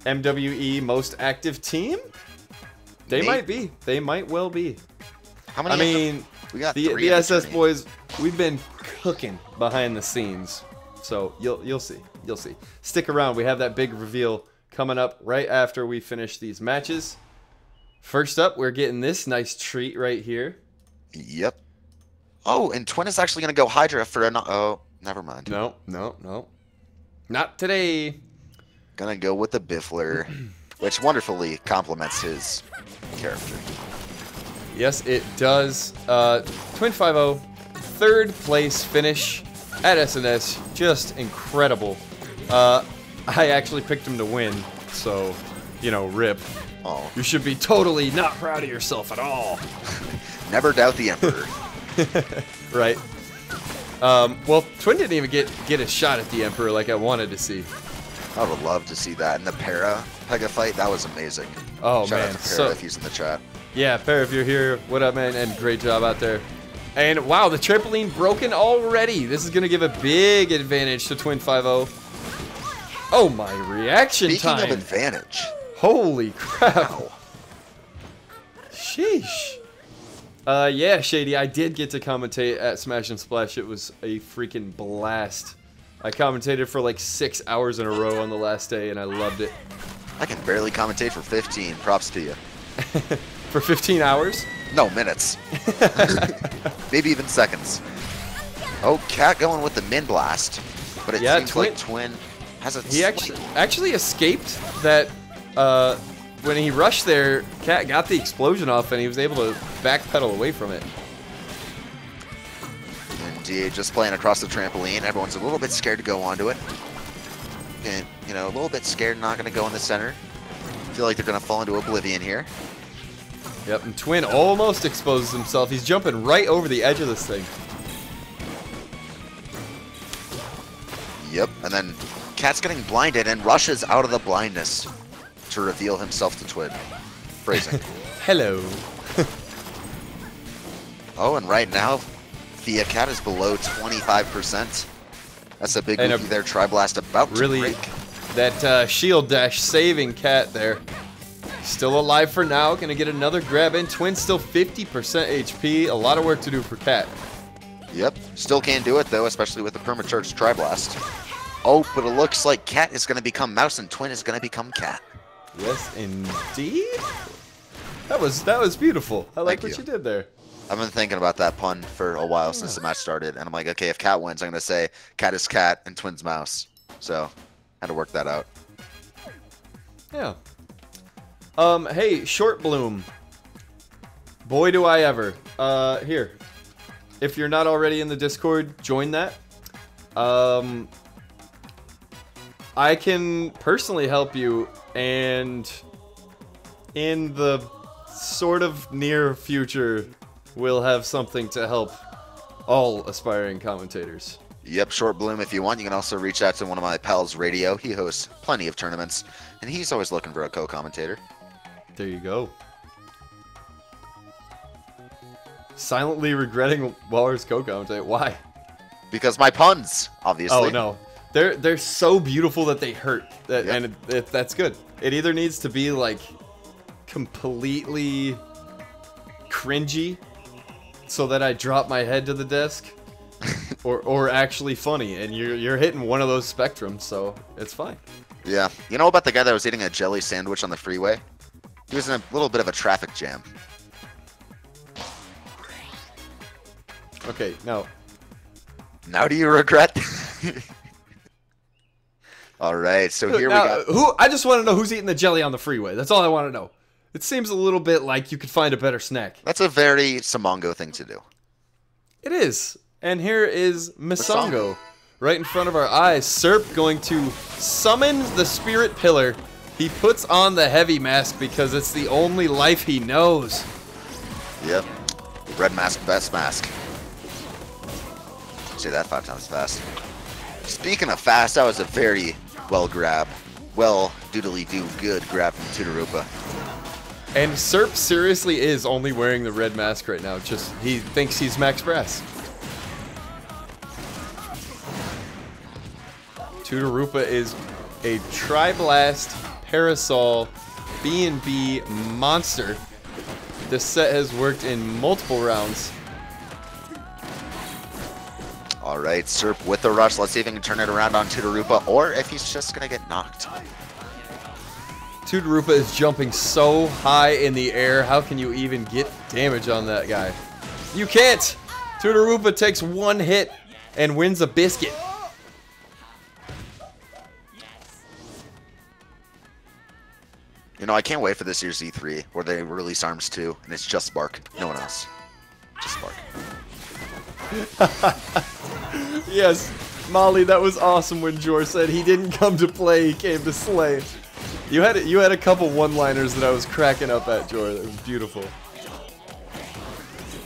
MWE most active team? They might be. They might well be. How many? I mean, we got the SS boys. We've been cooking behind the scenes, so you'll see. You'll see. Stick around. We have that big reveal coming up right after we finish these matches. First up, we're getting this nice treat right here. Yep. Oh, and Twin is actually going to go Hydra for a... Oh, never mind. No. Not today. Gonna go with the Biffler, which wonderfully complements his character. Yes, it does. Twin 5-0, third place finish at SNS. Just incredible. I actually picked him to win, so, you know, rip. Oh. You should be totally not proud of yourself at all. Never doubt the Emperor. Right. Well, Twin didn't even get a shot at the Emperor like I wanted to see. I would love to see that. And the Pega fight, that was amazing. Oh, Shout man. out to Para if he's in the chat. Yeah, Para, if you're here, what up, man? And great job out there. And wow, the trampoline broken already. This is going to give a big advantage to Twin 5-0. Oh, my reaction time. Speaking of advantage. Holy crap. Wow. Sheesh. Yeah, Shady, I did get to commentate at Smash and Splash. It was a freaking blast. I commentated for like 6 hours in a row on the last day, and I loved it. I can barely commentate for 15. Props to you. For 15 hours? No, minutes. Maybe even seconds. Oh, Cat going with the Min Blast. But it seems like Twin has a... He actually escaped that... when he rushed there, Cat got the explosion off, and he was able to backpedal away from it. Indeed, just playing across the trampoline. Everyone's a little bit scared to go onto it. And, you know, a little bit scared not going to go in the center. Feel like they're going to fall into oblivion here. Yep, and Twin almost exposes himself. He's jumping right over the edge of this thing. Yep, and then Cat's getting blinded and rushes out of the blindness to reveal himself to Twin. Phrasing. Hello. Oh, and right now, Thea Cat is below 25%. That's a big goofy there. Tri-Blast about to break. That shield dash saving Cat there. Still alive for now. Gonna get another grab in. Twin still 50% HP. A lot of work to do for Cat. Yep. Still can't do it, though, especially with the permacharged Tri-Blast. Oh, but it looks like Cat is going to become Mouse and Twin is going to become Cat. Yes, indeed. That was beautiful. I like what you did there. I've been thinking about that pun for a while since the match started, and I'm like, okay, if Cat wins, I'm going to say Cat is Cat and Twin's Mouse. So, had to work that out. Yeah. Hey, Short Bloom. Boy, do I ever. Here. If you're not already in the Discord, join that. I can personally help you, and in the sort of near future, we'll have something to help all aspiring commentators. Yep, Short Bloom, if you want, you can also reach out to one of my pals, Radio. He hosts plenty of tournaments, and he's always looking for a co-commentator. There you go. Silently regretting Waller's co-commentate. Why? Because my puns, obviously. Oh, no. They're so beautiful that they hurt. And that's good. It either needs to be, like, completely cringy so that I drop my head to the desk, or actually funny. And you're hitting one of those spectrums, so it's fine. Yeah. You know about the guy that was eating a jelly sandwich on the freeway? He was in a little bit of a traffic jam. Okay, now. Now do you regret? All right, so here now, we go. I just want to know who's eating the jelly on the freeway. That's all I want to know. It seems a little bit like you could find a better snack. That's a very Samongo thing to do. It is. And here is Misongo. Right in front of our eyes. Serp going to summon the Spirit Pillar. He puts on the heavy mask because it's the only life he knows. Yep. Red mask, best mask. Say that 5 times fast. Speaking of fast, that was a very well grab. Well, doodly-doo good grab from Tudarupa. And Serp seriously is only wearing the red mask right now. Just, he thinks he's Max Brass. Tudarupa is a Tri-Blast Parasol B&B monster. This set has worked in multiple rounds. All right, Serp with the rush. Let's see if he can turn it around on Tudarupa, or if he's just going to get knocked. Tudarupa is jumping so high in the air. How can you even get damage on that guy? You can't! Tudarupa takes one hit and wins a biscuit. You know, I can't wait for this year's E3 where they release ARMS 2 and it's just Spark. No one else. Just Spark. Yes, Molly, that was awesome when Jor said he didn't come to play, he came to slay. You had a couple one-liners that I was cracking up at, Jor. That was beautiful.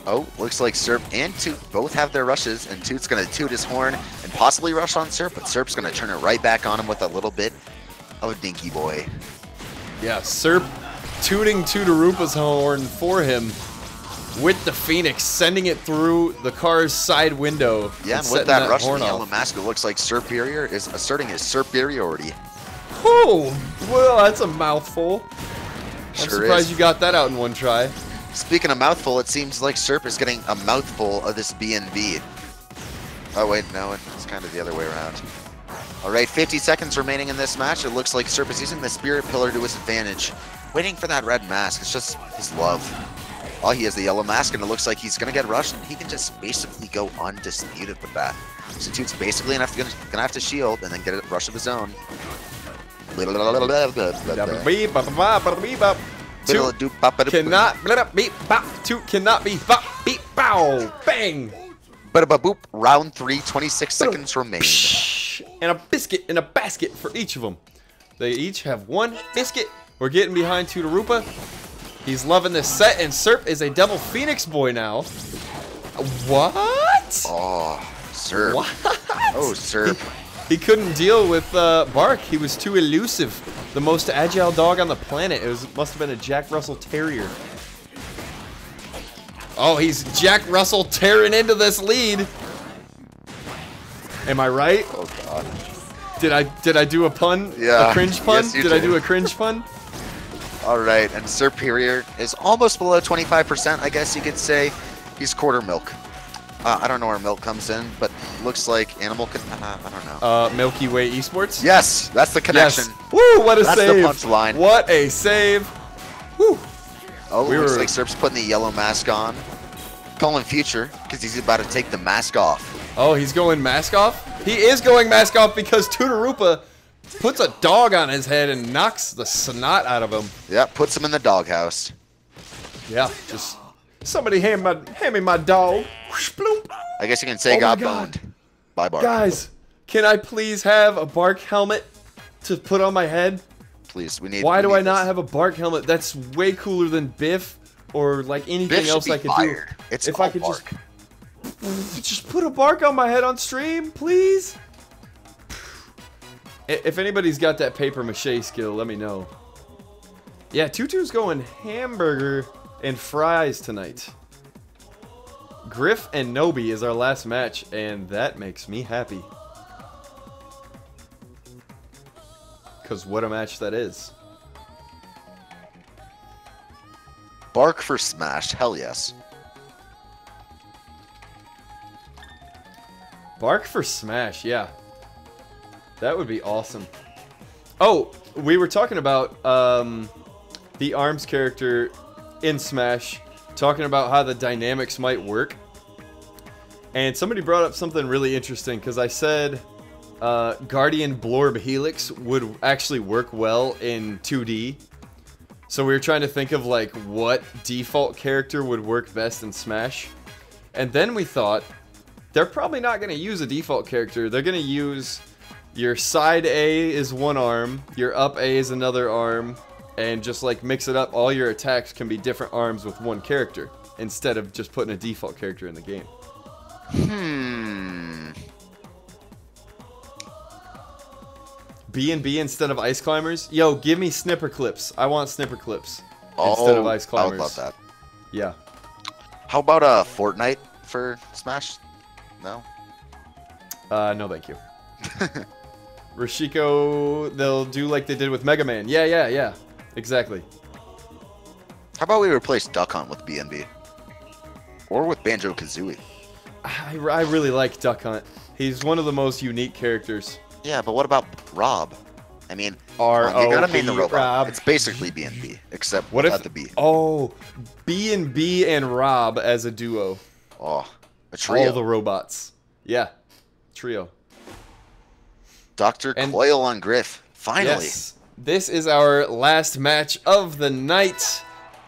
Oh, looks like Serp and Toot both have their rushes, and Toot's going to toot his horn and possibly rush on Serp, but Serp's going to turn it right back on him with a little bit Oh, Dinky Boy. Yeah, Serp tooting Tootarupa's horn for him with the Phoenix, sending it through the car's side window. Yeah, and with that rush from the Yellow Mask, it looks like Serperior is asserting his superiority. Oh, well, that's a mouthful. I'm surprised you got that out in one try. Speaking of mouthful, it seems like Serp is getting a mouthful of this BNB. Oh, wait, no, it's kind of the other way around. All right, 50 seconds remaining in this match. It looks like Serp is using the Spirit Pillar to his advantage, waiting for that red mask. It's just his love. Oh, he has the Yellow Mask, and it looks like he's going to get rushed, and he can just basically go undisputed with that. So Toot's basically gonna have to shield and then get a rush of his own. Toot cannot be beat. Bow, bang. Ba-da-ba-boop. Round 3, 26 seconds remain. And a biscuit in a basket for each of them. They each have one biscuit. We're getting behind Tootarupa. He's loving this set, and Serp is a Devil Phoenix boy now. What? Oh, Serp. What? Oh, Serp. He couldn't deal with Bark. He was too elusive. The most agile dog on the planet. Must have been a Jack Russell Terrier. Oh, he's Jack Russell tearing into this lead. Am I right? Oh God. Did I do a pun? Yeah. A cringe pun? Yes, you did I do a cringe pun? All right, and Serperior is almost below 25%, I guess you could say. He's quarter milk. I don't know where milk comes in, but looks like animal. I don't know. Milky Way Esports. Yes, that's the connection. Yes. Woo! What a that's save! That's the punchline. What a save! Woo! Oh, looks like Serp's putting the yellow mask on. Calling future because he's about to take the mask off. Oh, he's going mask off? He is going mask off because Tootarupa puts a dog on his head and knocks the snot out of him. Yeah, puts him in the doghouse. Yeah, just somebody hand me my dog. I guess you can say God boned. Bye, Bark. Guys, can I please have a Bark helmet to put on my head? Please, we need. Why do I not have a Bark helmet? That's way cooler than Biff or like anything else I could do. It's if I could just put a Bark on my head on stream, please. If anybody's got that paper mache skill, let me know. Yeah, Tutu's going hamburger and fries tonight. Griff and Nobi is our last match, and that makes me happy. Because what a match that is. Bark for Smash, hell yes. Bark for Smash, yeah. That would be awesome. Oh, we were talking about the ARMS character in Smash, talking about how the dynamics might work. And somebody brought up something really interesting, because I said Guardian Blorb Helix would actually work well in 2D. So we were trying to think of like what default character would work best in Smash. And then we thought, they're probably not going to use a default character. They're going to use your side A is one arm, your up A is another arm, and just like mix it up. All your attacks can be different arms with one character, instead of just putting a default character in the game. B&B instead of Ice Climbers? Yo, give me Snipper Clips. I want Snipper Clips instead of Ice Climbers. I would love that. Yeah. How about Fortnite for Smash? No? No, thank you. Rashiko, they'll do like they did with Mega Man. Yeah. Exactly. How about we replace Duck Hunt with B&B? Or with Banjo-Kazooie? I really like Duck Hunt. He's one of the most unique characters. Yeah, but what about Rob? I mean, you R-O-B, gotta mean the robot. Rob. It's basically B&B, except what without if the B. Oh, B&B and Rob as a duo. Oh, a trio. All the robots. Yeah, trio. Dr. Coil on Griff. Finally. Yes, this is our last match of the night.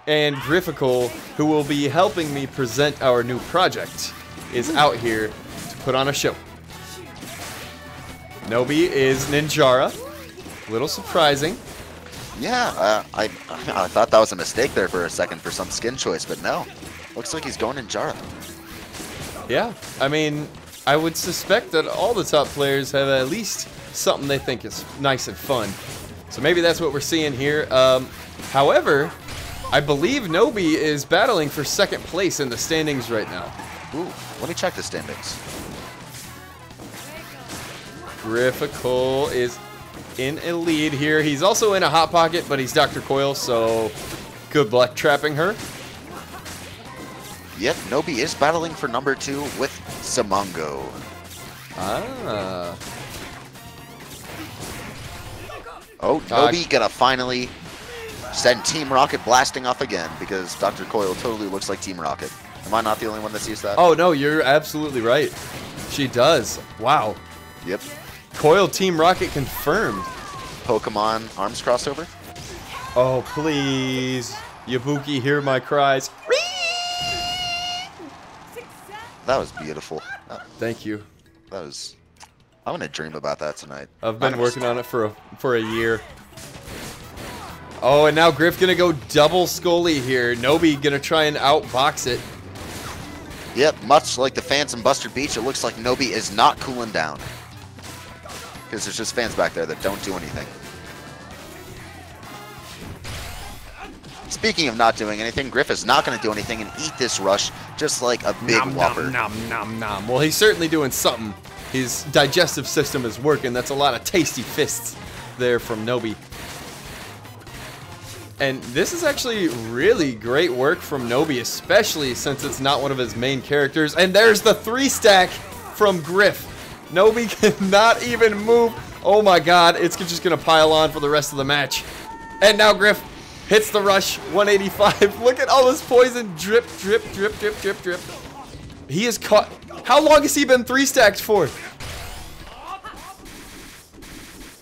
And Griffical, who will be helping me present our new project, is out here to put on a show. Nobi is Ninjara. Little surprising. Yeah, I thought that was a mistake there for a second for some skin choice, but no. Looks like he's going Ninjara. Yeah, I mean, I would suspect that all the top players have at least something they think is nice and fun. So maybe that's what we're seeing here. However, I believe Nobi is battling for second place in the standings right now. Ooh, let me check the standings. Griffical is in a lead here. He's also in a hot pocket, but he's Dr. Coil, so good luck trapping her. Yep, Nobi is battling for number 2 with Samongo. Ah. Oh, Nobi gonna finally send Team Rocket blasting off again because Dr. Coil totally looks like Team Rocket. Am I not the only one that sees that? Oh, no, you're absolutely right. She does. Wow. Yep. Coil Team Rocket confirmed. Pokemon Arms crossover? Oh, please. Yabuki, hear my cries. That was beautiful. Thank you. That was... I'm gonna dream about that tonight. I've been working on it for a year. Oh, and now Griff gonna go double Scully here. Nobi gonna try and outbox it. Yep, much like the fans in Buster Beach, it looks like Nobi is not cooling down. Because there's just fans back there that don't do anything. Speaking of not doing anything, Griff is not going to do anything and eat this rush just like a big whopper. Nom, nom, nom. Well, he's certainly doing something. His digestive system is working. That's a lot of tasty fists there from Nobi. And this is actually really great work from Nobi, especially since it's not one of his main characters. And there's the 3-stack from Griff. Nobi cannot even move. Oh my god, it's just going to pile on for the rest of the match. And now Griff hits the rush, 185. Look at all this poison. Drip, drip, drip, drip, drip, drip. He is caught. How long has he been 3-stacked for?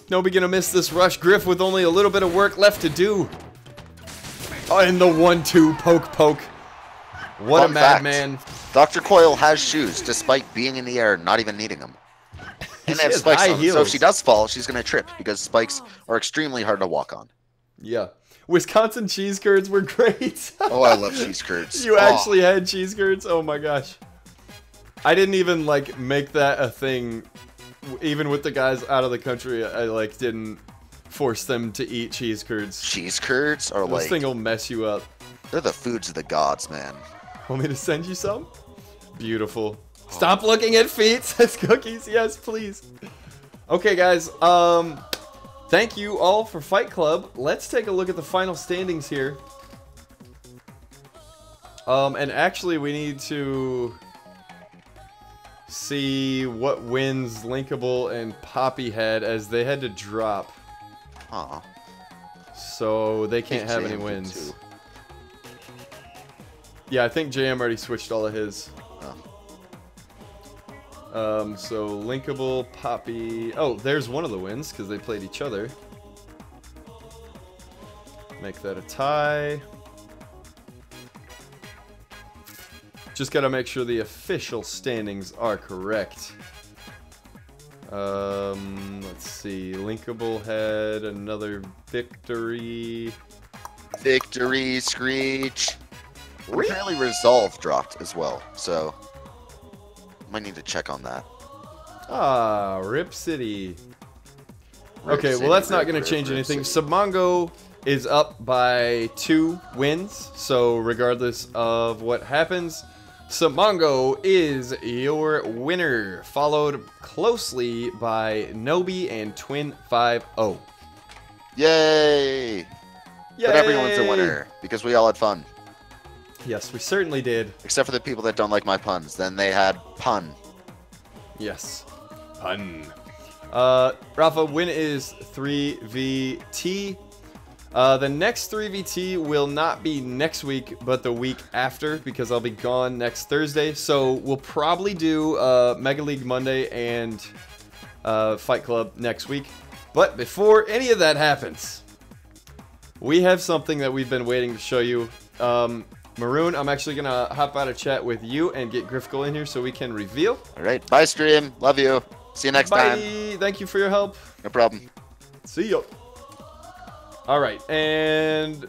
Nobi gonna miss this rush. Griff with only a little bit of work left to do. Oh, and the 1-2 poke poke. What Fun a fact, madman. Dr. Coil has shoes despite being in the air, not even needing them. And they have has spikes high on them, so if heels. she does fall, she's going to trip because spikes are extremely hard to walk on. Yeah. Wisconsin cheese curds were great. Oh, I love cheese curds. You actually had cheese curds? Oh my gosh. I didn't even like make that a thing. Even with the guys out of the country, I like didn't force them to eat cheese curds. Cheese curds are This like, thing will mess you up. they're the foods of the gods, man. Want me to send you some? Beautiful. Stop looking at feet, says Cookies. Yes, please. Okay, guys. Thank you all for Fight Club. Let's take a look at the final standings here. And actually, we need to see what wins Linkable and Poppy had, as they had to drop. Aw. So they can't have any wins. Yeah, I think JM already switched all of his. So Linkable, Poppy. Oh, there's one of the wins because they played each other. Make that a tie. Just gotta make sure the official standings are correct. Let's see. Linkable had another victory. Victory, Screech. Apparently Resolve dropped as well, so might need to check on that. Ah, Rip City. Rip Okay, City, well that's not Rip, going to Rip, change Rip anything. City. Submongo is up by 2 wins, so regardless of what happens, Submongo is your winner, followed closely by Nobi and Twin50. Yay! Yay! But everyone's a winner because we all had fun. Yes, we certainly did. Except for the people that don't like my puns. Then they had pun. Yes. Pun. Rafa, win is 3VT. The next 3VT will not be next week, but the week after, because I'll be gone next Thursday. So we'll probably do Mega League Monday and Fight Club next week. But before any of that happens, we have something that we've been waiting to show you. Maroon, I'm actually going to hop out of chat with you and get Griffical in here so we can reveal. Alright, bye stream. Love you. See you next Bye. time. Thank you for your help. No problem. See ya. Alright, and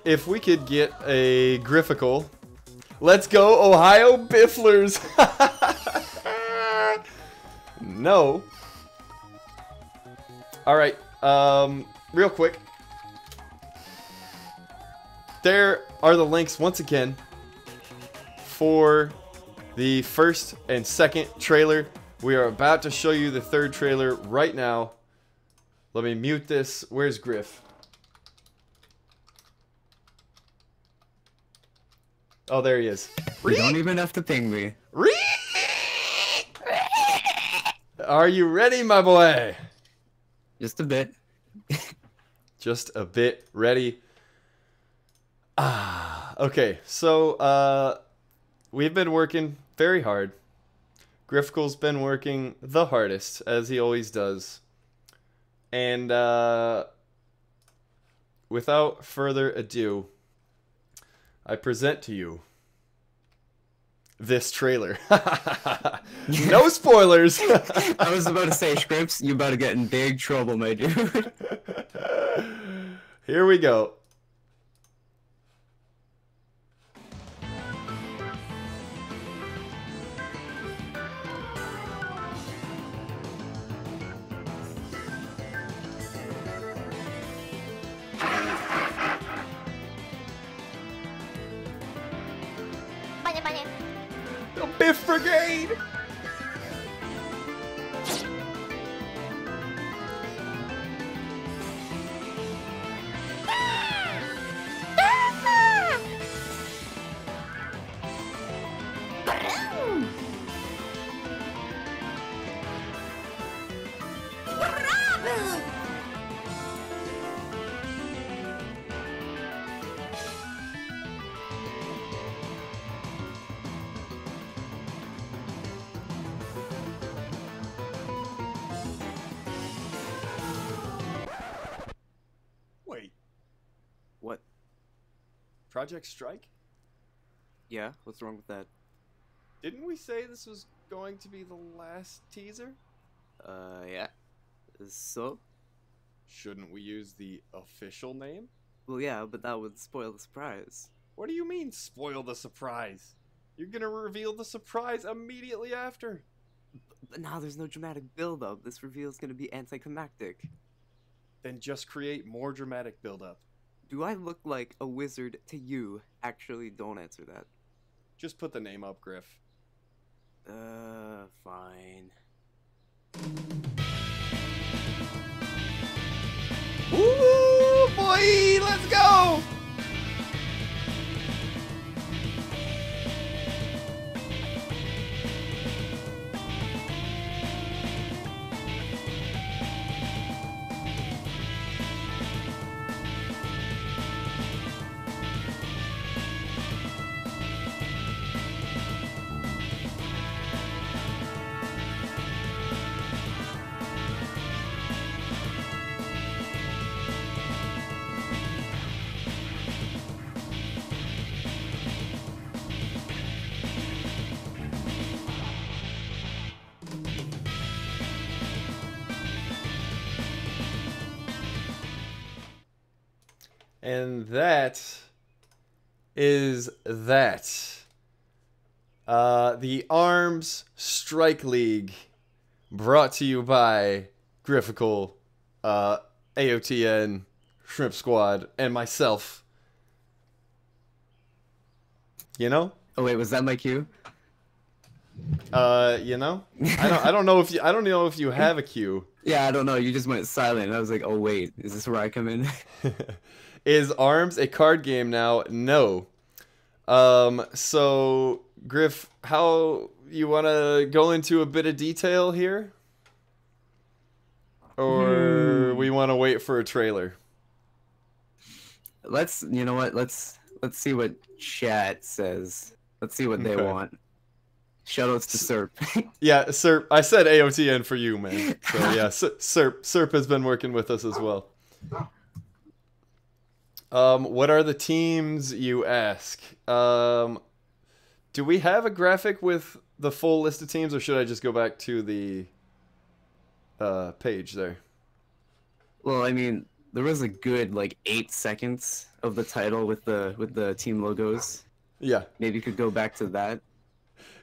if we could get a Griffical. Let's go, Ohio Bifflers. No. Alright, real quick. There are the links once again for the first and second trailer. We are about to show you the third trailer right now. Let me mute this. Where's Griff? Oh, there he is. You don't even have to ping me. Are you ready, my boy? Just a bit. Just a bit ready. Okay, so we've been working very hard. Grifficle's been working the hardest, as he always does. And without further ado, I present to you this trailer. No spoilers. I was about to say, Scripps, you about to get in big trouble, my dude. Here we go. The Biff Brigade! Wait, What? Project Strike? Yeah, what's wrong with that? Didn't we say this was going to be the last teaser? Yeah. So? Shouldn't we use the official name? Well, yeah, but that would spoil the surprise. What do you mean, spoil the surprise? You're gonna reveal the surprise immediately after. But now there's no dramatic build-up. This reveal is gonna be anticlimactic. Then just create more dramatic build-up. Do I look like a wizard to you? Actually, don't answer that. Just put the name up, Griff. Fine. Woo, boy, let's go! And that is that. The ARMS Strike League, brought to you by Grifficle, AOTN, Shrimp Squad, and myself. You know? Oh wait, was that my cue? You know? I don't know if you have a cue. Yeah, I don't know. You just went silent. And I was like, oh wait, is this where I come in? Is ARMS a card game now? No. So Griff, how you want to go into a bit of detail here? Or we want to wait for a trailer? You know what? Let's see what chat says. Let's see what they Okay. want. Shoutouts to Serp. Yeah, Serp. I said AOTN for you, man. So yeah, Serp has been working with us as well. What are the teams, you ask? Do we have a graphic with the full list of teams, or should I just go back to the page there? Well, I mean, there was a good like 8 seconds of the title with the team logos. Yeah. Maybe you could go back to that.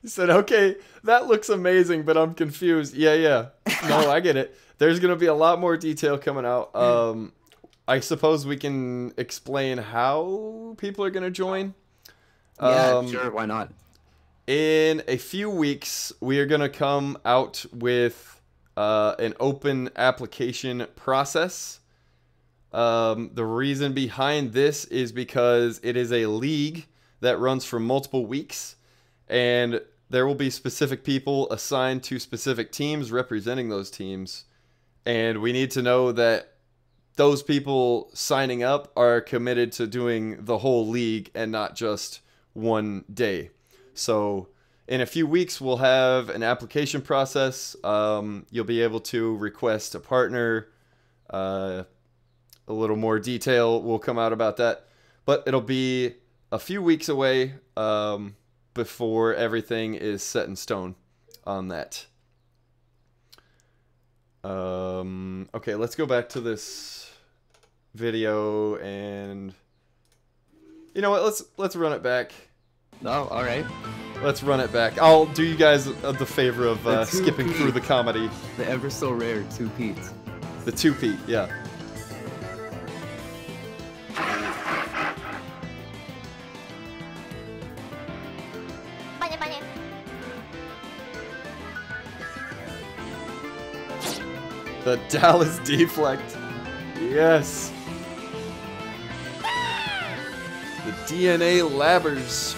He said, okay, that looks amazing, but I'm confused. Yeah. No, I get it. There's going to be a lot more detail coming out. I suppose we can explain how people are going to join. Yeah, sure, why not? In a few weeks, we are going to come out with an open application process. The reason behind this is because it is a league that runs for multiple weeks, and there will be specific people assigned to specific teams representing those teams. And we need to know that those people signing up are committed to doing the whole league and not just one day. So in a few weeks, we'll have an application process. You'll be able to request a partner. A little more detail will come out about that. But it'll be a few weeks away before everything is set in stone on that. Okay, let's go back to this video, and you know what? Let's run it back. Oh, all right. Let's run it back. I'll do you guys the favor of skipping through the comedy. The ever so rare 2-peat. The 2-peat, yeah. The Dallas deflect. Yes. The DNA Labbers.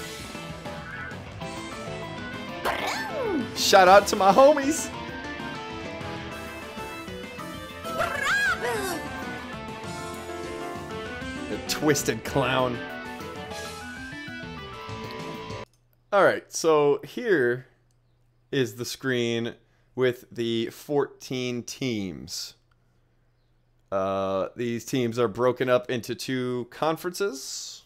Shout out to my homies. The Twisted Clown. Alright, so here is the screen with the 14 teams. These teams are broken up into 2 conferences.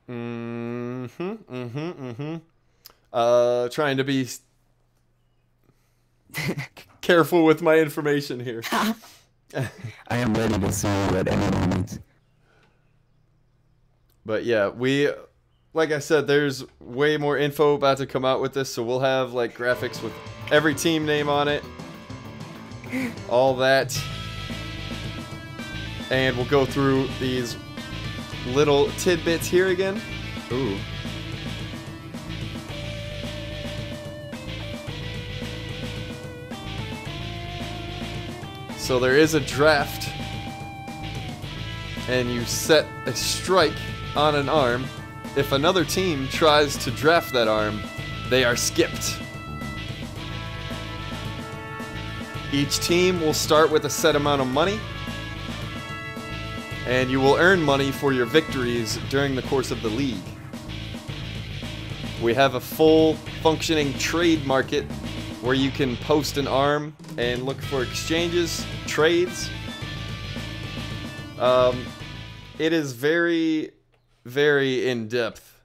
Trying to be careful with my information here. I am ready to see you at any moment. But yeah, like I said, there's way more info about to come out with this, so we'll have like graphics with every team name on it, all that, and we'll go through these little tidbits here again. Ooh. So there is a draft, and you set a strike on an arm. If another team tries to draft that arm, they are skipped. Each team will start with a set amount of money, and you will earn money for your victories during the course of the league. We have a full functioning trade market where you can post an arm and look for exchanges, trades. It is very, very in-depth.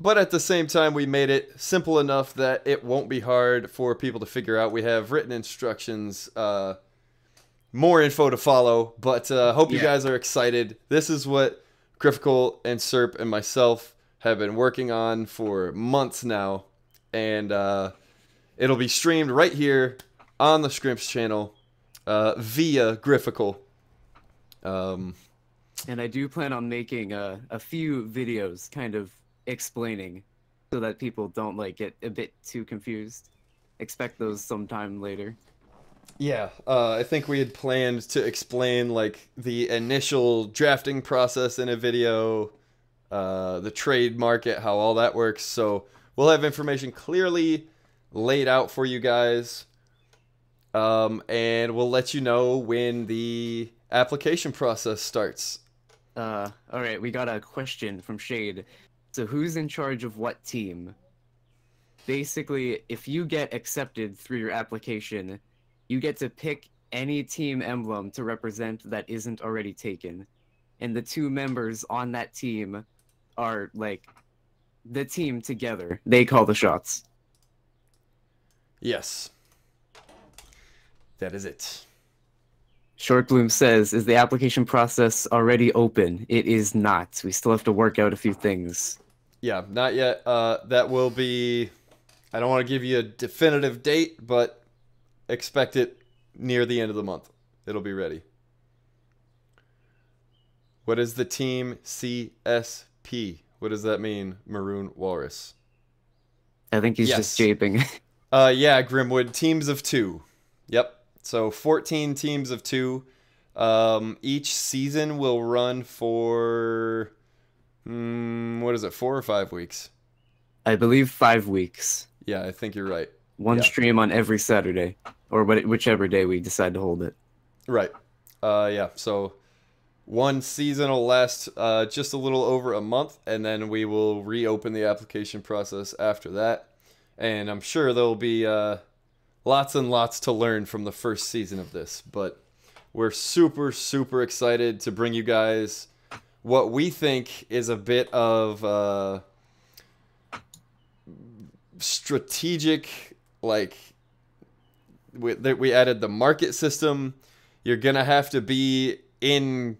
But at the same time, we made it simple enough that it won't be hard for people to figure out. We have written instructions, more info to follow, but hope you guys are excited. This is what Griffical and Serp and myself have been working on for months now, and it'll be streamed right here on the Scrimps channel via Griffical. And I do plan on making a few videos kind of explaining so that people don't like get a bit too confused. Expect those sometime later. Yeah, I think we had planned to explain like the initial drafting process in a video, the trade market, how all that works. So we'll have information clearly laid out for you guys, and we'll let you know when the application process starts. All right, we got a question from Shade. So who's in charge of what team? Basically, if you get accepted through your application, you get to pick any team emblem to represent that isn't already taken. And the 2 members on that team are, like, the team together. They call the shots. Yes. That is it. Shortbloom says, is the application process already open? It is not. We still have to work out a few things. Yeah, not yet. That will be... I don't want to give you a definitive date, but expect it near the end of the month. It'll be ready. What is the team CSP? What does that mean, Maroon Walrus? I think he's just japing. Yeah, Grimwood, teams of 2. Yep. So 14 teams of 2. Each season will run for, what is it, 4 or 5 weeks? I believe 5 weeks. Yeah, I think you're right. One stream on every Saturday, or whichever day we decide to hold it. Right. Yeah, so one season will last just a little over a month, and then we will reopen the application process after that. And I'm sure there'll be lots and lots to learn from the first season of this, but we're super, super excited to bring you guys what we think is a bit of strategic, like, we added the market system. You're going to have to be you're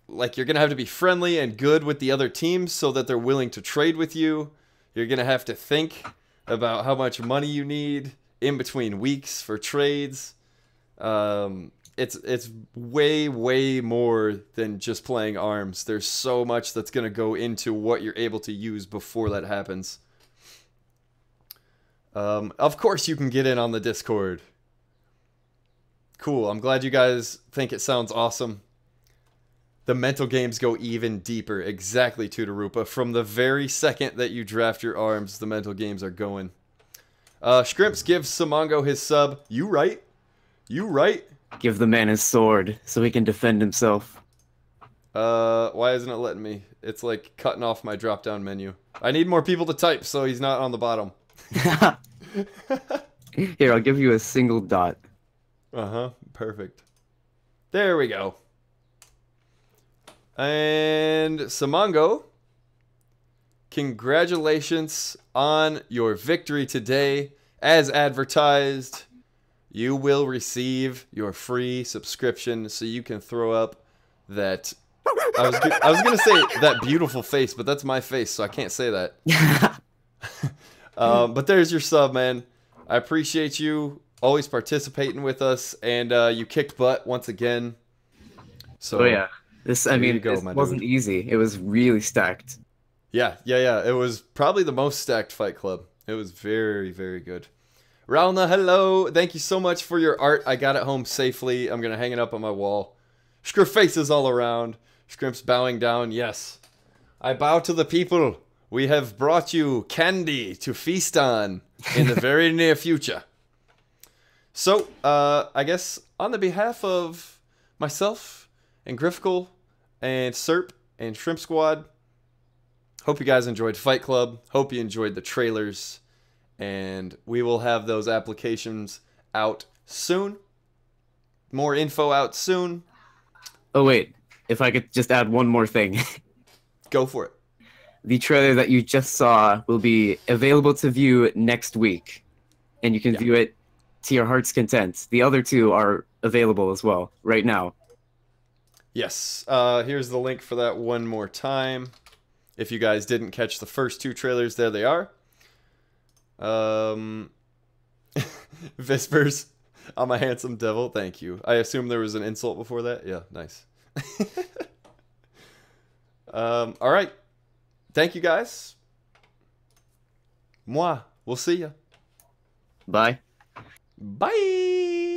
going to have to be friendly and good with the other teams so that they're willing to trade with you. You're going to have to think about how much money you need in between weeks for trades. It's way, way more than just playing arms. There's so much that's going to go into what you're able to use before that happens. Of course you can get in on the Discord. Cool. I'm glad you guys think it sounds awesome. The mental games go even deeper. Exactly, Tutorupa. From the very second that you draft your arms, the mental games are going. Scrimps gives Samongo his sub. You right? You right? Give the man his sword so he can defend himself. Why isn't it letting me? It's like cutting off my drop-down menu. I need more people to type so he's not on the bottom. Here, I'll give you a single dot. Uh-huh. Perfect. There we go. And Samongo, congratulations on your victory today. As advertised, you will receive your free subscription so you can throw up that... I was going to say that beautiful face, but that's my face, so I can't say that. But there's your sub, man. I appreciate you always participating with us, and you kicked butt once again. So, oh, yeah. This wasn't easy. It was really stacked. Yeah. It was probably the most stacked Fight Club. It was very, very good. Rauna, hello. Thank you so much for your art. I got it home safely. I'm going to hang it up on my wall. Scrimp faces all around. Scrimp's bowing down. Yes. I bow to the people. We have brought you candy to feast on in the very near future. So, I guess on the behalf of myself and Grifkle and Serp and Shrimp Squad, hope you guys enjoyed Fight Club. Hope you enjoyed the trailers. And we will have those applications out soon. More info out soon. Oh, wait. If I could just add one more thing. Go for it. The trailer that you just saw will be available to view next week. And you can view it to your heart's content. The other two are available as well, right now. Yes. Here's the link for that one more time. If you guys didn't catch the first 2 trailers, there they are. Vispers, I'm a handsome devil. Thank you. I assume there was an insult before that. Yeah, nice. All right. Thank you, guys. Mwah. We'll see ya. Bye. Bye.